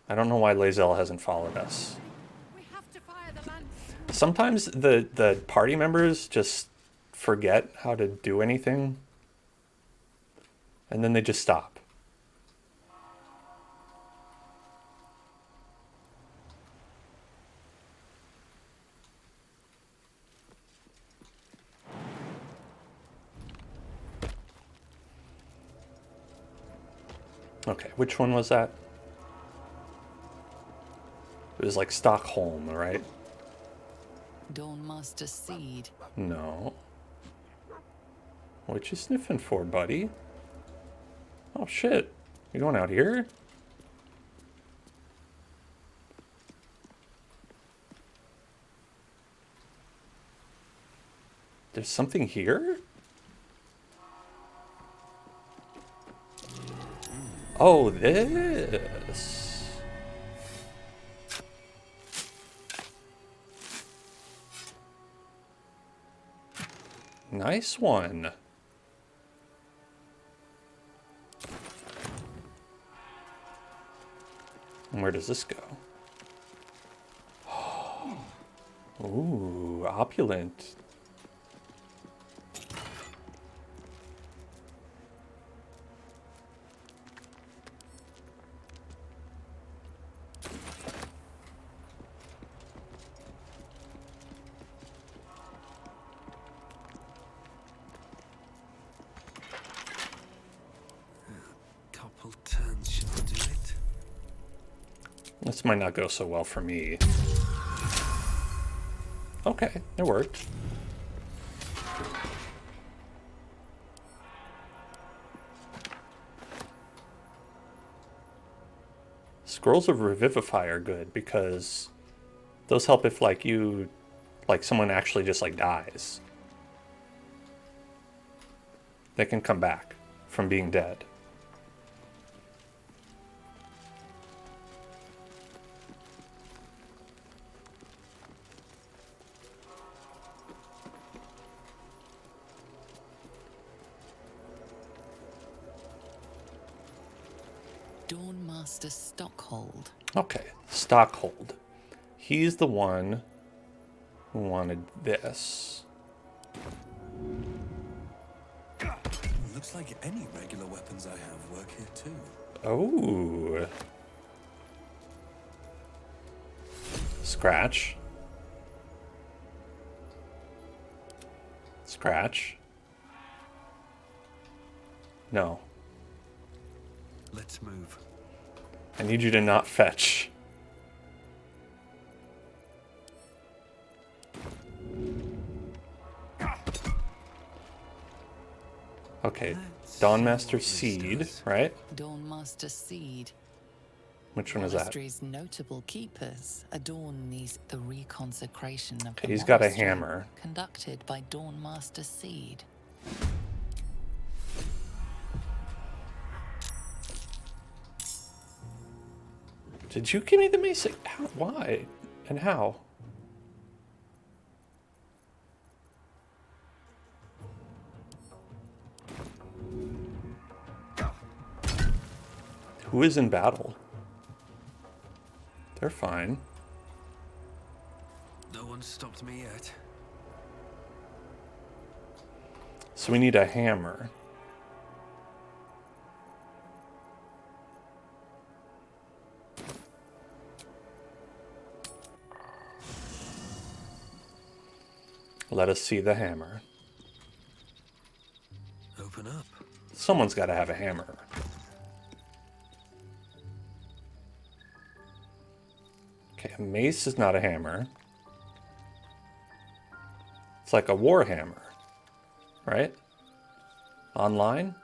I don't know why Lae'zel hasn't followed us. Sometimes the party members just forget how to do anything, and then they just stop. Okay, which one was that? It was like Stockholm, right?
Dawnmaster Seed.
No. What you sniffing for, buddy? Oh shit. You going out here? There's something here? Oh, this. Nice one. And where does this go? Ooh, opulent. This might not go so well for me. Okay, it worked. Scrolls of Revivify are good because those help if like someone actually just like dies. They can come back from being dead.
Dawnmaster Stockhold.
Okay, Stockhold. He's the one who wanted this.
Looks like any regular weapons I have work here too.
Oh. Scratch. Scratch. No.
Let's move.
I need you to not fetch. Okay, Dawnmaster Seed, right?
Dawnmaster Seed.
Which one is that?
Monastery's notable keepers adorn the reconsecration of the
He's got a
monastery,
hammer.
conducted by Dawnmaster Seed.
Did you give me the mace? How, why? And how? Who is in battle? They're fine.
No one's stopped me yet.
So we need a hammer. Let us see the hammer.
Open up.
Someone's got to have a hammer. Okay, a mace is not a hammer. It's like a war hammer, right? Online?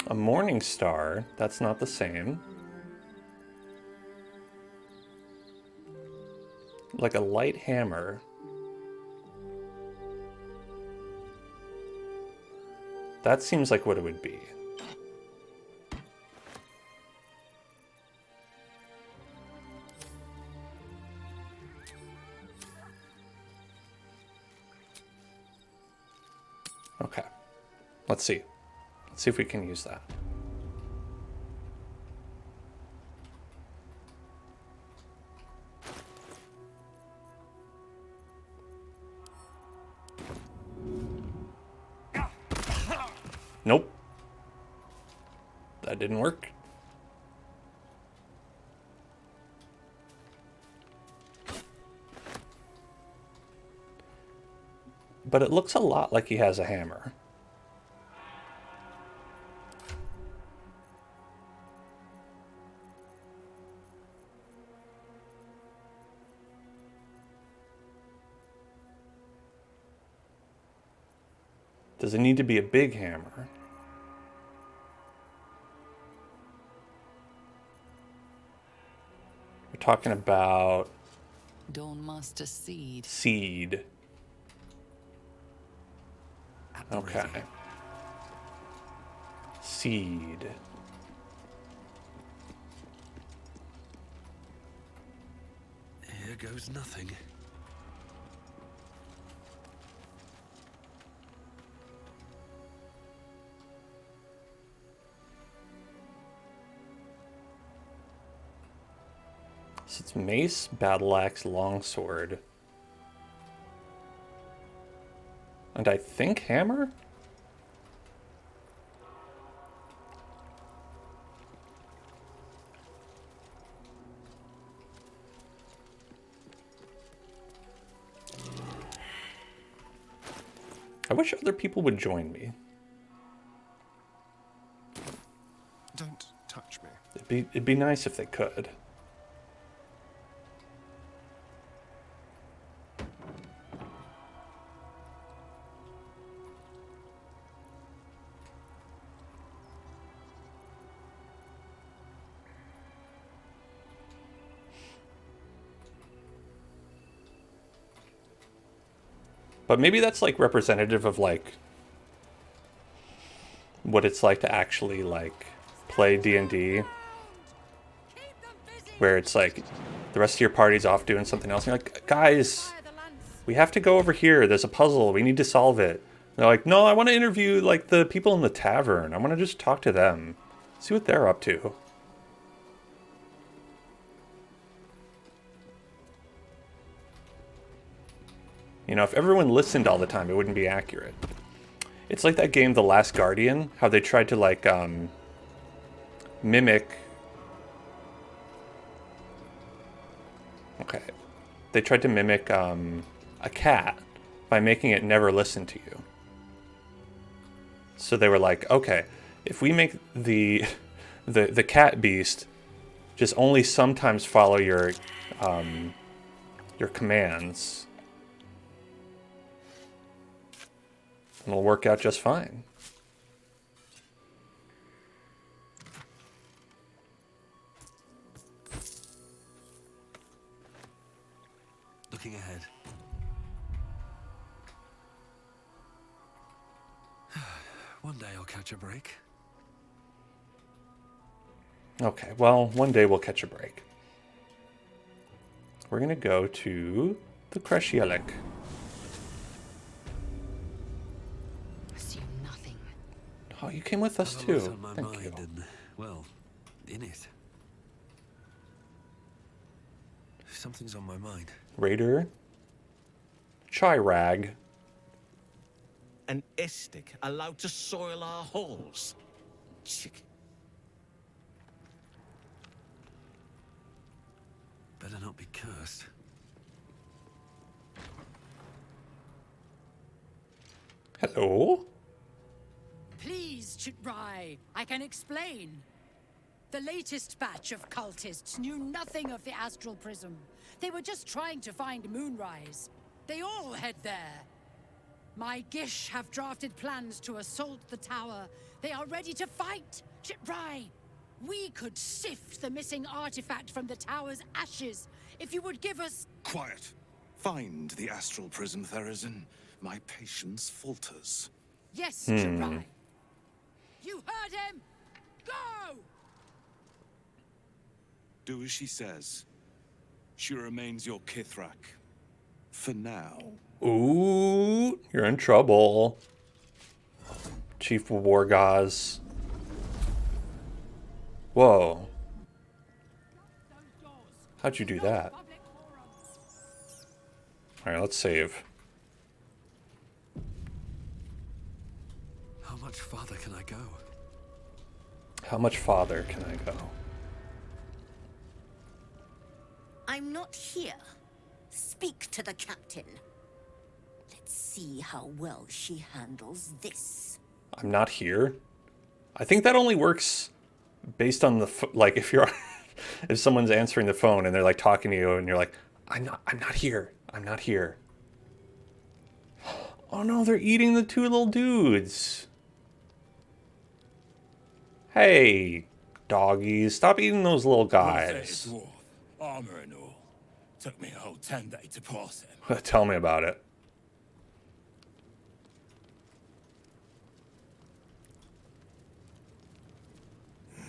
A morning star, that's not the same. Like a light hammer. That seems like what it would be. Okay, let's see. Let's see if we can use that. Nope. That didn't work. But it looks a lot like he has a hammer. Does it need to be a big hammer? We're talking about
Dawnmaster Seed.
Seed. Okay. Seed.
Here goes nothing.
So it's mace, battle axe, longsword. And I think hammer? I wish other people would join me.
Don't touch me.
It'd be nice if they could. But maybe that's like representative of like what it's like to actually like play D&D, where it's like the rest of your party's off doing something else and you're like, guys, we have to go over here, there's a puzzle, we need to solve it. And they're like, no, I want to interview like the people in the tavern, I want to just talk to them, see what they're up to. You know, if everyone listened all the time, it wouldn't be accurate. It's like that game, The Last Guardian, how they tried to like mimic. Okay, they tried to mimic a cat by making it never listen to you. So they were like, okay, if we make the cat beast just only sometimes follow your commands, and it'll work out just fine.
Looking ahead. One day I'll catch a break.
Okay, well, one day we'll catch a break. We're gonna go to the Kreshielek.
Assume nothing.
Oh, you came with us too.
On my
Thank
mind
you.
and, well, in it. Something's on my mind.
Raider. Chirag.
An Istik allowed to soil our halls. Chicken.
Better not be cursed.
Hello?
Please, Chitrai, I can explain. The latest batch of cultists knew nothing of the astral prism. They were just trying to find Moonrise. They all head there. My Gish have drafted plans to assault the tower. They are ready to fight. Chitrai, we could sift the missing artifact from the tower's ashes if you would give us...
Quiet. Find the astral prism, Therazin. My patience falters.
Yes, Chitrai. You heard him! Go!
Do as she says. She remains your Kithrak. For now.
Ooh, you're in trouble. Chief Wargaz. Whoa. How'd you do that? Alright, let's save.
How much farther can I go?
How much farther can I go?
I'm not here. Speak to the captain. Let's see how well she handles this.
I'm not here? I think that only works based on the... like, if you're... if someone's answering the phone and they're, like, talking to you and you're like, I'm not here. I'm not here. Oh, no, they're eating the two little dudes. Hey, doggies, stop eating those little guys.
Armor and all. Took me a whole 10 days to pass him.
Tell me about it.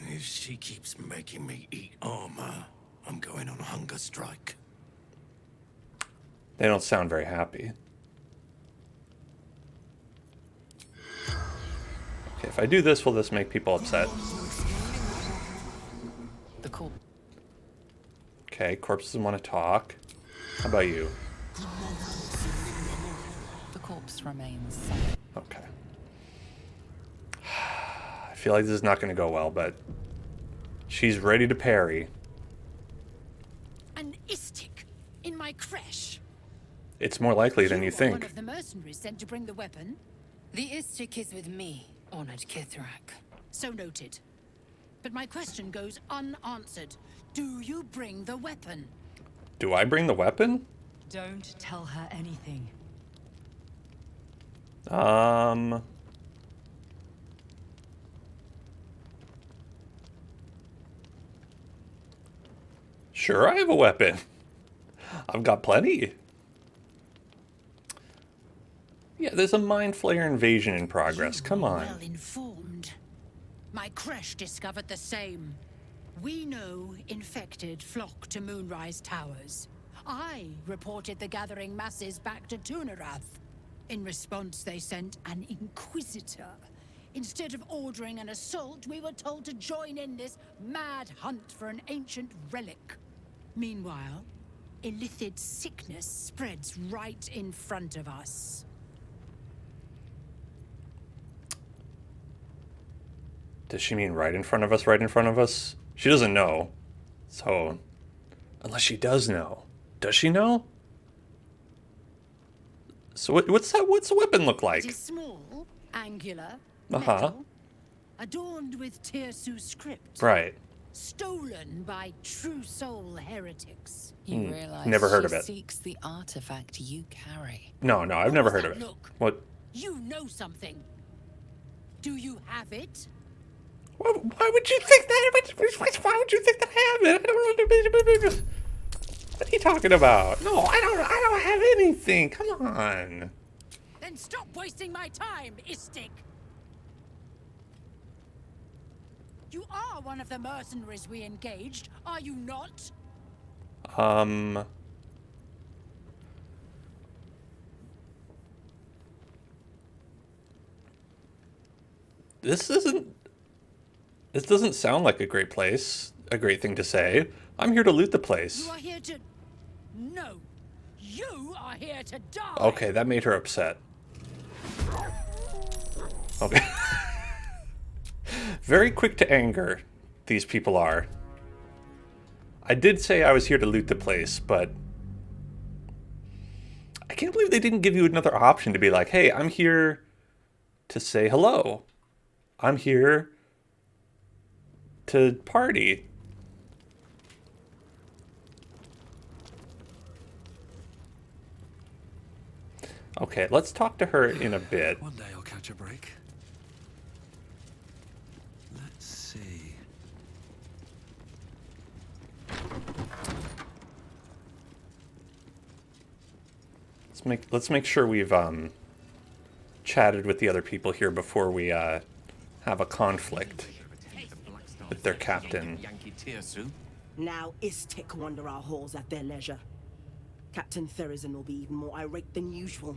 If she keeps making me eat armor, I'm going on a hunger strike.
They don't sound very happy. Okay, if I do this, will this make people upset?
The corpse.
Okay, corpse doesn't want to talk. How about you?
The corpse remains.
Okay. I feel like this is not going to go well, but she's ready to parry.
An Istik in my creche.
It's more likely than you
One
think.
of the mercenaries sent to bring the weapon.
The Istik is with me, honored Kithrak.
So noted. But my question goes unanswered. Do you bring the weapon?
Do I bring the weapon?
Don't tell her anything.
Sure, I have a weapon. I've got plenty. Yeah, there's a Mind Flayer invasion in progress. Come on.
Well informed. My creche discovered the same. We know infected flock to Moonrise Towers. I reported the gathering masses back to Tunarath. In response, they sent an Inquisitor. Instead of ordering an assault, we were told to join in this mad hunt for an ancient relic. Meanwhile, illithid sickness spreads right in front of us.
Does she mean right in front of us, right in front of us? She doesn't know. So, unless she does know. Does she know? So what's the weapon look like?
It is small, angular,
Uh-huh.
metal, adorned with Tirsu script.
Right.
Stolen by true soul heretics.
You realize
never heard of
she
it.
seeks the artifact you carry.
No, I've never heard of it.
Look.
What?
You know something. Do you have it?
Why would you think that? Why would you think that I have it? I don't know. What are you talking about? No, I don't have anything. Come on.
Then stop wasting my time, Istik. You are one of the mercenaries we engaged, are you not?
This doesn't sound like a great place, a great thing to say. I'm here to loot the place.
You are here to... No. You are here to die.
Okay, that made her upset. Okay. Very quick to anger, these people are. I did say I was here to loot the place, but I can't believe they didn't give you another option to be like, hey, I'm here to say hello. I'm here to party. Okay, let's talk to her in a bit.
One day I'll catch a break. Let's see.
Let's make sure we've chatted with the other people here before we have a conflict with their captain.
Now Istik wander our halls at their leisure. Captain Therizin will be even more irate than usual.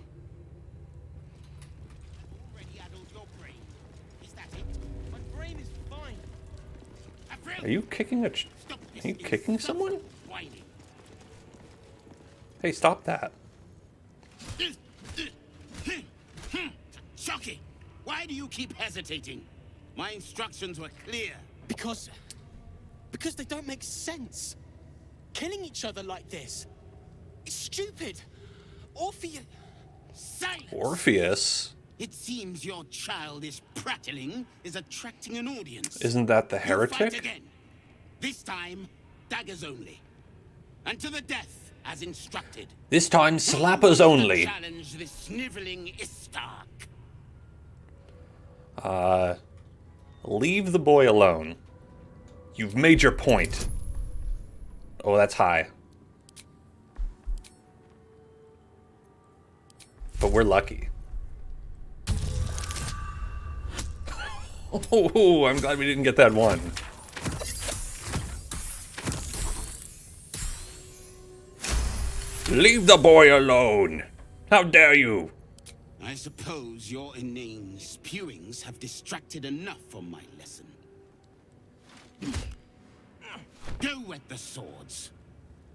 Are you kicking are you kicking someone? Hey, stop that.
Shocky! Why do you keep hesitating? My instructions were clear.
Because they don't make sense. Killing each other like this. It's stupid. Orpheus.
Silence!
Orpheus?
It seems your childish prattling is attracting an audience.
Isn't that the
You fight
heretic?
again. This time, daggers only. And to the death, as instructed.
This time, slappers only.
Challenge this sniveling Istark.
Leave the boy alone. You've made your point. Oh, that's high. But we're lucky. Oh, I'm glad we didn't get that one. Leave the boy alone! How dare you!
I suppose your inane spewings have distracted enough from my lesson. Go wet the swords.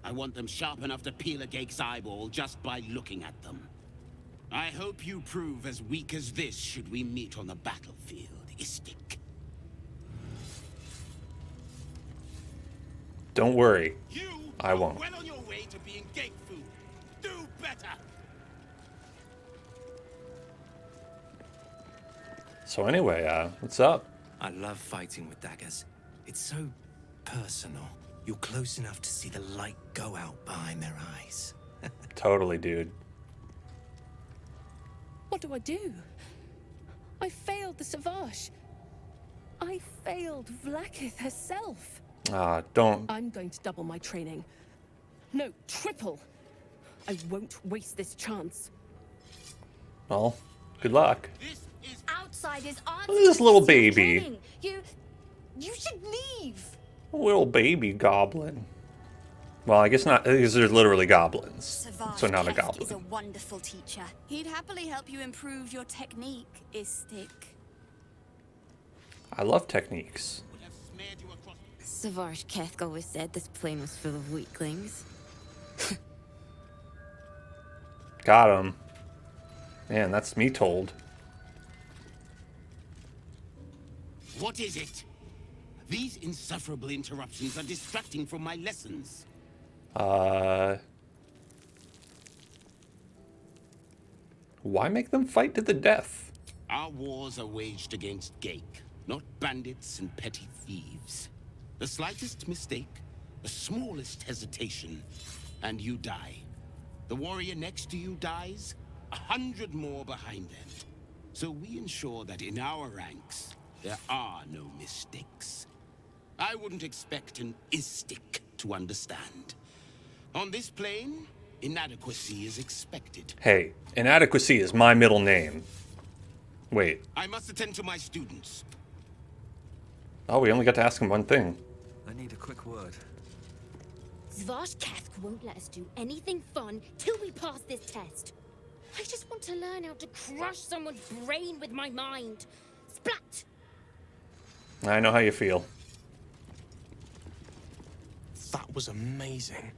I want them sharp enough to peel a Gake's eyeball just by looking at them. I hope you prove as weak as this should we meet on the battlefield, Istik.
Don't worry. I won't.
Well on your way to being Gake food. Do better!
So anyway, what's up?
I love fighting with daggers. It's so personal. You're close enough to see the light go out behind their eyes.
Totally, dude.
What do I do? I failed the Savage. I failed Vlaakith herself.
Don't.
I'm going to double my training. No, triple. I won't waste this chance.
Well, good luck.
Outsiders aren't
Look at this little
supposed to be
baby.
training. You should leave.
Little baby goblin. Well, I guess not, because there's literally goblins. So not a
Keft
goblin.
is a wonderful teacher. He'd happily help you improve your technique, Istik.
I love techniques.
Savage Keth always said this plane was full of weaklings.
Got him. Man, that's me told.
What is it? These insufferable interruptions are distracting from my lessons.
Why make them fight to the death?
Our wars are waged against Gake, not bandits and petty thieves. The slightest mistake, the smallest hesitation, and you die. The warrior next to you dies, 100 more behind them. So we ensure that in our ranks, there are no mistakes. I wouldn't expect an Istik to understand. On this plane, inadequacy is expected.
Hey, inadequacy is my middle name. Wait.
I must attend to my students.
Oh, we only got to ask him one thing.
I need a quick word.
Zvashkath won't let us do anything fun till we pass this test. I just want to learn how to crush someone's brain with my mind. Splat!
I know how you feel.
That was amazing.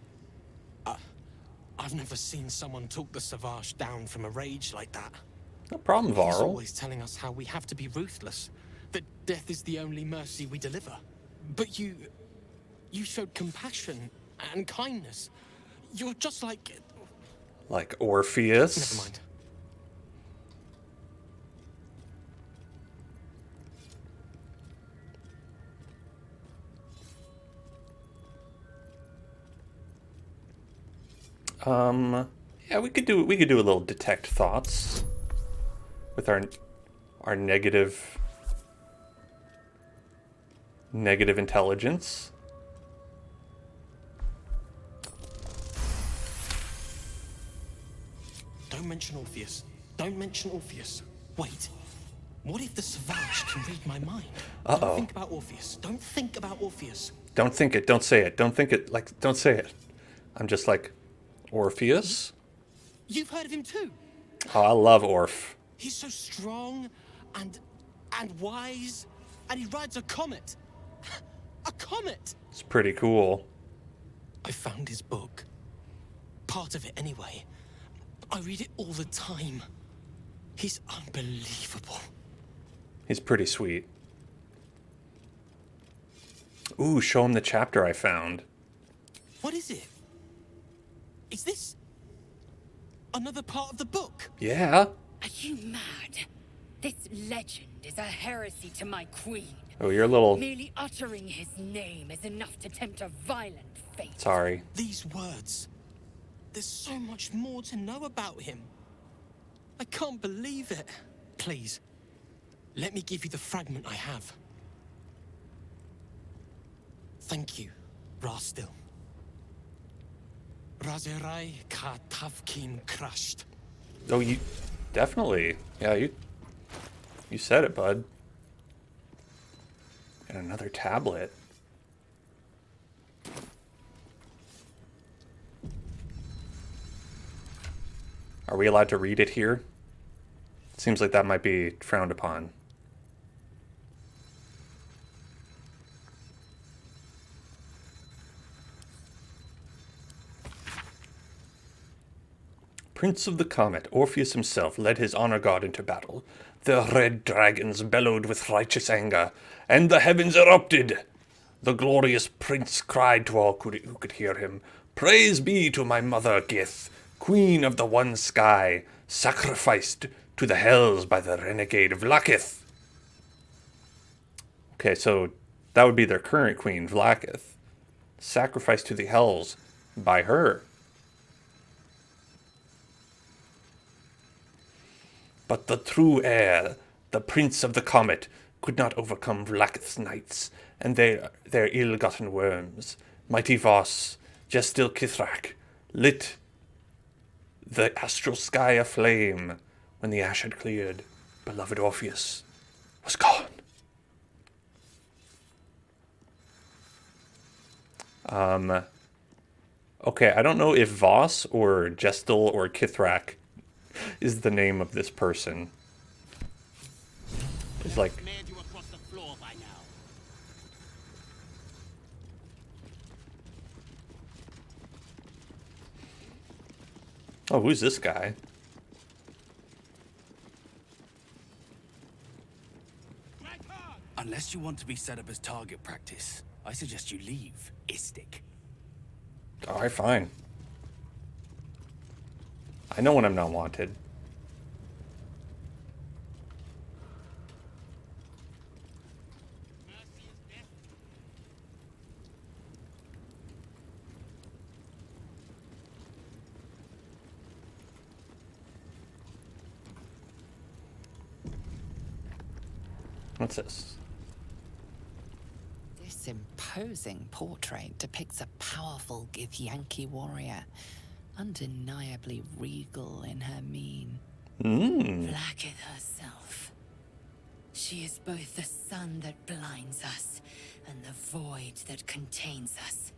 I've never seen someone talk the Savage down from a rage like that.
No problem,
He's
Varl.
always telling us how we have to be ruthless, that death is the only mercy we deliver. But you showed compassion and kindness. You're just like...
Like Orpheus?
Never mind.
Yeah, we could do a little detect thoughts with our negative intelligence.
Don't mention Orpheus. Don't mention Orpheus. Wait. What if the Savage can read my mind?
Uh-oh.
Don't think about Orpheus. Don't think about Orpheus.
Don't think it. Don't say it. Don't think it. Like, don't say it. I'm just like, Orpheus?
You've heard of him too.
Oh, I love Orph.
He's so strong and wise, and he rides a comet. A comet!
It's pretty cool.
I found his book. Part of it anyway. I read it all the time. He's unbelievable.
He's pretty sweet. Ooh, show him the chapter I found.
What is it? Is this another part of the book?
Yeah.
Are you mad? This legend is a heresy to my queen.
Oh, you're a little...
Merely uttering his name is enough to tempt a violent fate.
Sorry.
These words. There's so much more to know about him. I can't believe it. Please, let me give you the fragment I have. Thank you, Rastil. Razerai ka tavkin crushed.
Oh, you... Definitely. Yeah, you said it, bud. And another tablet. Are we allowed to read it here? Seems like that might be frowned upon. Prince of the Comet, Orpheus himself led his honor god into battle. The red dragons bellowed with righteous anger, and the heavens erupted. The glorious prince cried to all who could hear him, "Praise be to my mother Gith, queen of the one sky, sacrificed to the hells by the renegade Vlakith." Okay, so that would be their current queen, Vlakith. Sacrificed to the hells by her. But the true heir, the Prince of the Comet, could not overcome Vlakith's knights and their ill-gotten worms. Mighty Voss, Gestil Kithrak, lit the astral sky aflame. When the ash had cleared, beloved Orpheus was gone. Okay, I don't know if Voss or Gestil or Kithrak is the name of this person. It's like... Oh, who's this guy?
Unless
Unless you want to be set up as target practice, I suggest you leave, Istik.
Alright, fine. I know when I'm not wanted. What's this?
This imposing portrait depicts a powerful Githyanki warrior, undeniably regal in her mien.
Vlaakith herself. She is both the sun that blinds us and the void that contains us.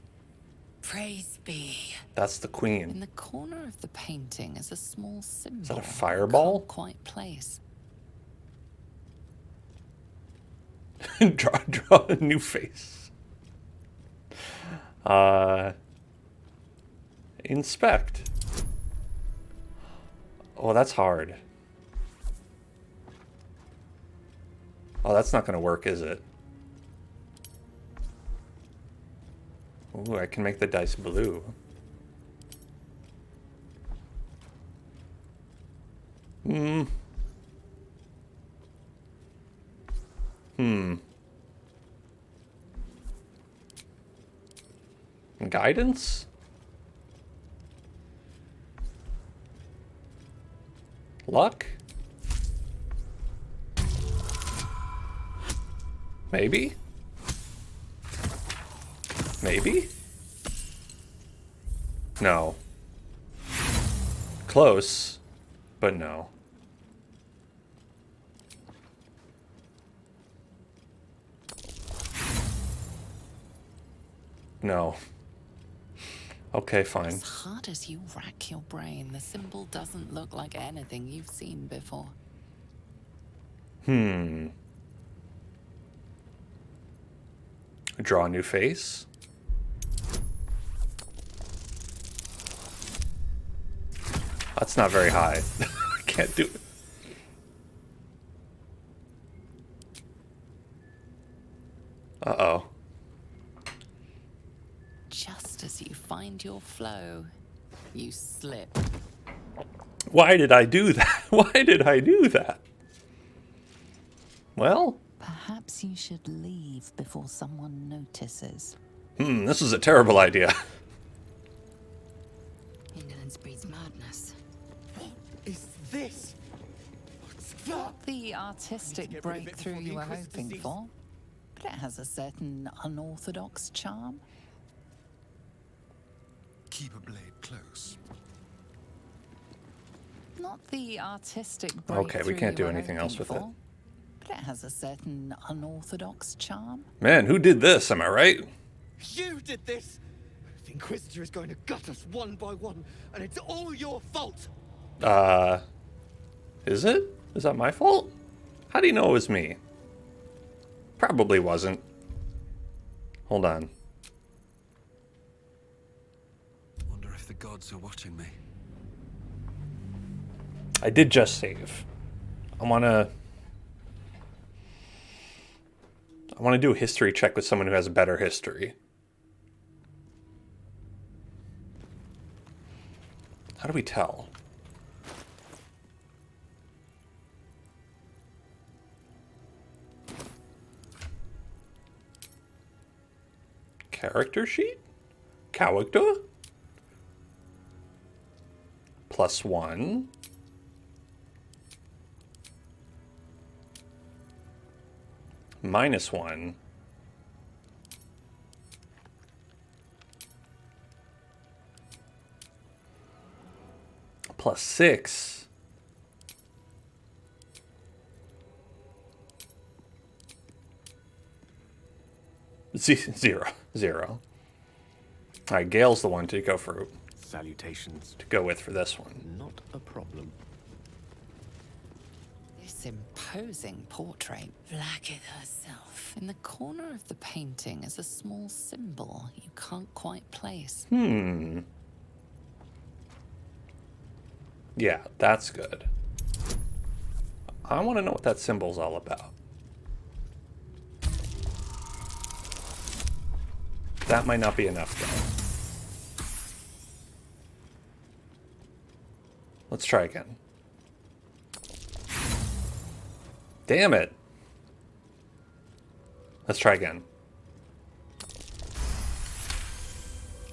Praise be.
That's the queen.
In the corner of the painting is a small symbol.
Is that a fireball?
Can't quite place.
draw a new face. Inspect. Oh, that's hard. Oh, that's not going to work, is it? Ooh, I can make the dice blue. Guidance? Luck? Maybe? Maybe? No. Close, but no. No. Okay, fine.
As hard as you rack your brain, the symbol doesn't look like anything you've seen before.
Draw a new face. That's not very high. I can't do it. Uh-oh.
Just as you find your flow, you slip.
Why did I do that? Why did I do that? Well?
Perhaps you should leave before someone notices.
This is a terrible idea.
Indolence breeds madness.
What is this? What's that?
Not the artistic breakthrough you were hoping for, but it has a certain unorthodox charm.
Keep a blade close.
Not the artistic breakthrough
Okay, we can't do anything else with it.
But it has a certain unorthodox charm.
Man, who did this? Am I right?
You did this! The Inquisitor is going to gut us one by one, and it's all your fault!
Is it? Is that my fault? How do you know it was me? Probably wasn't. Hold on.
Wonder if the gods are watching me.
I did just save. I want to do a history check with someone who has a better history. How do we tell? Character sheet? Character? +1. -1. +6. Zero. Alright, Gale's the one to go for.
Salutations.
To go with for this one.
Not a problem.
This imposing portrait.
Vlaakith herself.
In the corner of the painting is a small symbol you can't quite place.
Yeah, that's good. I want to know what that symbol's all about. That might not be enough, though. Let's try again. Damn it! Let's try again.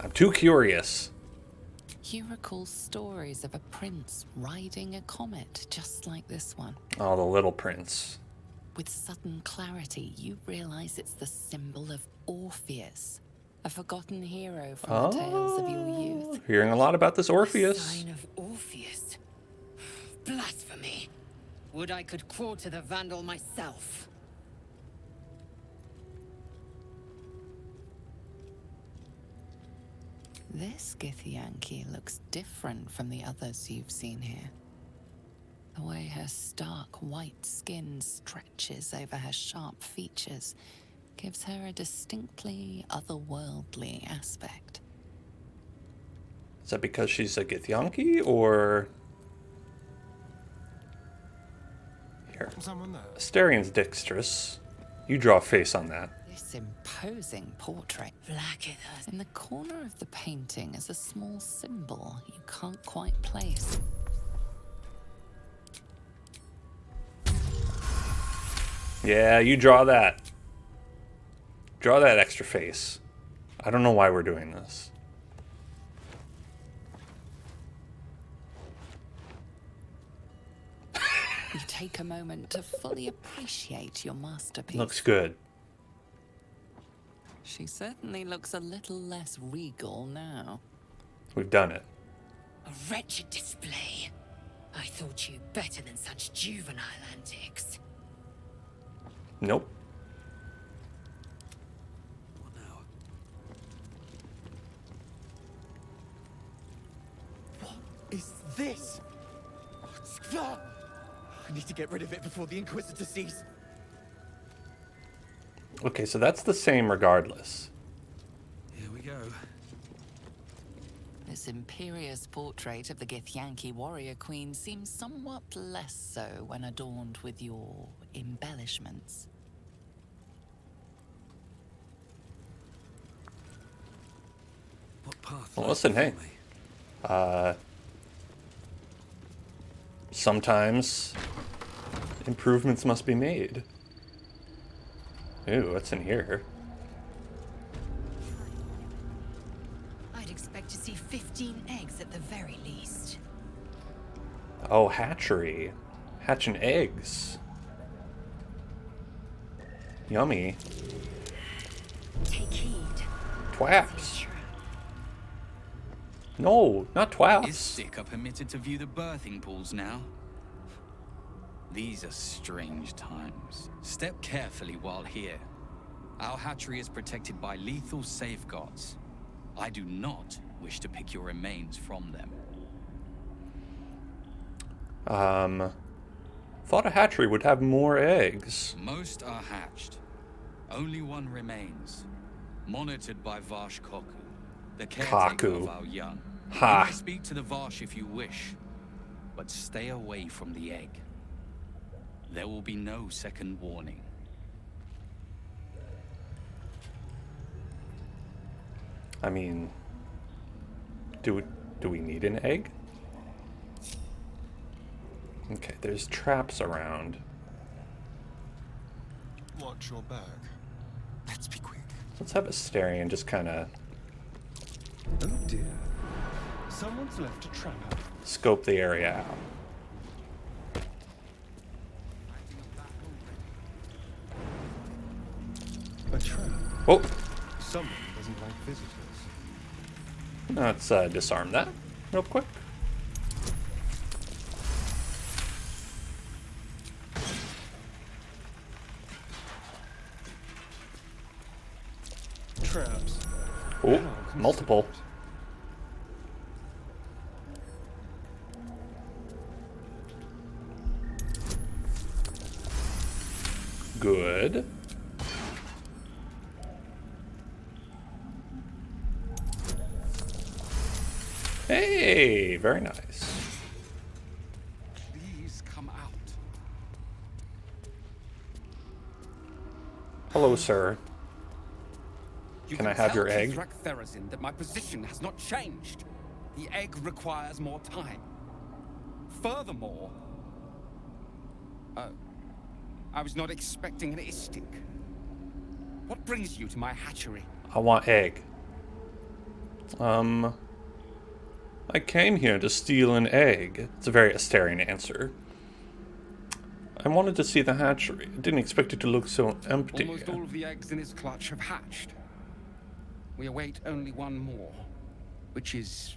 I'm too curious.
You recall stories of a prince riding a comet just like this one.
Oh, the little prince.
With sudden clarity, you realize it's the symbol of Orpheus, a forgotten hero from the tales of your youth.
Hearing a lot about this Orpheus.
Sign of Orpheus. Blasphemy. Would I could crawl to the Vandal myself.
This Githyanki looks different from the others you've seen here. The way her stark white skin stretches over her sharp features gives her a distinctly otherworldly aspect.
Is that because she's a Githyanki, or... Here.
Someone there?
Asterian's dexterous. You draw a face on that.
This imposing portrait. In the corner of the painting is a small symbol you can't quite place.
Yeah, you draw that. Draw that extra face. I don't know why we're doing this.
You take a moment to fully appreciate your masterpiece.
Looks good.
She certainly looks a little less regal now.
We've done it.
A wretched display. I thought you better than such juvenile antics.
Nope.
What is this? I need to get rid of it before the Inquisitor sees.
Okay, so that's the same regardless.
Here we go.
This imperious portrait of the Githyanki warrior queen seems somewhat less so when adorned with your embellishments.
What path?
Well, listen, hey. Sometimes improvements must be made. Ooh, what's in here?
I'd expect to see 15 eggs at the very least.
Oh, hatchery. Hatching eggs. Yummy.
Take heed.
Twaps. No, not twaps.
Is Sticker permitted to view the birthing pools now? These are strange times. Step carefully while here. Our hatchery is protected by lethal safeguards. I do not wish to pick your remains from them.
Thought a hatchery would have more eggs.
Most are hatched. Only one remains. Monitored by Varsh Koku, the caretaker of our young.
Ha.
You may speak to the Varsh if you wish, but stay away from the egg. There will be no second warning.
I mean, do we need an egg? Okay, there's traps around.
Watch your back. Let's be quick.
Let's have Asterion just kind of
Oh dear. Someone's left a trap out.
scope the area out.
A trap.
Oh,
Someone doesn't like visitors.
let's disarm that real quick.
Traps.
Oh, multiple. Good. Hey, very nice.
Please come out.
Hello, sir. Can I have your egg?
Kithrak Therazin that my position has not changed. The egg requires more time. Furthermore... I was not expecting an istik. What brings you to my hatchery?
I want egg. I came here to steal an egg. It's a very Asterian answer. I wanted to see the hatchery. I didn't expect it to look so empty.
Almost all of the eggs in its clutch have hatched. We await only one more, which is...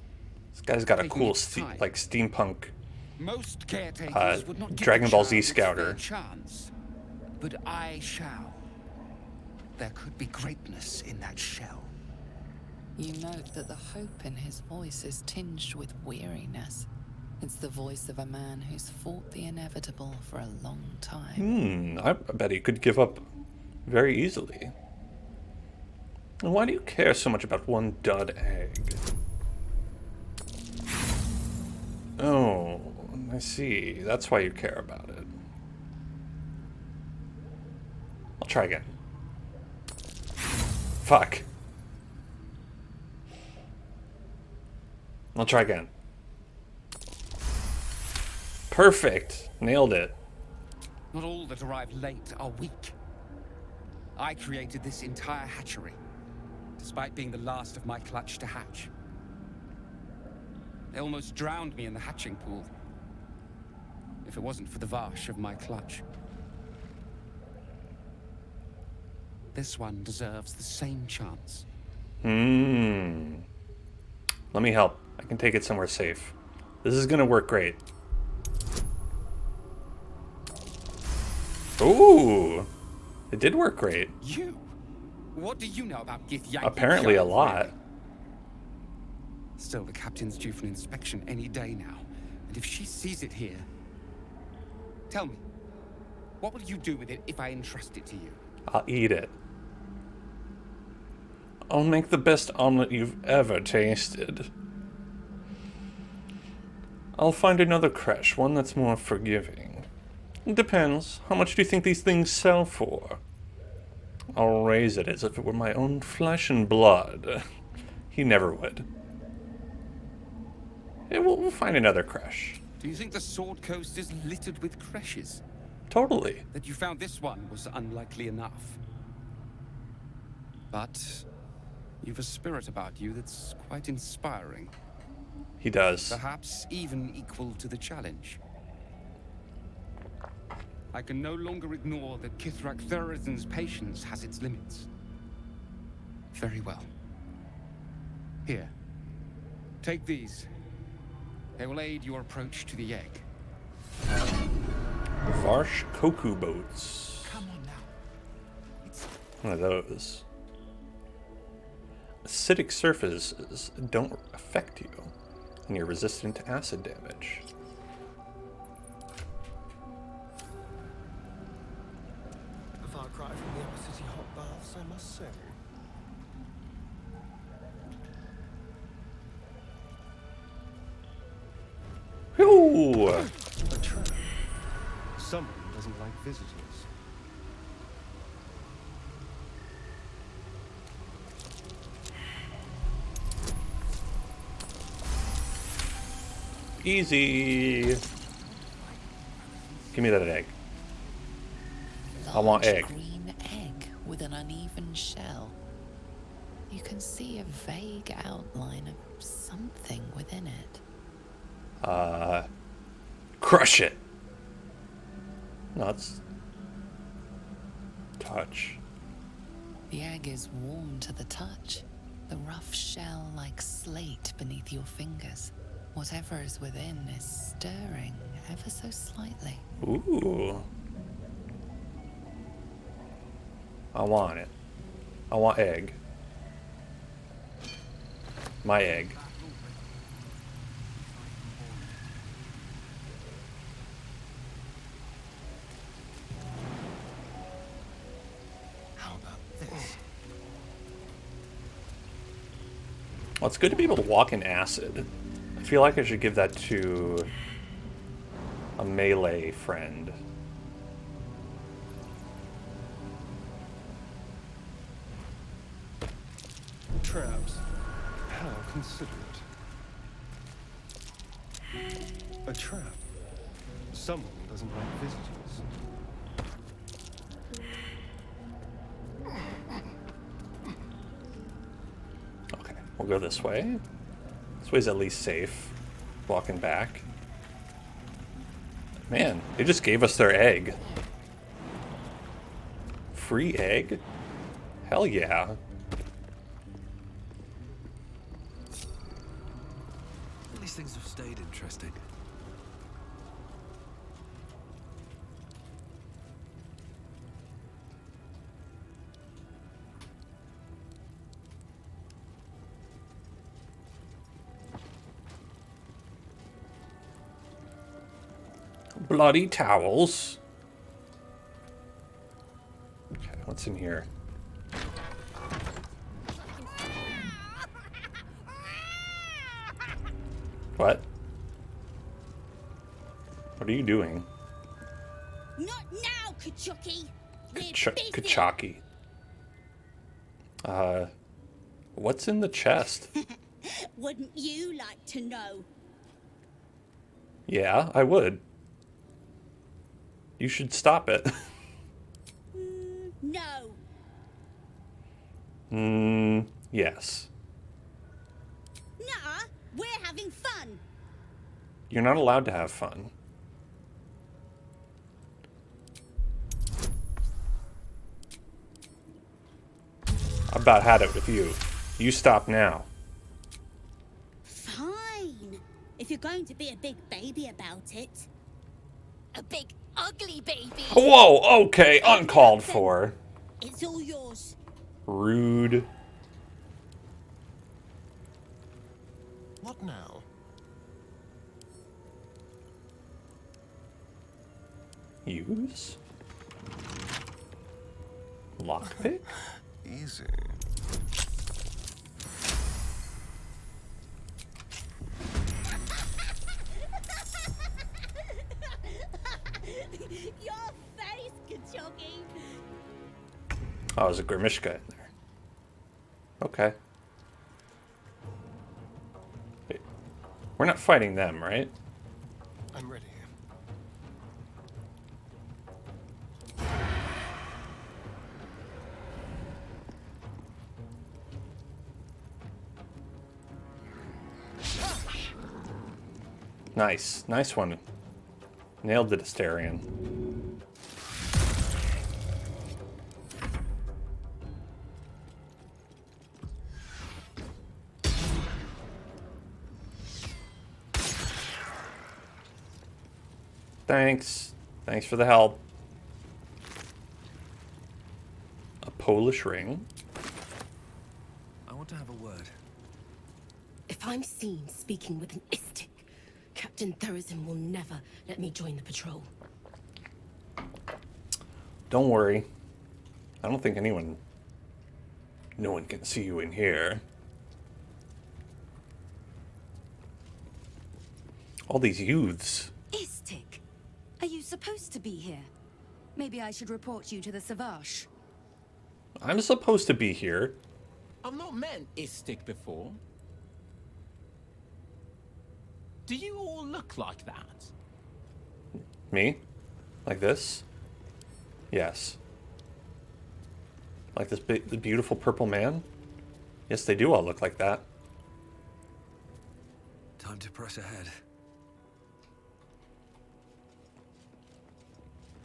This guy's got a
taking
cool,
its time.
like, steampunk
Most caretakers would not give
Dragon
the
Ball Z
child its
Scouter.
fair chance, but I shall. There could be greatness in that shell.
You note that the hope in his voice is tinged with weariness. It's the voice of a man who's fought the inevitable for a long time.
I bet he could give up very easily. And why do you care so much about one dud egg? Oh, I see. That's why you care about it. I'll try again. Fuck. I'll try again. Perfect. Nailed it.
Not all that arrive late are weak. I created this entire hatchery, despite being the last of my clutch to hatch. They almost drowned me in the hatching pool, if it wasn't for the varsh of my clutch. This one deserves the same chance.
Let me help. I can take it somewhere safe. This is gonna work great. Ooh! It did work great.
You? What do you know about Githyanki?
Apparently a lot.
Still, the captain's due for an inspection any day now. And if she sees it here... Tell me, what will you do with it if I entrust it to you?
I'll eat it. I'll make the best omelet you've ever tasted. I'll find another creche, one that's more forgiving. It depends. How much do you think these things sell for? I'll raise it as if it were my own flesh and blood. He never would. Yeah, we'll find another creche.
Do you think the Sword Coast is littered with creches?
Totally.
That you found this one was unlikely enough. But you've a spirit about you that's quite inspiring.
He does.
Perhaps even equal to the challenge. I can no longer ignore that Kithrak Therazin's patience has its limits. Very well. Here. Take these. They will aid your approach to the egg.
Varsh Koku boats.
Come on now.
One of those. Acidic surfaces don't affect you, and you're resistant to acid damage.
A far cry from the upper city hot baths, I must say.
Ooh.
A trap. Someone doesn't like visitors.
Easy. Give me that egg. I want egg.
Green egg with an uneven shell. You can see a vague outline of something within it.
Crush it. Nuts. Touch.
The egg is warm to the touch. The rough shell like slate beneath your fingers. Whatever is within is stirring ever so slightly.
Ooh. I want it. I want egg. My egg.
How about this?
Well, it's good to be able to walk in acid. I feel like I should give that to a melee friend.
traps. How considerate. A trap. Someone doesn't like visitors.
Okay, we'll go this way. This way's at least safe. Walking back. Man, they just gave us their egg. Free egg? Hell yeah.
These things have stayed interesting.
Bloody towels. Okay, what's in here? What? What are you doing?
Not now, Kachuki. We're busy.
Kachaki. What's in the chest?
Wouldn't you like to know?
Yeah, I would. You should stop it.
No.
Yes.
Nuh-uh. We're having fun.
You're not allowed to have fun. I've about had it with you. You stop now.
Fine. If you're going to be a big baby about it. A big ugly baby.
Whoa, okay, uncalled for.
It's all yours.
Rude.
What now?
Use? Lockpick?
Easy.
Your face, Kachuki.
Oh, there's a Grimishka in there. Okay. Wait. We're not fighting them, right?
I'm ready.
Nice. Nice one. Nailed the Dystarian. Thanks. Thanks for the help. A Polish ring.
I want to have a word.
If I'm seen speaking with an istic, Captain Therizin will never let me join the patrol.
Don't worry. I don't think no one can see you in here. All these youths.
Istik, are you supposed to be here? Maybe I should report you to the Savage.
I'm supposed to be here.
I've not met Istik before. Do you all look like that?
Me? Like this? Yes. Like this the beautiful purple man? Yes, they do all look like that.
Time to press ahead.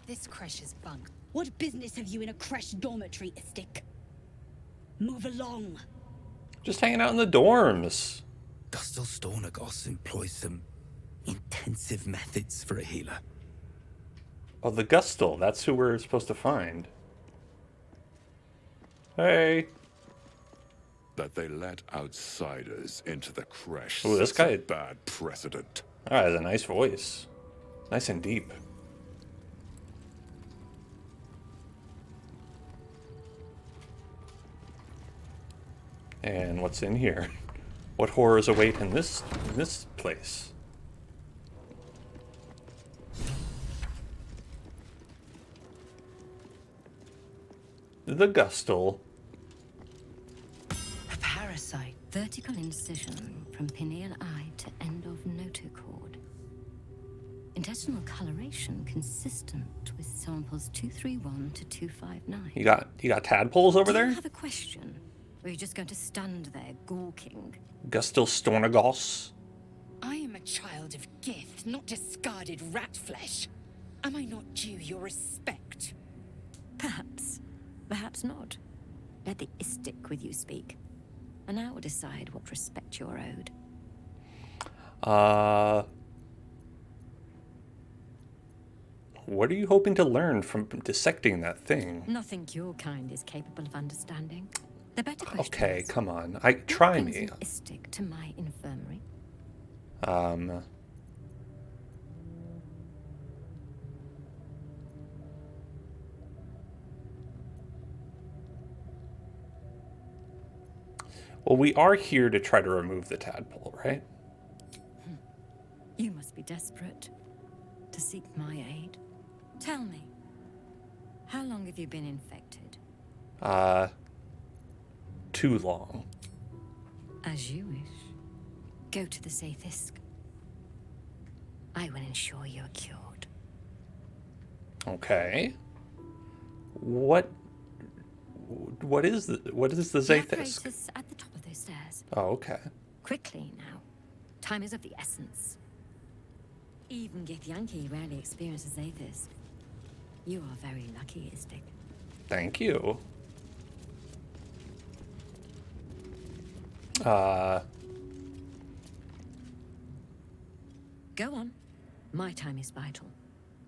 This creche is bunk.
What business have you in a creche dormitory, Istik? Move along.
Just hanging out in the dorms.
Gustel Stornagos employs some intensive methods for a healer.
Oh, the Gustel. That's who we're supposed to find. Hey.
That they let outsiders into the creche.
Ooh, this
sets
guy.
a bad precedent.
Oh, has a nice voice. Nice and deep. And what's in here? What horrors await in this place? The Gustel.
A
site. Vertical incision from pineal eye to end of notochord. Intestinal coloration consistent with samples 231 to 259.
You got tadpoles over
Do
there?
you have a question? Or are you just going to stand there gawking?
Gustil Stornagos?
I am a child of Gith, not discarded rat flesh. Am I not due your respect?
Perhaps. Perhaps not. Let the istic with you speak. And I will decide what respect you're owed.
What are you hoping to learn from dissecting that thing?
Nothing your kind is capable of understanding. The better question
Okay,
is,
come on.
what
Try
brings
me.
an istic to my infirmary?
Well, we are here to try to remove the tadpole, right?
You must be desperate to seek my aid. Tell me, how long have you been infected?
Too long.
As you wish. Go to the Zathisk. I will ensure you're cured.
Okay. What is the
The
Zathisk?
apparatus at the top of those stairs.
Oh, okay.
Quickly now. Time is of the essence. Even Githyanki rarely experiences Zathisk. You are very lucky, Istik.
Thank you.
Go on. My time is vital.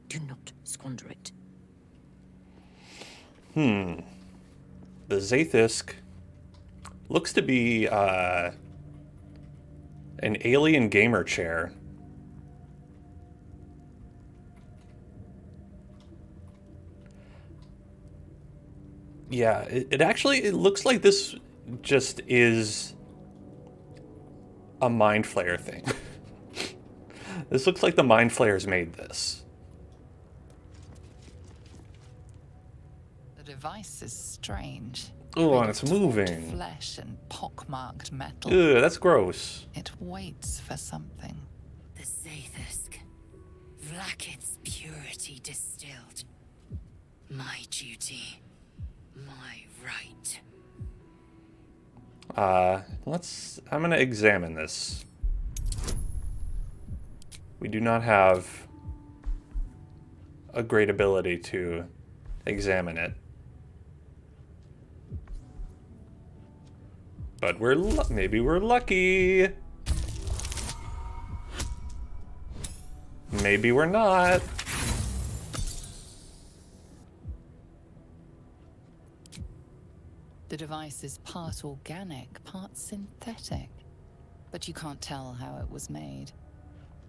Do not squander it.
The Zathisk looks to be an alien gamer chair. Yeah, it looks like this just is a Mind Flayer thing. This looks like the Mind Flayers made this.
The device is strange.
Oh,
Made
and
of
it's
taut
moving.
Flesh and pockmarked metal.
Ew, that's gross.
It waits for something.
The Zathisk. Vlaakith's purity distilled. My duty. My right.
I'm gonna examine this. We do not have a great ability to examine it. But maybe we're lucky. Maybe we're not.
The device is part organic, part synthetic. But you can't tell how it was made,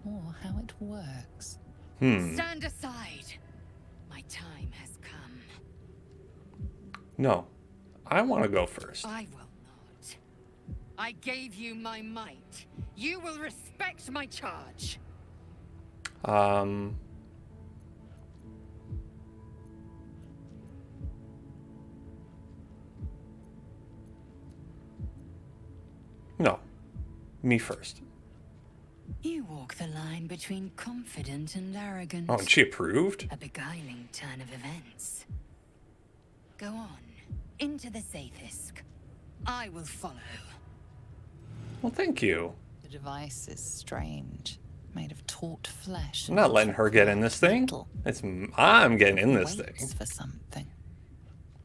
or how it works.
Stand aside. My time has come.
No. I want to go first.
I will not. I gave you my might. You will respect my charge.
No. Me first.
You walk the line between confident and arrogant.
Oh, and she approved?
A beguiling turn of events. Go on, into the Zathisk. I will follow.
Well, thank you.
The device is strange, made of taut flesh.
I'm not letting her get in this thing. I'm getting in this thing.
Waits for something.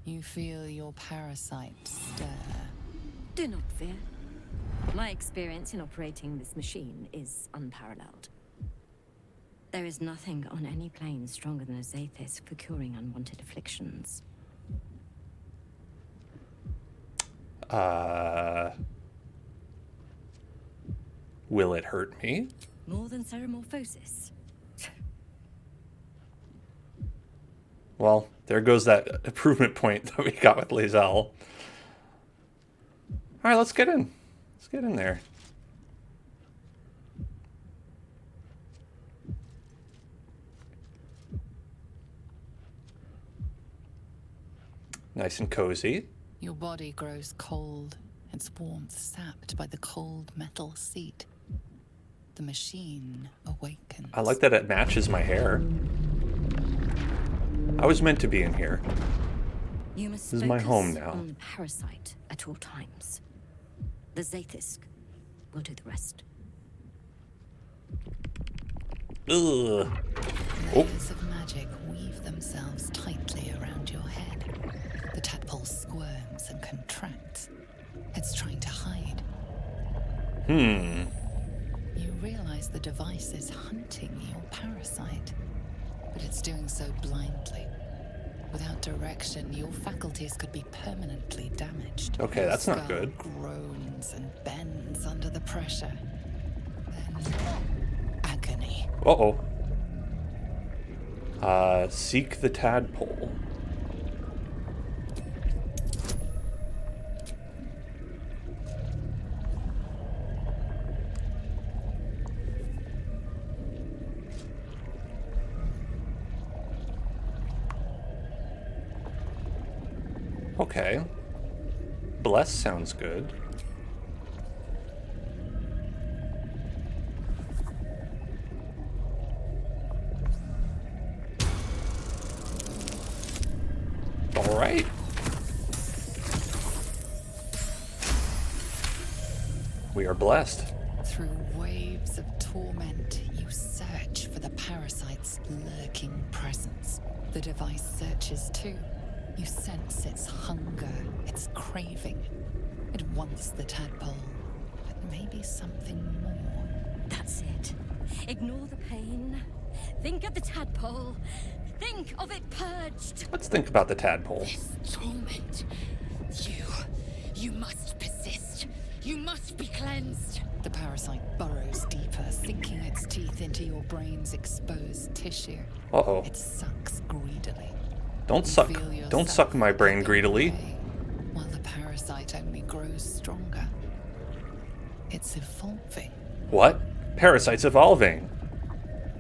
You feel your parasite stir.
Do not fear. My experience in operating this machine is unparalleled. There is nothing on any plane stronger than a Zathisk for curing unwanted afflictions.
Will it hurt me?
More than seromorphosis.
Well, there goes that improvement point that we got with Lae'zel. Alright, let's get in. Let's get in there. Nice and cozy.
Your body grows cold its warmth sapped by the cold metal seat. The machine awakens.
I like that it matches my hair. I was meant to be in here.
You must
This is my home
focus
now.
on the parasite at all times. The Zaithisk will do the rest.
Ugh.
Layers of magic weave themselves tightly around your head. The tadpole squirms and contracts. It's trying to hide. You realize the device is hunting your parasite, but it's doing so blindly. Without direction, your faculties could be permanently damaged.
Okay, that's not
Your
good.
skull groans and bends under the pressure. Then agony.
Uh-oh. Seek the tadpole. Okay. Bless sounds good. All right. We are blessed.
Through waves of torment, you search for the parasite's lurking presence. The device searches too. You sense its hunger, its craving. It wants the tadpole, but maybe something more.
That's it. Ignore the pain. Think of the tadpole. Think of it purged.
Let's think about the tadpole.
This torment. You must persist. You must be cleansed.
The parasite burrows deeper, sinking its teeth into your brain's exposed tissue.
Uh-oh.
It sucks greedily.
Don't suck. Don't suck my brain greedily.
While the parasite only grows stronger. It's evolving.
What? Parasite's evolving.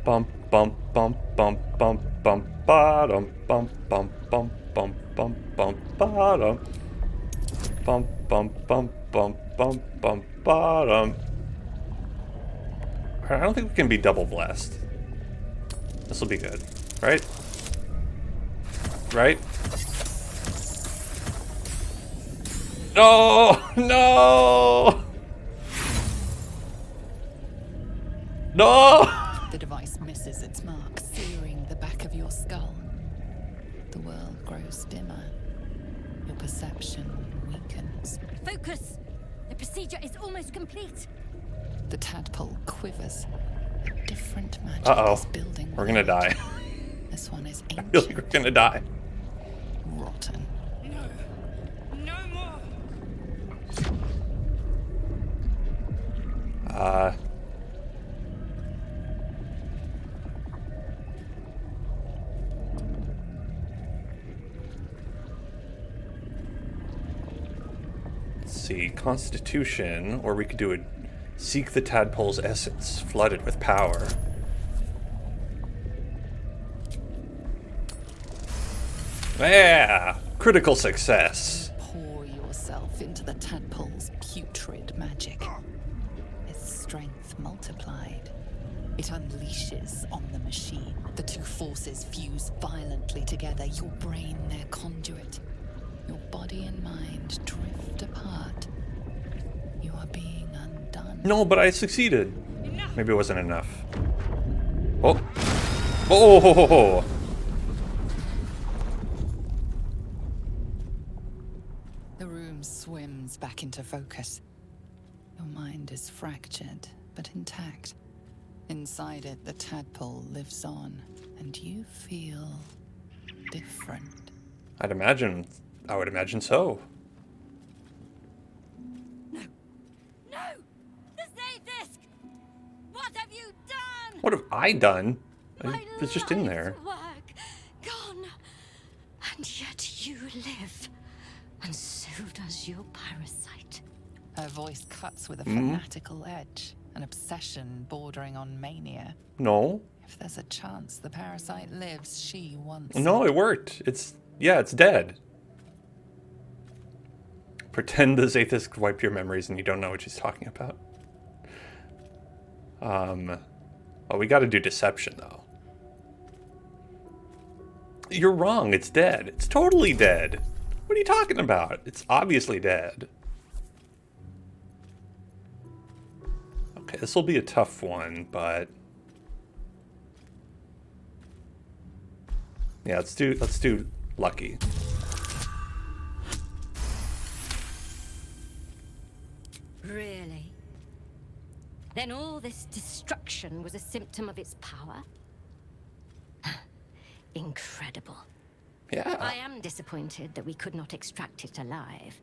Bump, bump, bump, bump, bump, bump, bottom, bump, bump, bump, bump, bump, bump, bottom. Bump, bump, bump, bump, bump, bump, bottom. I don't think we can be double blessed. This will be good, right? Right? No! No! No!
The device misses its mark, searing the back of your skull. The world grows dimmer. Your perception weakens.
Focus! The procedure is almost complete.
The tadpole quivers. A different magic
Uh-oh.
is building.
We're gonna die.
This one is
I feel like we're gonna die.
rotten.
No more.
Let's see, Constitution, or we could do a seek the tadpole's essence, flooded with power. Yeah! Critical success.
Pour yourself into the tadpole's putrid magic. Its strength multiplied. It unleashes on the machine. The two forces fuse violently together. Your brain, their conduit. Your body and mind drift apart. You are being undone.
No, but I succeeded. Maybe it wasn't enough. Oh. Oh, ho, ho, ho.
The room swims back into focus. Your mind is fractured, but intact. Inside it, the tadpole lives on, and you feel different.
I would imagine so.
No! The Zaithisk! What have you done?
What have I done? It's just in there.
Work gone. And yet you live. And so does your parasite.
Her voice cuts with a fanatical edge, an obsession bordering on mania.
No.
If there's a chance the parasite lives, she wants
No, it worked. It's dead. Pretend the Zathis wipe your memories and you don't know what she's talking about. Oh, we gotta do deception, though. You're wrong, it's dead. It's totally dead. What are you talking about? It's obviously dead. Okay, this will be a tough one, but... yeah, let's do lucky.
Really? Then all this destruction was a symptom of its power? Incredible.
Yeah.
I am disappointed that we could not extract it alive.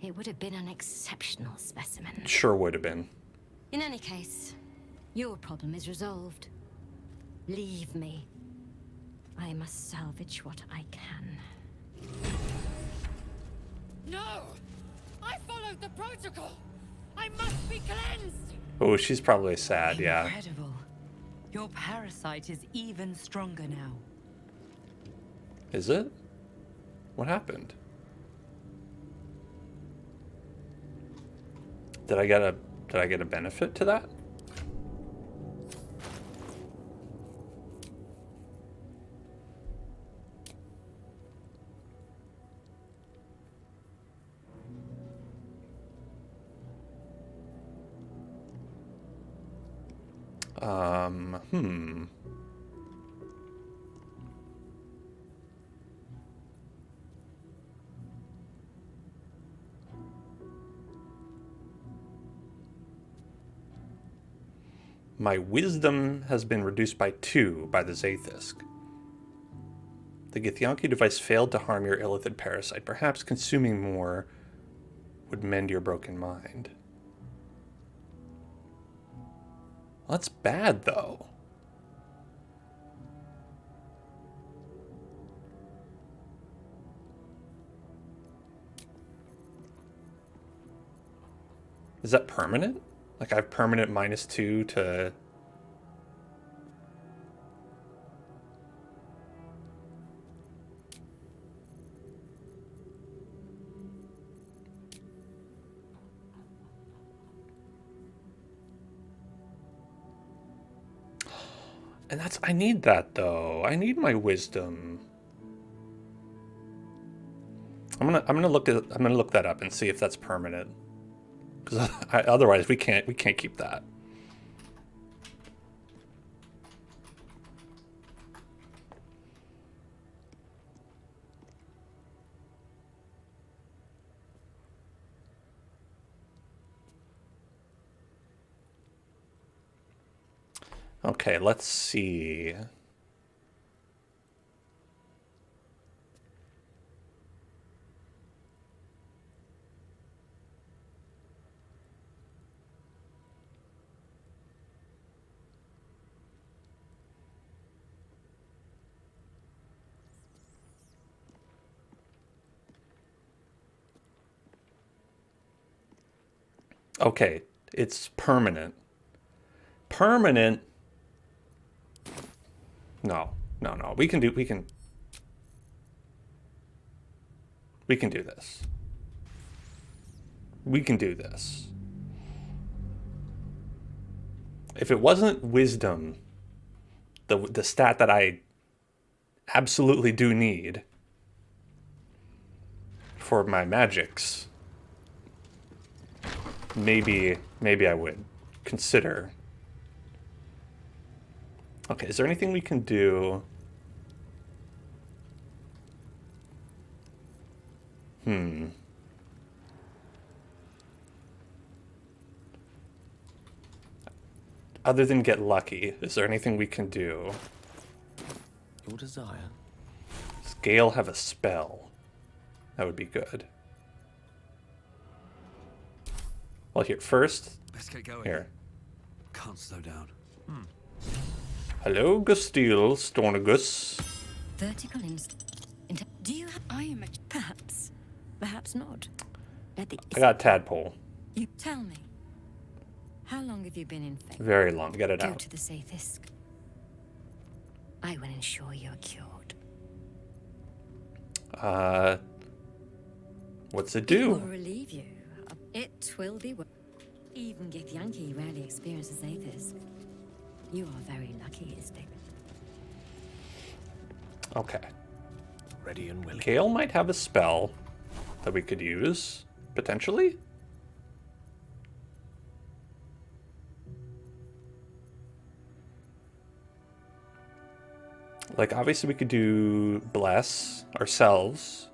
It would have been an exceptional specimen.
Sure would have been.
In any case, your problem is resolved. Leave me. I must salvage what I can.
No! I followed the protocol! I must be cleansed!
Oh, she's probably sad, yeah.
Incredible. Your parasite is even stronger now.
Is it? What happened? Did I get a benefit to that? My wisdom has been reduced by 2 by the Zathis. The Githyanki device failed to harm your illithid parasite. Perhaps consuming more would mend your broken mind. Well, that's bad, though. Is that permanent? Like, I have permanent -2 to... And that's... I need that, though. I need my wisdom. I'm gonna look that up and see if that's permanent. Because otherwise we can't keep that. Okay, let's see. Okay, it's permanent. Permanent. No. We can do this. We can do this. If it wasn't wisdom, the stat that I absolutely do need for my magics, maybe I would consider. Okay, is there anything we can do? Other than get lucky, is there anything we can do?
Your desire.
Does Gale have a spell? That would be good. Well, here, first,
Best get going.
here.
Can't slow down.
Hello, Gusteel, Stornagus.
Vertical do you have... I am a... Perhaps not. Let the...
I got Tadpole.
You tell me. How long have you been in faith?
Very long. Get it
Go
out.
to the Zathis. I will ensure you're cured.
What's it
It will
do?
relieve you. It will be. Even Githyanki rarely experiences Aethys. You are very lucky, Istik.
Okay.
Ready and willing.
Gale might have a spell that we could use, potentially. Like, obviously we could do Bless ourselves.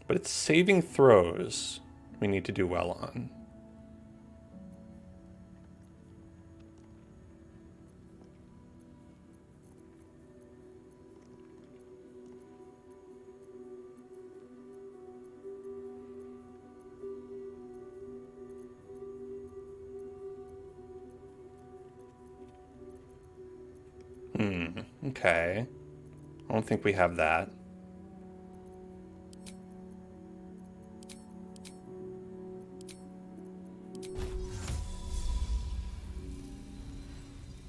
But it's saving throws we need to do well on. Okay. I don't think we have that.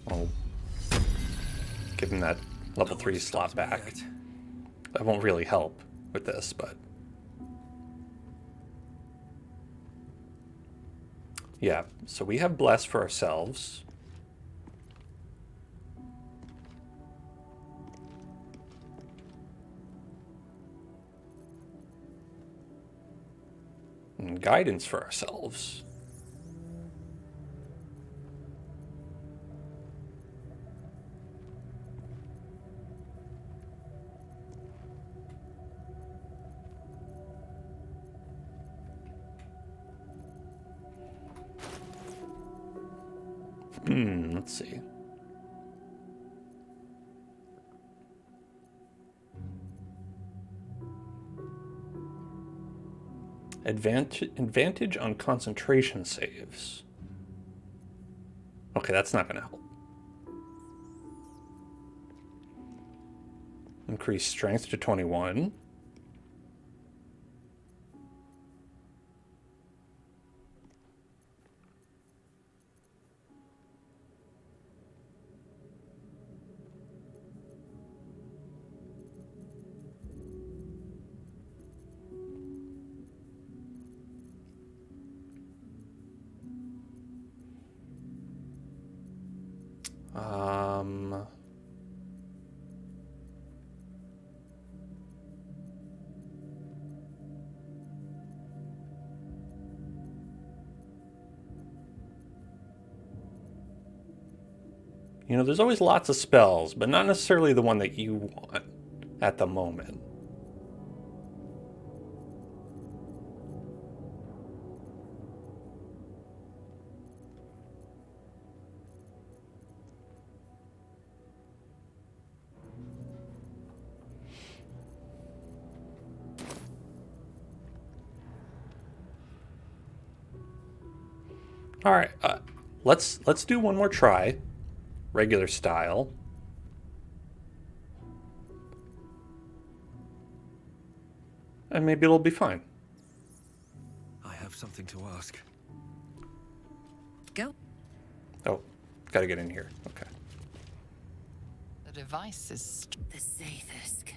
I'll give him that level 3 slot back. That won't really help with this, but... yeah, so we have Bless for ourselves. And Guidance for ourselves. Let's see. Advantage on concentration saves. Okay, that's not going to help. Increase strength to 21. You know, there's always lots of spells, but not necessarily the one that you want at the moment. All right, let's do one more try. Regular style. And maybe it'll be fine.
I have something to ask.
Go.
Oh, gotta get in here. Okay.
The device is
the Zaithisk.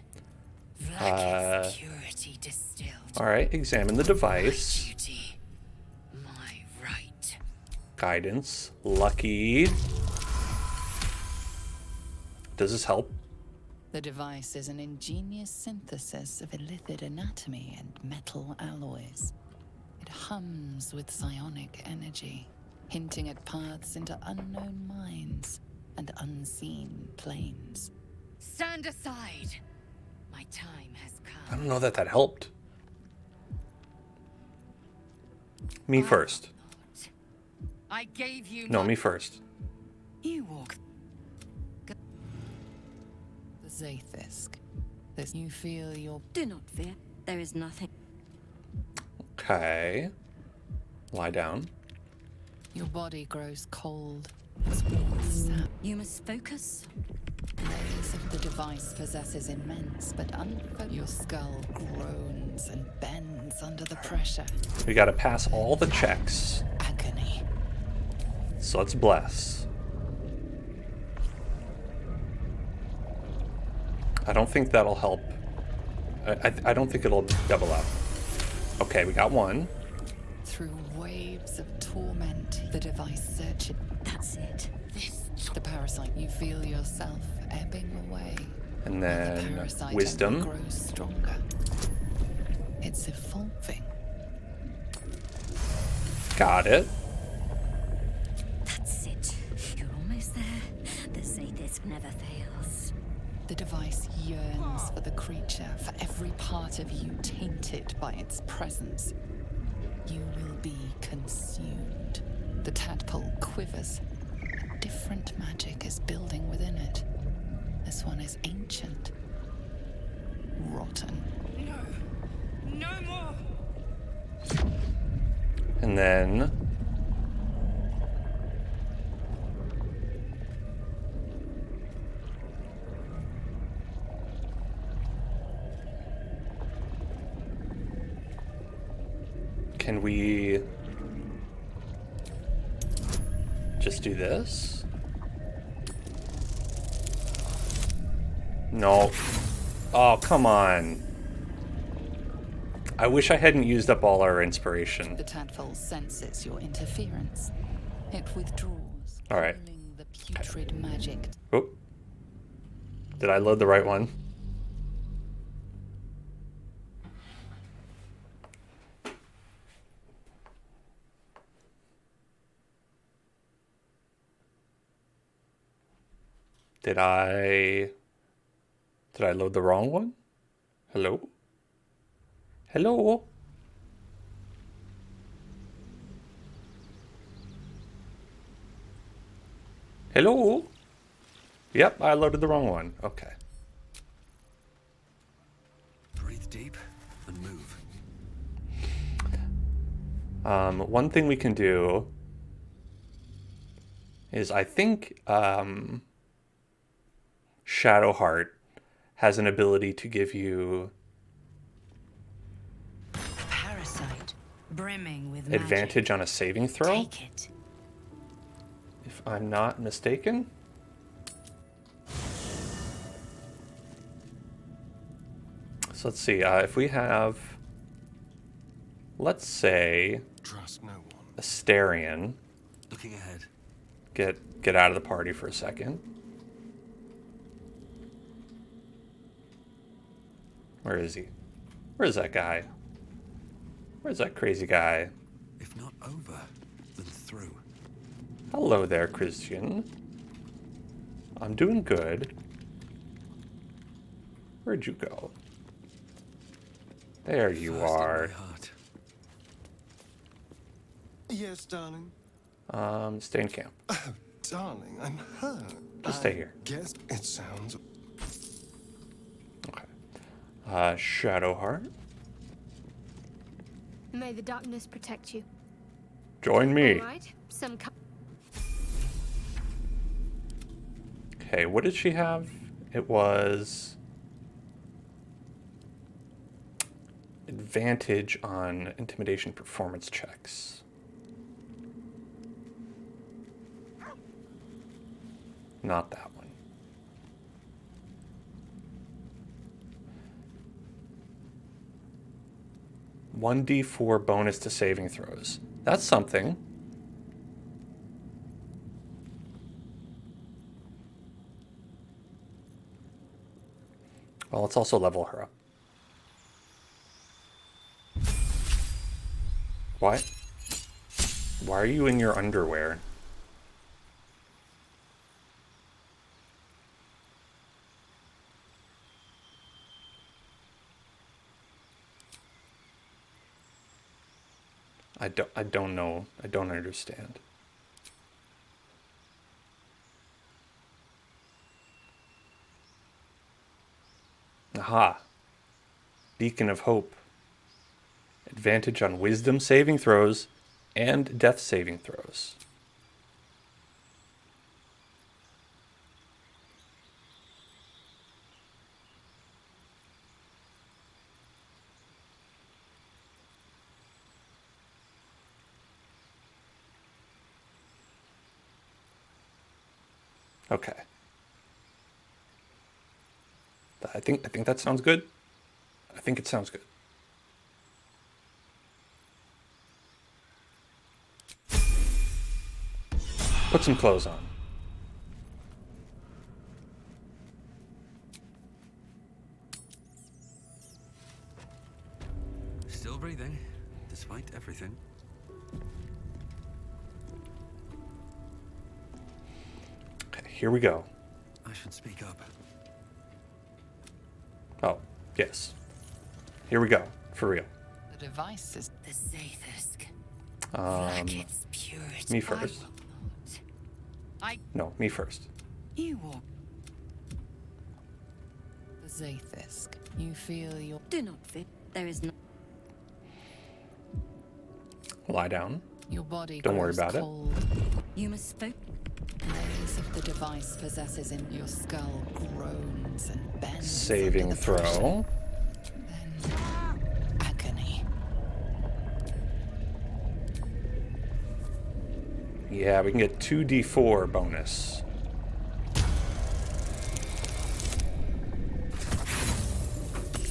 Black purity distilled.
All right, examine the device.
My duty. My right.
Guidance. Lucky. Does this help?
The device is an ingenious synthesis of illithid anatomy and metal alloys. It hums with psionic energy, hinting at paths into unknown minds and unseen planes.
Stand aside. My time has come.
I don't know that helped. Me first.
I gave you
No, me first.
You walk.
The Zaithisk. This you feel your...
Do not fear. There is nothing.
Okay. Lie down.
Your body grows cold. Its walls sap.
You must focus.
Layers of the device possesses immense, but your skull groans and bends under the pressure.
We gotta pass all the checks.
Agony.
So let's bless. I don't think that'll help. I don't think it'll double up. Okay, we got one.
Through waves of torment, the device searches.
That's it.
The parasite, you feel yourself ebbing away.
And
The
then
parasite
wisdom.
only grows stronger. It's evolving.
Got it.
That's it. You're almost there. The Zaithis never fails.
The device yearns for the creature, for every part of you tainted by its presence. You will be consumed. The tadpole quivers. A different magic is building within it. This one is ancient. Rotten.
No more!
And then can we just do this? No. Oh, come on. I wish I hadn't used up all our inspiration.
The tadpole senses your interference. It withdraws,
All right.
pulling the putrid magic.
Oh. Did I load the right one? Did I load the wrong one? Hello? Hello? Hello? Yep, I loaded the wrong one. Okay.
Breathe deep and move.
One thing we can do is I think Shadowheart has an ability to give you
Parasite, brimming with
advantage on a saving throw.
Take it.
If I'm not mistaken. So let's see, if we have, let's say,
Trust no one.
Asterion.
Looking ahead.
Get out of the party for a second. Where is he? Where's that guy? Where's that crazy guy?
If not over, then through.
Hello there, Christian. I'm doing good. Where'd you go? There you are.
Yes, darling.
Stay in camp.
Oh, darling, I'm hurt.
Just stay here.
Yes, it sounds.
Shadowheart.
May the darkness protect you.
Join me.
All right,
Okay, what did she have? It was advantage on intimidation performance checks. Not that one. (1d4) bonus to saving throws. That's something. Well, let's also level her up. What? Why are you in your underwear? I don't know. I don't understand. Aha. Beacon of Hope. Advantage on wisdom saving throws and death saving throws. Okay. I think that sounds good. I think it sounds good. Put some clothes on.
Still breathing, despite everything.
Okay, here we go.
I should speak up.
Oh, yes. Here we go, for real.
The device is the Zathisk.
Me first. No, me first.
You walk. The Zathisk. You feel your.
Do not fit. There is no.
Lie down.
Your body.
Don't worry about
cold.
You must spoke.
Layers of the device possesses in your skull groans and bends.
Saving throw.
Then agony.
Yeah, we can get 2d4 bonus.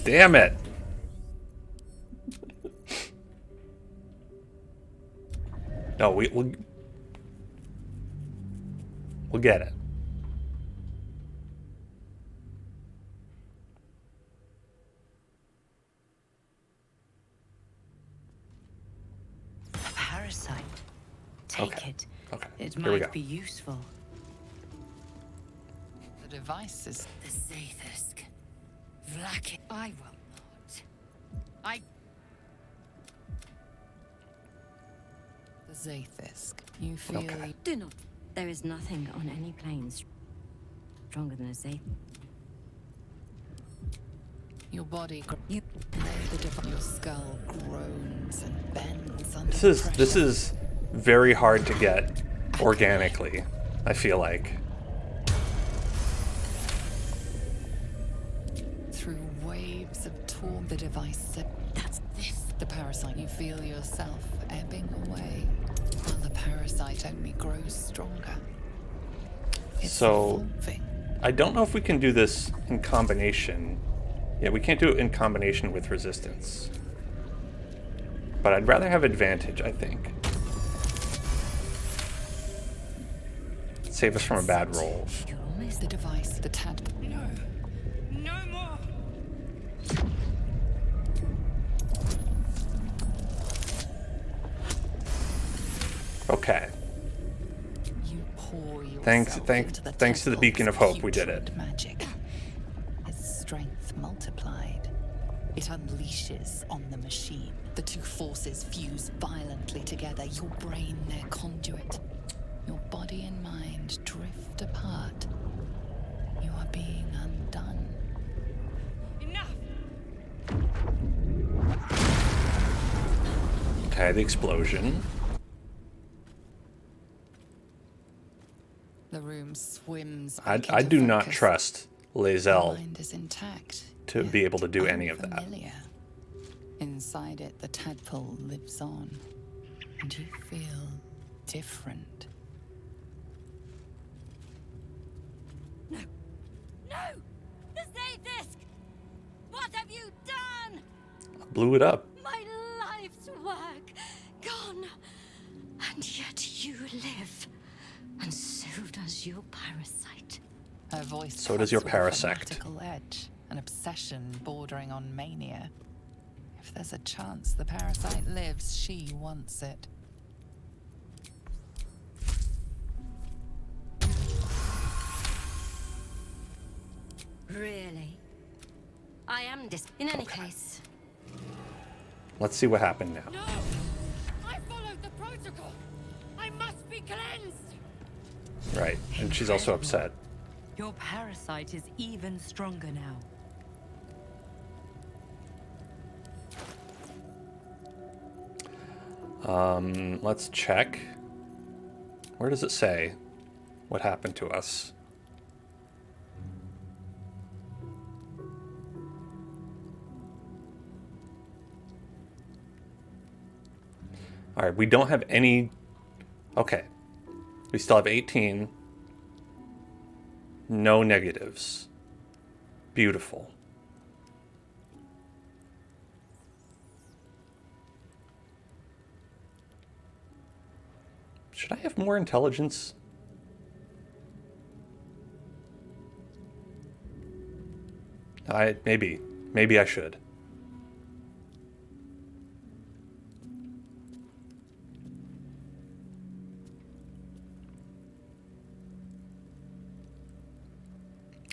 Damn it! No, we'll get it.
Parasite. Take
Okay.
it.
Okay.
It
Here we go.
might be useful.
The device is
the Zathisk. Vlak. I will not. I.
the Zathisk. You feel.
Okay.
Do not. There is nothing on any plane stronger than a Zath.
Your body. You. Your skull groans and bends under
This is very hard to get organically, I feel like.
Through waves of torn, the device. That's this. The parasite. You feel yourself ebbing away, while the parasite only grows stronger.
So, I don't know if we can do this in combination. Yeah, we can't do it in combination with resistance. But I'd rather have advantage, I think. Save us from a bad roll.
The device, the tad.
No. No more.
You
Okay.
pour yourself
Thanks to the beacon of hope, we did it.
Magic. Its strength multiplied. It unleashes on the machine. The two forces fuse violently together. Your brain, their conduit. Your body and mind drift apart. You are being undone.
Enough.
Okay, the explosion.
The room swims.
I do not trust Lae'zel
Mind is intact.
to be able to do any of that.
Unfamiliar. Inside it, the tadpole lives on, and you feel different.
No! The Zathisk! What have you done?
Blew it up.
My life's work gone. And yet you live. And so does your parasite.
Her voice.
So does your
cuts with a
parasect.
fanatical edge, an obsession bordering on mania. If there's a chance the parasite lives, she wants it.
Really? I am in any case.
Let's see what happened now.
No! I followed the protocol. I must be cleansed.
Right, and she's also upset.
Your parasite is even stronger now.
Let's check. Where does it say what happened to us? All right, we don't have any. Okay, we still have 18. No negatives. Beautiful. Should I have more intelligence? Maybe I should.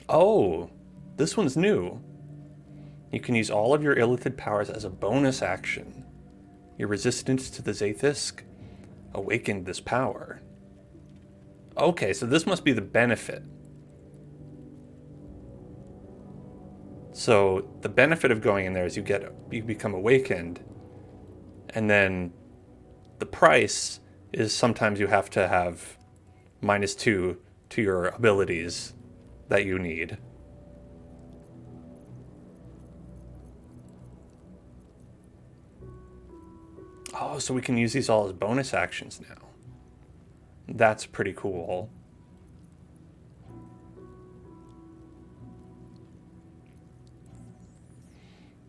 Oh, this one's new. You can use all of your illithid powers as a bonus action. Your resistance to the Zaithisk awakened this power. Okay, so this must be the benefit. So the benefit of going in there is you become awakened, and then the price is sometimes you have to have -2 to your abilities that you need. Oh, so we can use these all as bonus actions now. That's pretty cool.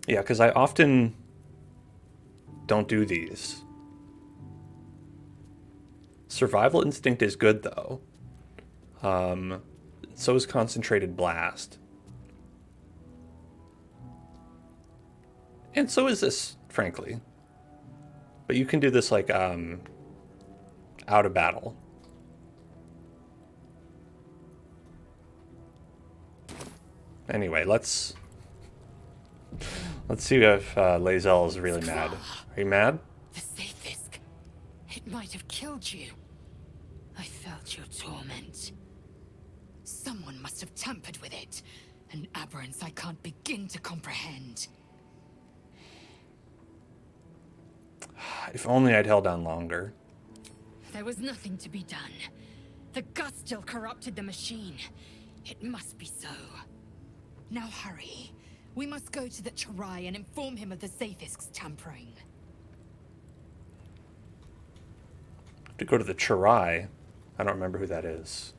Yeah, because I often don't do these. Survival instinct is good, though. So is concentrated blast. And so is this, frankly. But you can do this like out of battle. Anyway, let's see if Lae'zel is really mad. Are you mad?
The Zaithisk. It might have killed you. I felt your torment. Someone must have tampered with it. An aberrance I can't begin to comprehend.
If only I'd held on longer.
There was nothing to be done. The gust still corrupted the machine. It must be so. Now hurry. We must go to the Chirai and inform him of the Zaithisk's tampering.
To go to the Chirai? I don't remember who that is.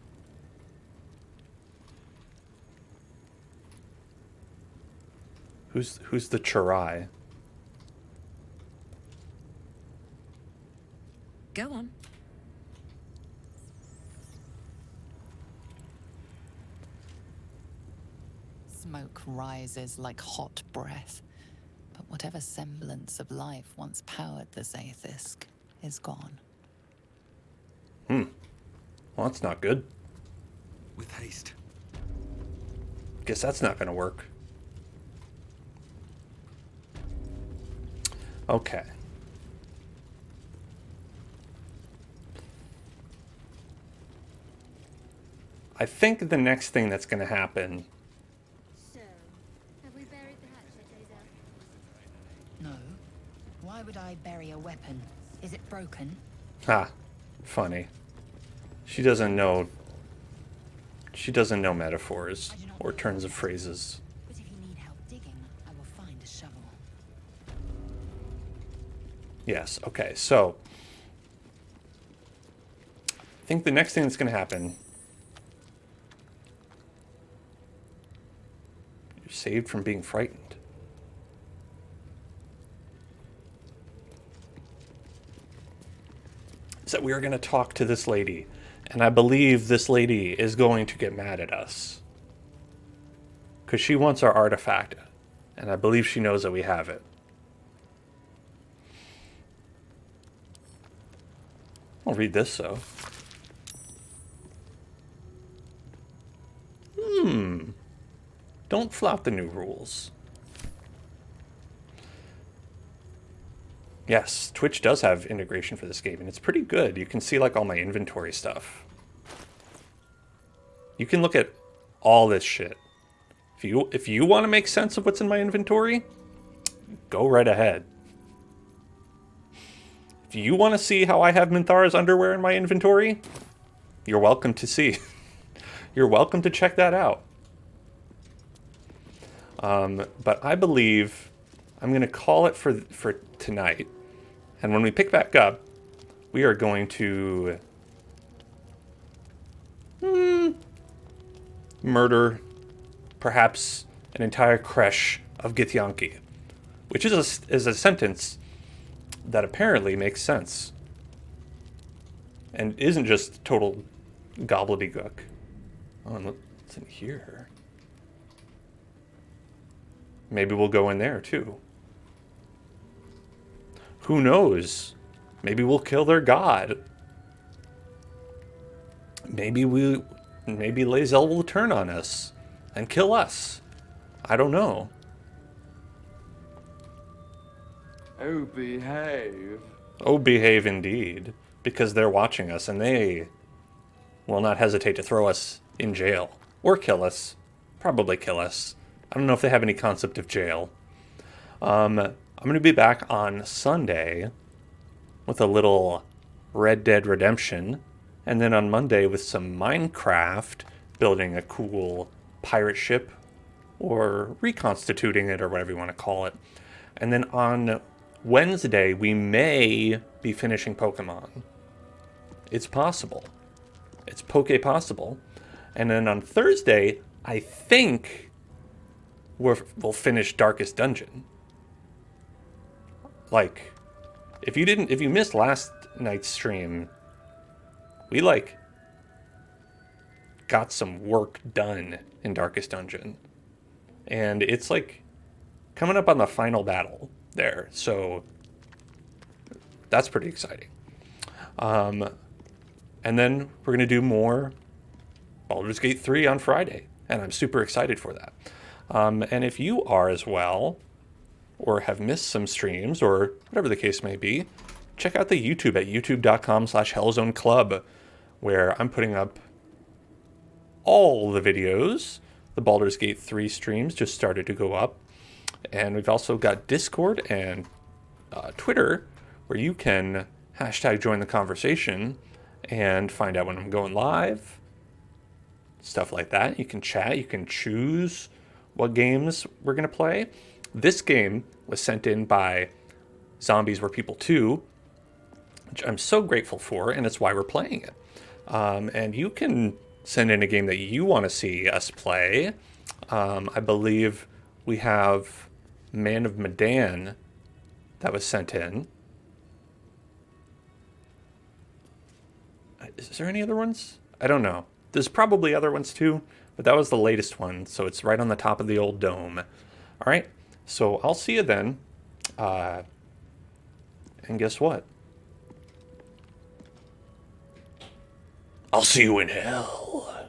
Who's the Chirai?
Go on.
Smoke rises like hot breath, but whatever semblance of life once powered the Zaithisk is gone.
Well, that's not good.
With haste.
Guess that's not going to work. Okay. I think the next thing that's going to happen...
So, have we buried the hatchet, Lae'zel?
No. Why would I bury a weapon? Is it broken?
Ha. Funny. She doesn't know metaphors or turns of phrases.
But if you need help digging, I will find a shovel.
Yes, okay, so... I think the next thing that's going to happen... You're saved from being frightened. Is that we are going to talk to this lady. And I believe this lady is going to get mad at us. Because she wants our artifact. And I believe she knows that we have it. I'll read this, though. Don't flout the new rules. Yes, Twitch does have integration for this game, and it's pretty good. You can see, like, all my inventory stuff. You can look at all this shit. If you want to make sense of what's in my inventory, go right ahead. If you want to see how I have Minthara's underwear in my inventory, you're welcome to see. You're welcome to check that out. But I believe I'm going to call it for tonight. And when we pick back up, we are going to... murder perhaps an entire creche of Githyanki, which is a sentence that apparently makes sense and isn't just total gobbledygook. Oh, and what's in here? Maybe we'll go in there too. Who knows? Maybe we'll kill their god. Maybe Lae'zel will turn on us and kill us. I don't know.
Oh, behave.
Oh, behave indeed. Because they're watching us and they will not hesitate to throw us in jail. Or kill us. Probably kill us. I don't know if they have any concept of jail. I'm going to be back on Sunday with a little Red Dead Redemption. And then on Monday with some Minecraft, building a cool pirate ship. Or reconstituting it, or whatever you want to call it. And then on Wednesday, we may be finishing Pokemon. It's possible. It's possible. And then on Thursday, I think we'll finish Darkest Dungeon. Like, if you missed last night's stream, we got some work done in Darkest Dungeon. And it's coming up on the final battle there. So that's pretty exciting. And then we're going to do more Baldur's Gate 3 on Friday. And I'm super excited for that. And if you are as well, or have missed some streams, or whatever the case may be, check out the YouTube at youtube.com/hellzoneclub, where I'm putting up all the videos. The Baldur's Gate 3 streams just started to go up. And we've also got Discord and Twitter, where you can hashtag join the conversation and find out when I'm going live. Stuff like that. You can chat. You can choose what games we're going to play. This game was sent in by Zombies Were People 2, which I'm so grateful for, and it's why we're playing it. And you can send in a game that you want to see us play. I believe we have Man of Medan that was sent in. Is there any other ones? I don't know. There's probably other ones too, but that was the latest one, so it's right on the top of the old dome. All right, so I'll see you then. And guess what? I'll see you in hell.